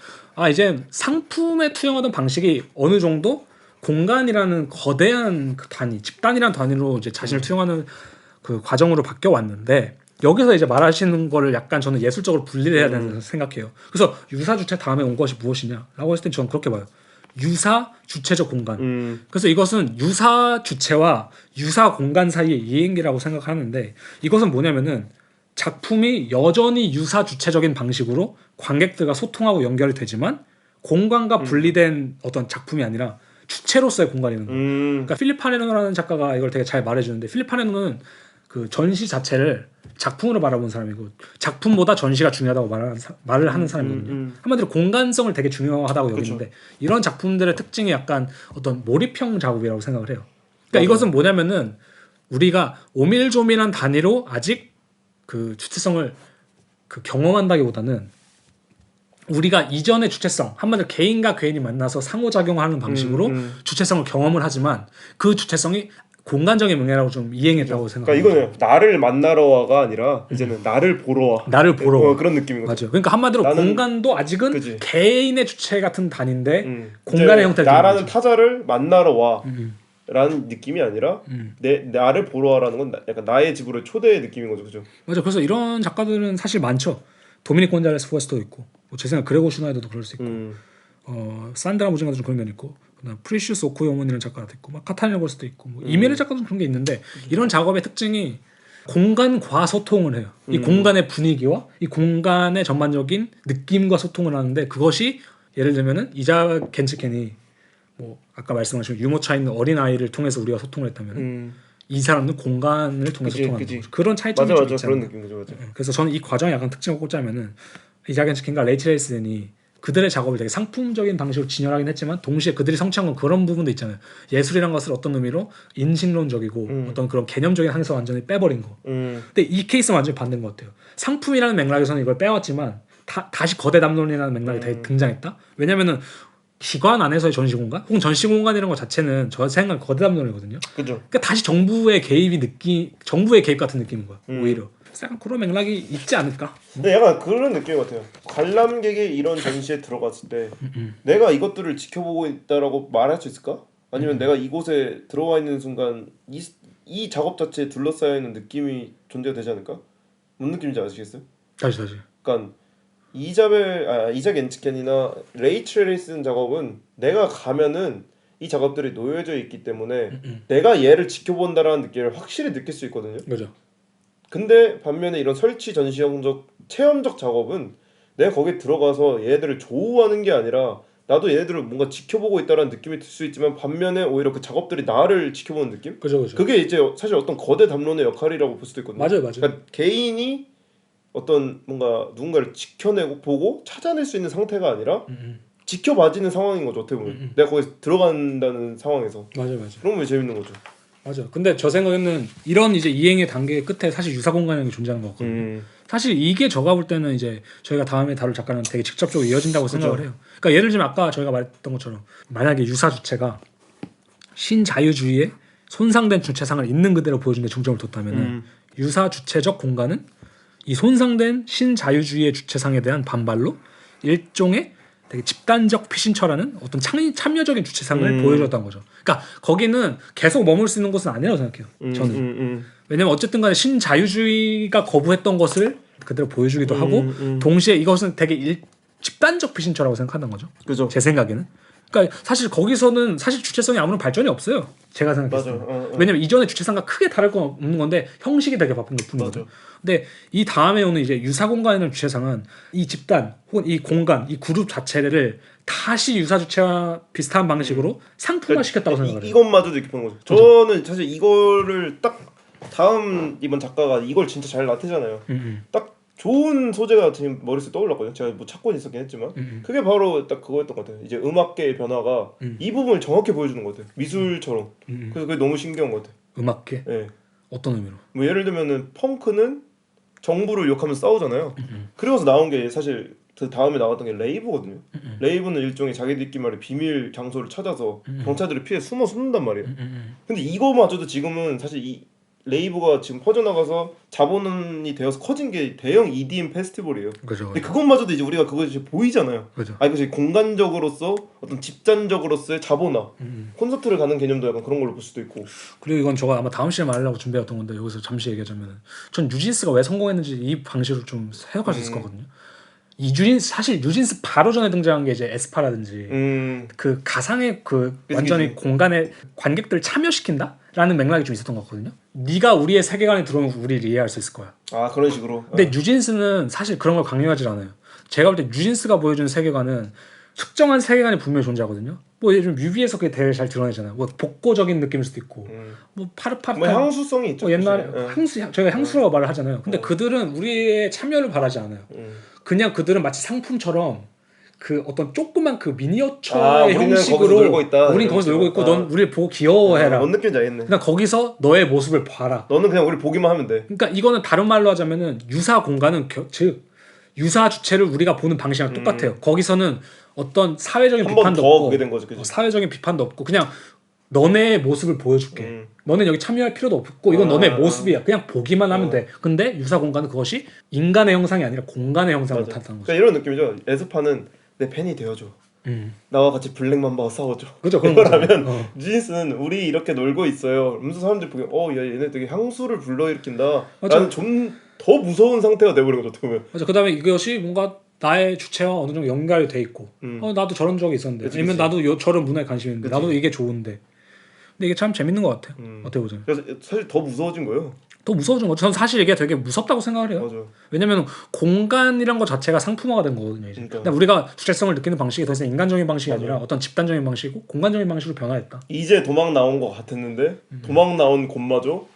[SPEAKER 3] 이제 상품에 투영하던 방식이 어느 정도 공간이라는 거대한 그 단위, 집단이라는 단위로 이제 자신을 투영하는 그 과정으로 바뀌어 왔는데 여기서 이제 말하시는 거를 약간 저는 예술적으로 분리를 해야 된다고 생각해요. 그래서 유사 주체 다음에 온 것이 무엇이냐라고 했을 때 저는 그렇게 봐요. 유사 주체적 공간. 그래서 이것은 유사 주체와 유사 공간 사이의 이행기라고 생각하는데 이것은 뭐냐면은 작품이 여전히 유사 주체적인 방식으로 관객들과 소통하고 연결이 되지만 공간과 분리된 어떤 작품이 아니라 주체로서의 공간이 있는 거예요. 그러니까 필립 하네노라는 작가가 이걸 되게 잘 말해주는데 필립 하네노는 그 전시 자체를 작품으로 바라본 사람이고 작품보다 전시가 중요하다고 말을 하는 사람이거든요. 한마디로 공간성을 되게 중요하다고 여기는데 이런 작품들의 특징이 약간 어떤 몰입형 작업이라고 생각을 해요. 그러니까 이것은 뭐냐면은 우리가 오밀조밀한 단위로 아직 그 주체성을 그 경험한다기보다는 우리가 이전의 주체성 한마디로 개인과 개인이 만나서 상호작용하는 방식으로 주체성을 경험을 하지만 그 주체성이 공간적인 명예라고 좀 이행했다고 생각합니다.
[SPEAKER 2] 그러니까 이거는 나를 만나러 와가 아니라 이제는 나를 보러 와.
[SPEAKER 3] 나를 보러 와.
[SPEAKER 2] 그런 느낌인 거죠.
[SPEAKER 3] 맞아요. 그러니까 한마디로 공간도 아직은
[SPEAKER 2] 그치.
[SPEAKER 3] 개인의 주체 같은 단인데 공간의 형태를
[SPEAKER 2] 나라는 타자를 만나러 와. 라는 느낌이 아니라 나를 보러 와라는 건 약간 나의 집으로 초대의 느낌인 거죠. 그죠?
[SPEAKER 3] 맞아. 그래서 이런 작가들은 사실 많죠. 도미닉 곤잘레스 포레스터도 있고 제 생각 그레고 슈나이더도 그럴 수 있고 산드라 무징가도 좀 그런 면 있고 그다음 프리슈스 오코요몬이라는 작가도 있고 막 카타리나 볼스도 있고 뭐 이메일 작가도 그런 게 있는데 이런 작업의 특징이 공간과 소통을 해요. 이 공간의 분위기와 이 공간의 전반적인 느낌과 소통을 하는데 그것이 예를 들면은 이자 겐츠켄이 뭐 아까 말씀하신 유모차 있는 어린 아이를 통해서 우리가 소통을 했다면 이 사람은 공간을 통해서 소통하는 거죠. 그런 차이점이 좀 있잖아요.
[SPEAKER 2] 그런 느낌이죠. 맞아.
[SPEAKER 3] 그래서 저는 이 과정의 약간 특징을 꼽자면은 이자 겐츠켄과 레이첼 에이스덴이 그들의 작업을 되게 상품적인 방식으로 진열하긴 했지만 동시에 그들이 성취한 건 그런 부분도 있잖아요. 예술이란 것을 어떤 의미로 인식론적이고 어떤 그런 개념적인 항에서 완전히 빼버린 거. 근데 이 케이스는 완전히 반대인 것 같아요. 상품이라는 맥락에서는 이걸 빼왔지만 다시 거대 담론이라는 맥락이 다시 등장했다. 왜냐면은 기관 안에서의 전시공간 혹은 전시공간이라는 것 자체는 저 생각엔 거대 담론이거든요.
[SPEAKER 2] 그죠.
[SPEAKER 3] 그러니까 다시 정부의 개입 같은 느낌인 거야. 오히려. 약간 그런 맥락이 있지 않을까?
[SPEAKER 2] 근데 약간 그런 느낌 같아요. 관람객이 이런 전시에 들어갔을 때 내가 이것들을 지켜보고 있다라고 말할 수 있을까? 아니면 내가 이곳에 들어와 있는 순간 이 작업 자체에 둘러싸여 있는 느낌이 존재되지 않을까? 뭔 느낌인지 아시겠어요?
[SPEAKER 3] 다시.
[SPEAKER 2] 그러니까 이자 겐츠켄이나 레이첼 에이슨 작업은 내가 가면은 이 작업들이 놓여져 있기 때문에 내가 얘를 지켜본다라는 느낌을 확실히 느낄 수 있거든요.
[SPEAKER 3] 그죠.
[SPEAKER 2] 근데 반면에 이런 설치 전시형적 체험적 작업은 내가 거기에 들어가서 얘들을 조우하는 게 아니라 나도 얘네들을 뭔가 지켜보고 있다라는 느낌이 들 수 있지만 반면에 오히려 그 작업들이 나를 지켜보는 느낌?
[SPEAKER 3] 그죠.
[SPEAKER 2] 그게 이제 사실 어떤 거대 담론의 역할이라고 볼 수도 있거든요.
[SPEAKER 3] 맞아요.
[SPEAKER 2] 그러니까 개인이 어떤 뭔가 누군가를 지켜내고 보고 찾아낼 수 있는 상태가 아니라 지켜봐지는 상황인 거죠. 어떻게 보면 내가 거기서 들어간다는 상황에서.
[SPEAKER 3] 맞아요.
[SPEAKER 2] 그런 게 재밌는 거죠.
[SPEAKER 3] 맞아. 근데 저 생각에는 이런 이제 이행의 단계 끝에 사실 유사 공간이라는 게 존재하는 것 같거든요. 사실 이게 제가 볼 때는 이제 저희가 다음에 다룰 작가는 되게 직접적으로 이어진다고 생각을 해요. 그러니까 예를 들면 아까 저희가 말했던 것처럼 만약에 유사 주체가 신자유주의의 손상된 주체상을 있는 그대로 보여주는 데 중점을 뒀다면은 유사 주체적 공간은 이 손상된 신자유주의의 주체상에 대한 반발로 일종의 되게 집단적 피신처라는 어떤 참여적인 주체상을 보여줬던 거죠. 그러니까 거기는 계속 머물 수 있는 곳은 아니라고 생각해요. 저는. 왜냐면 어쨌든 간에 신자유주의가 거부했던 것을 그대로 보여주기도 하고 동시에 이것은 되게 집단적 피신처라고 생각한다는 거죠.
[SPEAKER 2] 그죠.
[SPEAKER 3] 제 생각에는. 그러니까 사실 거기서는 사실 주체성이 아무런 발전이 없어요. 제가 생각했을 때. 왜냐면 이전의 주체성과 크게 다를 건 없는 건데 형식이 되게 바뀐 것 뿐이거든요. 근데 이 다음에 오는 이제 유사 공간이라는 주체상은 이 집단 혹은 이 공간, 이 그룹 자체를 다시 유사 주체와 비슷한 방식으로 상품화시켰다고 생각을 해요.
[SPEAKER 2] 이것마저도 이렇게 보는 거죠. 저는 사실 이거를 딱 다음 이번 작가가 이걸 진짜 잘 나타내잖아요. 딱 좋은 소재가 지금 머릿속에 떠올랐거든요. 제가 뭐 찾고 있었긴 했지만 그게 바로 딱 그거였던 것 같아요. 이제 음악계의 변화가 이 부분을 정확히 보여주는 것 같아요. 미술처럼. 그래서 그게 너무 신기한 것 같아요.
[SPEAKER 3] 음악계?
[SPEAKER 2] 네.
[SPEAKER 3] 어떤 의미로?
[SPEAKER 2] 뭐 예를 들면은 펑크는 정부를 욕하면서 싸우잖아요. 그러고서 나온 게 사실 그 다음에 나왔던 게 레이브거든요. 레이브는 일종의 자기들끼리 비밀 장소를 찾아서 경찰들을 피해 숨는단 말이에요. 근데 이거마저도 지금은 사실 이 레이브가 지금 퍼져나가서 자본이 되어서 커진 게 대형 EDM 페스티벌이에요.
[SPEAKER 3] 그죠.
[SPEAKER 2] 근데 그것마저도 이제 우리가 그것이 보이잖아요.
[SPEAKER 3] 그죠.
[SPEAKER 2] 이것이 공간적으로서 어떤 집단적으로서의 자본화, 콘서트를 가는 개념도 약간 그런 걸로 볼 수도 있고.
[SPEAKER 3] 그리고 이건 저가 아마 다음 시간에 말하려고 준비했던 건데 여기서 잠시 얘기하자면, 전 뉴진스가 왜 성공했는지 이 방식으로 좀 해석할 수 있을 거거든요. 사실 뉴진스 바로 전에 등장한 게 이제 에스파라든지 그 가상의 그 완전히 공간에 관객들을 참여시킨다라는 맥락이 좀 있었던 것 같거든요. 네가 우리의 세계관에 들어오면 우리를 이해할 수 있을 거야.
[SPEAKER 2] 아, 그런 식으로.
[SPEAKER 3] 근데 뉴진스는 사실 그런 걸 강요하지 않아요. 제가 볼 때 뉴진스가 보여주는 세계관은 특정한 세계관이 분명히 존재하거든요. 뭐 예를 들면 뮤비에서 그게 되게 잘 드러내잖아요. 뭐 복고적인 느낌일 수도 있고, 뭐 파릇파릇한
[SPEAKER 2] 뭐 향수성이 있죠.
[SPEAKER 3] 옛날에 저희가 향수라고 말을 하잖아요. 근데 그들은 우리의 참여를 바라지 않아요. 그냥 그들은 마치 상품처럼 그 어떤 조그만 그 미니어처의 형식으로 우린 거기서 놀고 있고 넌 우리를 보고 귀여워해라.
[SPEAKER 2] 뭔 느낌인지 알겠네.
[SPEAKER 3] 그냥 거기서 너의 모습을 봐라.
[SPEAKER 2] 너는 그냥 우리 보기만 하면 돼.
[SPEAKER 3] 그러니까 이거는 다른 말로 하자면은 유사 공간은 즉 유사 주체를 우리가 보는 방식이랑 똑같아요. 거기서는 어떤 사회적인 비판도 없고
[SPEAKER 2] 그게 된 거죠, 그치?
[SPEAKER 3] 사회적인 비판도 없고 그냥 너네의 모습을 보여줄게. 너는 여기 참여할 필요도 없고 이건 너네 모습이야. 그냥 보기만 하면 돼. 근데 유사 공간은 그것이 인간의 형상이 아니라 공간의 형상으로 나타나는 거죠.
[SPEAKER 2] 그러니까 이런 느낌이죠. 에스파는 내 팬이 되어줘. 나와 같이 블랙맘바와 싸워줘.
[SPEAKER 3] 그죠.
[SPEAKER 2] 그러면 뉴진스는 우리 이렇게 놀고 있어요. 그러면서 사람들이 보기엔 야 얘네 되게 향수를 불러일으킨다. 나는 좀 더 무서운 상태가 돼버린 거죠. 보면.
[SPEAKER 3] 맞아. 그다음에 이것이 뭔가 나의 주체와 어느 정도 연결이 돼 있고 나도 저런 적이 있었는데 아니면 나도 저런 문화에 관심이 있는데 나도 이게 좋은데 근데 이게 참 재밌는 것 같아요. 어떻게 보세요?
[SPEAKER 2] 그래서 사실 더 무서워진 거예요.
[SPEAKER 3] 더 무서워진 거죠. 저는 사실 이게 되게 무섭다고 생각을 해요.
[SPEAKER 2] 맞아.
[SPEAKER 3] 왜냐면 공간이란 것 자체가 상품화가 된 거거든요. 이제.
[SPEAKER 2] 그러니까.
[SPEAKER 3] 근데 우리가 주체성을 느끼는 방식이 더 이상 인간적인 방식이
[SPEAKER 2] 맞아.
[SPEAKER 3] 아니라 어떤 집단적인 방식이고 공간적인 방식으로 변화했다.
[SPEAKER 2] 이제 도망 나온 것 같았는데 도망 나온 곳마저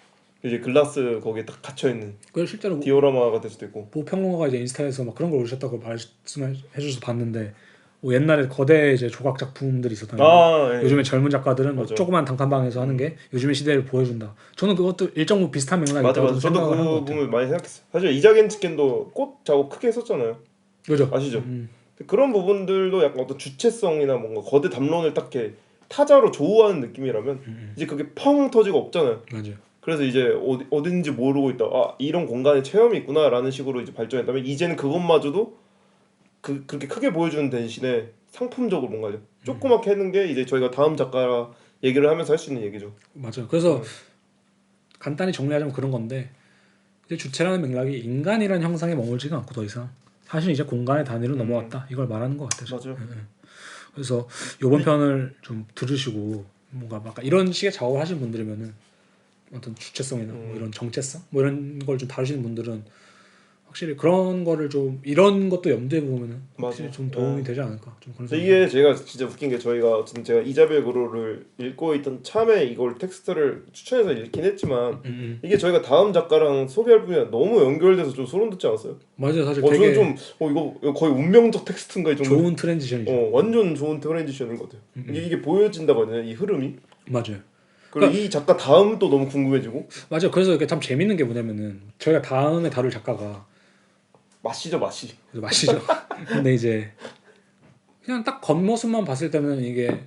[SPEAKER 2] 이제 글라스 거기에 딱 갇혀 있는
[SPEAKER 3] 그걸 실제로
[SPEAKER 2] 디오라마가 될 수도 있고.
[SPEAKER 3] 모 평론가가 이제 인스타에서 막 그런 걸 올리셨다고 말씀해 주셔서 봤는데 뭐 옛날에 거대 이제 조각 작품들이 있었다면
[SPEAKER 2] 아, 예.
[SPEAKER 3] 요즘에 젊은 작가들은 뭐
[SPEAKER 2] 맞아.
[SPEAKER 3] 조그만 단칸방에서 하는 게 요즘의 시대를 보여준다. 저는 그것도 일정 부분 비슷한 맥락이
[SPEAKER 2] 맞아
[SPEAKER 3] 있다고
[SPEAKER 2] 맞아. 저도
[SPEAKER 3] 생각을 한것
[SPEAKER 2] 그
[SPEAKER 3] 같아요.
[SPEAKER 2] 부분 많이 생각했어요. 사실 이자겐 치킨도 꽃 작업 크게 했었잖아요.
[SPEAKER 3] 그죠?
[SPEAKER 2] 아시죠? 그런 부분들도 약간 어떤 주체성이나 뭔가 거대 담론을 딱 이렇게 타자로 조우하는 느낌이라면 이제 그게 펑 터지고 없잖아요.
[SPEAKER 3] 맞아요.
[SPEAKER 2] 그래서 이제 어딘지 모르고 있다. 아 이런 공간에 체험이 있구나라는 식으로 이제 발전했다면 이제는 그것마저도 그렇게 크게 보여주는 대신에 상품적으로 뭔가 조그맣게 하는 게 이제 저희가 다음 작가 얘기를 하면서 할 수 있는 얘기죠.
[SPEAKER 3] 맞아요. 그래서 간단히 정리하자면 그런 건데 이제 주체라는 맥락이 인간이라는 형상에 머물지가 않고 더 이상 사실 이제 공간의 단위로 넘어왔다 이걸 말하는 것 같아요.
[SPEAKER 2] 맞아요.
[SPEAKER 3] 그래서 이번 편을 좀 들으시고 뭔가 막 이런 식의 작업을 하시는 분들이면은 어떤 주체성이나 뭐 이런 정체성 뭐 이런 걸 좀 다루시는 분들은 확실히 그런 거를 좀 이런 것도 염두에 보면은 확실히
[SPEAKER 2] 맞아.
[SPEAKER 3] 좀 도움이 되지 않을까 좀 그런
[SPEAKER 2] 그래서
[SPEAKER 3] 생각이
[SPEAKER 2] 이게 제가 진짜 웃긴 게 저희가 어쨌든 제가 이자벨 그로를 읽고 있던 참에 이걸 텍스트를 추천해서 읽긴 했지만 이게 저희가 다음 작가랑 소개할 분이랑 너무 연결돼서 좀 소름 돋지 않았어요?
[SPEAKER 3] 맞아요. 사실
[SPEAKER 2] 저는
[SPEAKER 3] 되게
[SPEAKER 2] 좀 이거 거의 운명적 텍스트인가 이 정도.
[SPEAKER 3] 좋은 트랜지션이죠.
[SPEAKER 2] 완전 좋은 트랜지션인 것 같아요. 이게 보여진다고 해야 되나 이 흐름이.
[SPEAKER 3] 맞아요.
[SPEAKER 2] 그리고
[SPEAKER 3] 그러니까
[SPEAKER 2] 이 작가 다음도 너무 궁금해지고.
[SPEAKER 3] 맞아요. 그래서 이게 참 재밌는 게 뭐냐면은 저희가 다음에 다룰 작가가
[SPEAKER 2] 맛이죠 맛이.
[SPEAKER 3] 그래서 마시죠. 근데 이제 그냥 딱 겉모습만 봤을 때는 이게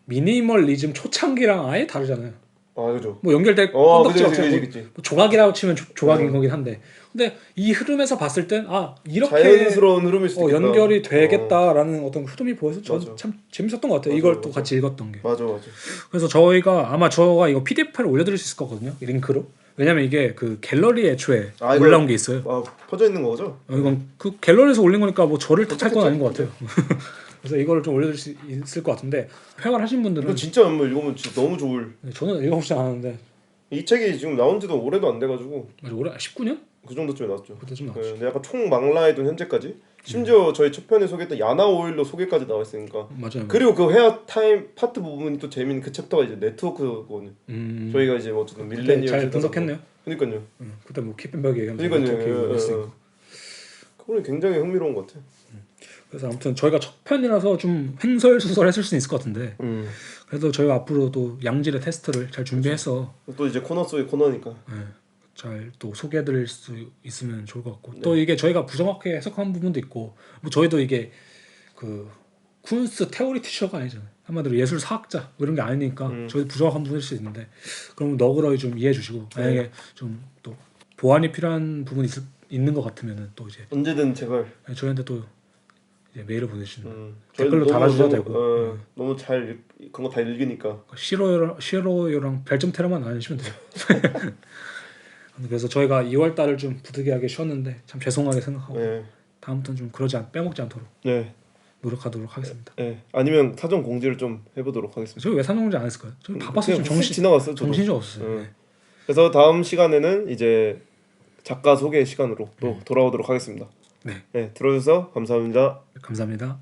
[SPEAKER 3] 미니멀리즘 초창기랑 아예 다르잖아요.
[SPEAKER 2] 아 그죠.
[SPEAKER 3] 뭐 연결될
[SPEAKER 2] 그치
[SPEAKER 3] 건덕지
[SPEAKER 2] 그치
[SPEAKER 3] 없잖아요.
[SPEAKER 2] 그치 그치.
[SPEAKER 3] 뭐 조각이라고 치면 조각인 거긴 한데 근데 이 흐름에서 봤을 땐 이렇게
[SPEAKER 2] 자연스러운 흐름일 수도 있겠다.
[SPEAKER 3] 연결이 되겠다라는 어떤 흐름이 보여서 저는
[SPEAKER 2] 맞아.
[SPEAKER 3] 참 재밌었던 것 같아요.
[SPEAKER 2] 맞아,
[SPEAKER 3] 이걸 또
[SPEAKER 2] 맞아.
[SPEAKER 3] 같이 읽었던 게.
[SPEAKER 2] 맞아.
[SPEAKER 3] 그래서 저희가 아마 저가 이거 PDF로 올려드릴 수 있을 거거든요. 이 링크로. 왜냐면 이게 그 갤러리에 애초에
[SPEAKER 2] 이거-
[SPEAKER 3] 올라온 게 있어요.
[SPEAKER 2] 퍼져 있는 거죠?
[SPEAKER 3] 이건 그 갤러리에서 올린 거니까 뭐 저를 탓할 건
[SPEAKER 2] 그치?
[SPEAKER 3] 아닌 것 같아요. 그래서 이거를 좀 올려드릴 수 있을 것 같은데 회화를 하신 분들은
[SPEAKER 2] 이거 진짜 한번 읽으면 진짜 너무 좋을.
[SPEAKER 3] 저는 읽어보지 않았는데
[SPEAKER 2] 이 책이 지금 나온 지도 오래도 안 돼가지고
[SPEAKER 3] 맞아 올해 19년?
[SPEAKER 2] 그 정도쯤에 나왔죠.
[SPEAKER 3] 그때쯤
[SPEAKER 2] 네,
[SPEAKER 3] 나왔죠.
[SPEAKER 2] 근데 약간 총망라해둔 현재까지. 심지어 저희 첫 편에 소개했던 야나 오일로 소개까지 나와 있으니까.
[SPEAKER 3] 맞아요.
[SPEAKER 2] 그리고 그 헤어 타임 파트 부분이 또 재밌는 그 챕터가 이제 네트워크거든요. 저희가 이제 뭐 어쨌든 밀레니얼
[SPEAKER 3] 잘
[SPEAKER 2] 세대라고.
[SPEAKER 3] 분석했네요.
[SPEAKER 2] 그러니까요.
[SPEAKER 3] 그때 뭐 키펜버그 얘기하면서
[SPEAKER 2] 그러니까요.
[SPEAKER 3] 네트워크
[SPEAKER 2] 그거는 굉장히 흥미로운 것 같아요.
[SPEAKER 3] 그래서 아무튼 저희가 첫 편이라서 좀 횡설수설했을 수는 있을 것 같은데 그래도 저희가 앞으로도 양질의 테스트를 잘 준비해서
[SPEAKER 2] 또 이제 코너 속의 코너니까.
[SPEAKER 3] 잘 또 소개해드릴 수 있으면 좋을 것 같고 또 이게 저희가 부정확하게 해석한 부분도 있고 뭐 저희도 이게 그 쿤스트 테오리 티처가 아니잖아요. 한마디로 예술 사학자 뭐 이런 게 아니니까 저희도 부정확한 부분일 수 있는데 그럼 너그러이 좀 이해해 주시고 만약에 좀 또 보완이 필요한 부분이 있는 것 같으면은 또 이제
[SPEAKER 2] 언제든 제발.
[SPEAKER 3] 저희한테 또 이제 메일을 보내주시면
[SPEAKER 2] 저희도
[SPEAKER 3] 댓글로 달아주셔도 되고
[SPEAKER 2] 너무 잘 그런 거 다 읽으니까.
[SPEAKER 3] 시로요랑 별점 테러만 안 해주시면 돼요. 그래서 저희가 2월 달을 좀 부득이하게 쉬었는데 참 죄송하게 생각하고 다음부터는 좀 빼먹지 않도록 노력하도록 하겠습니다.
[SPEAKER 2] 아니면 사전 공지를 좀 해보도록 하겠습니다.
[SPEAKER 3] 저희 왜 사전 공지 안 했을까요? 저희 바빠서 좀
[SPEAKER 2] 지나갔어요.
[SPEAKER 3] 정신이 없었어요.
[SPEAKER 2] 그래서 다음 시간에는 이제 작가 소개 시간으로 또 돌아오도록 하겠습니다.
[SPEAKER 3] 네.
[SPEAKER 2] 들어주셔서 감사합니다.
[SPEAKER 3] 감사합니다.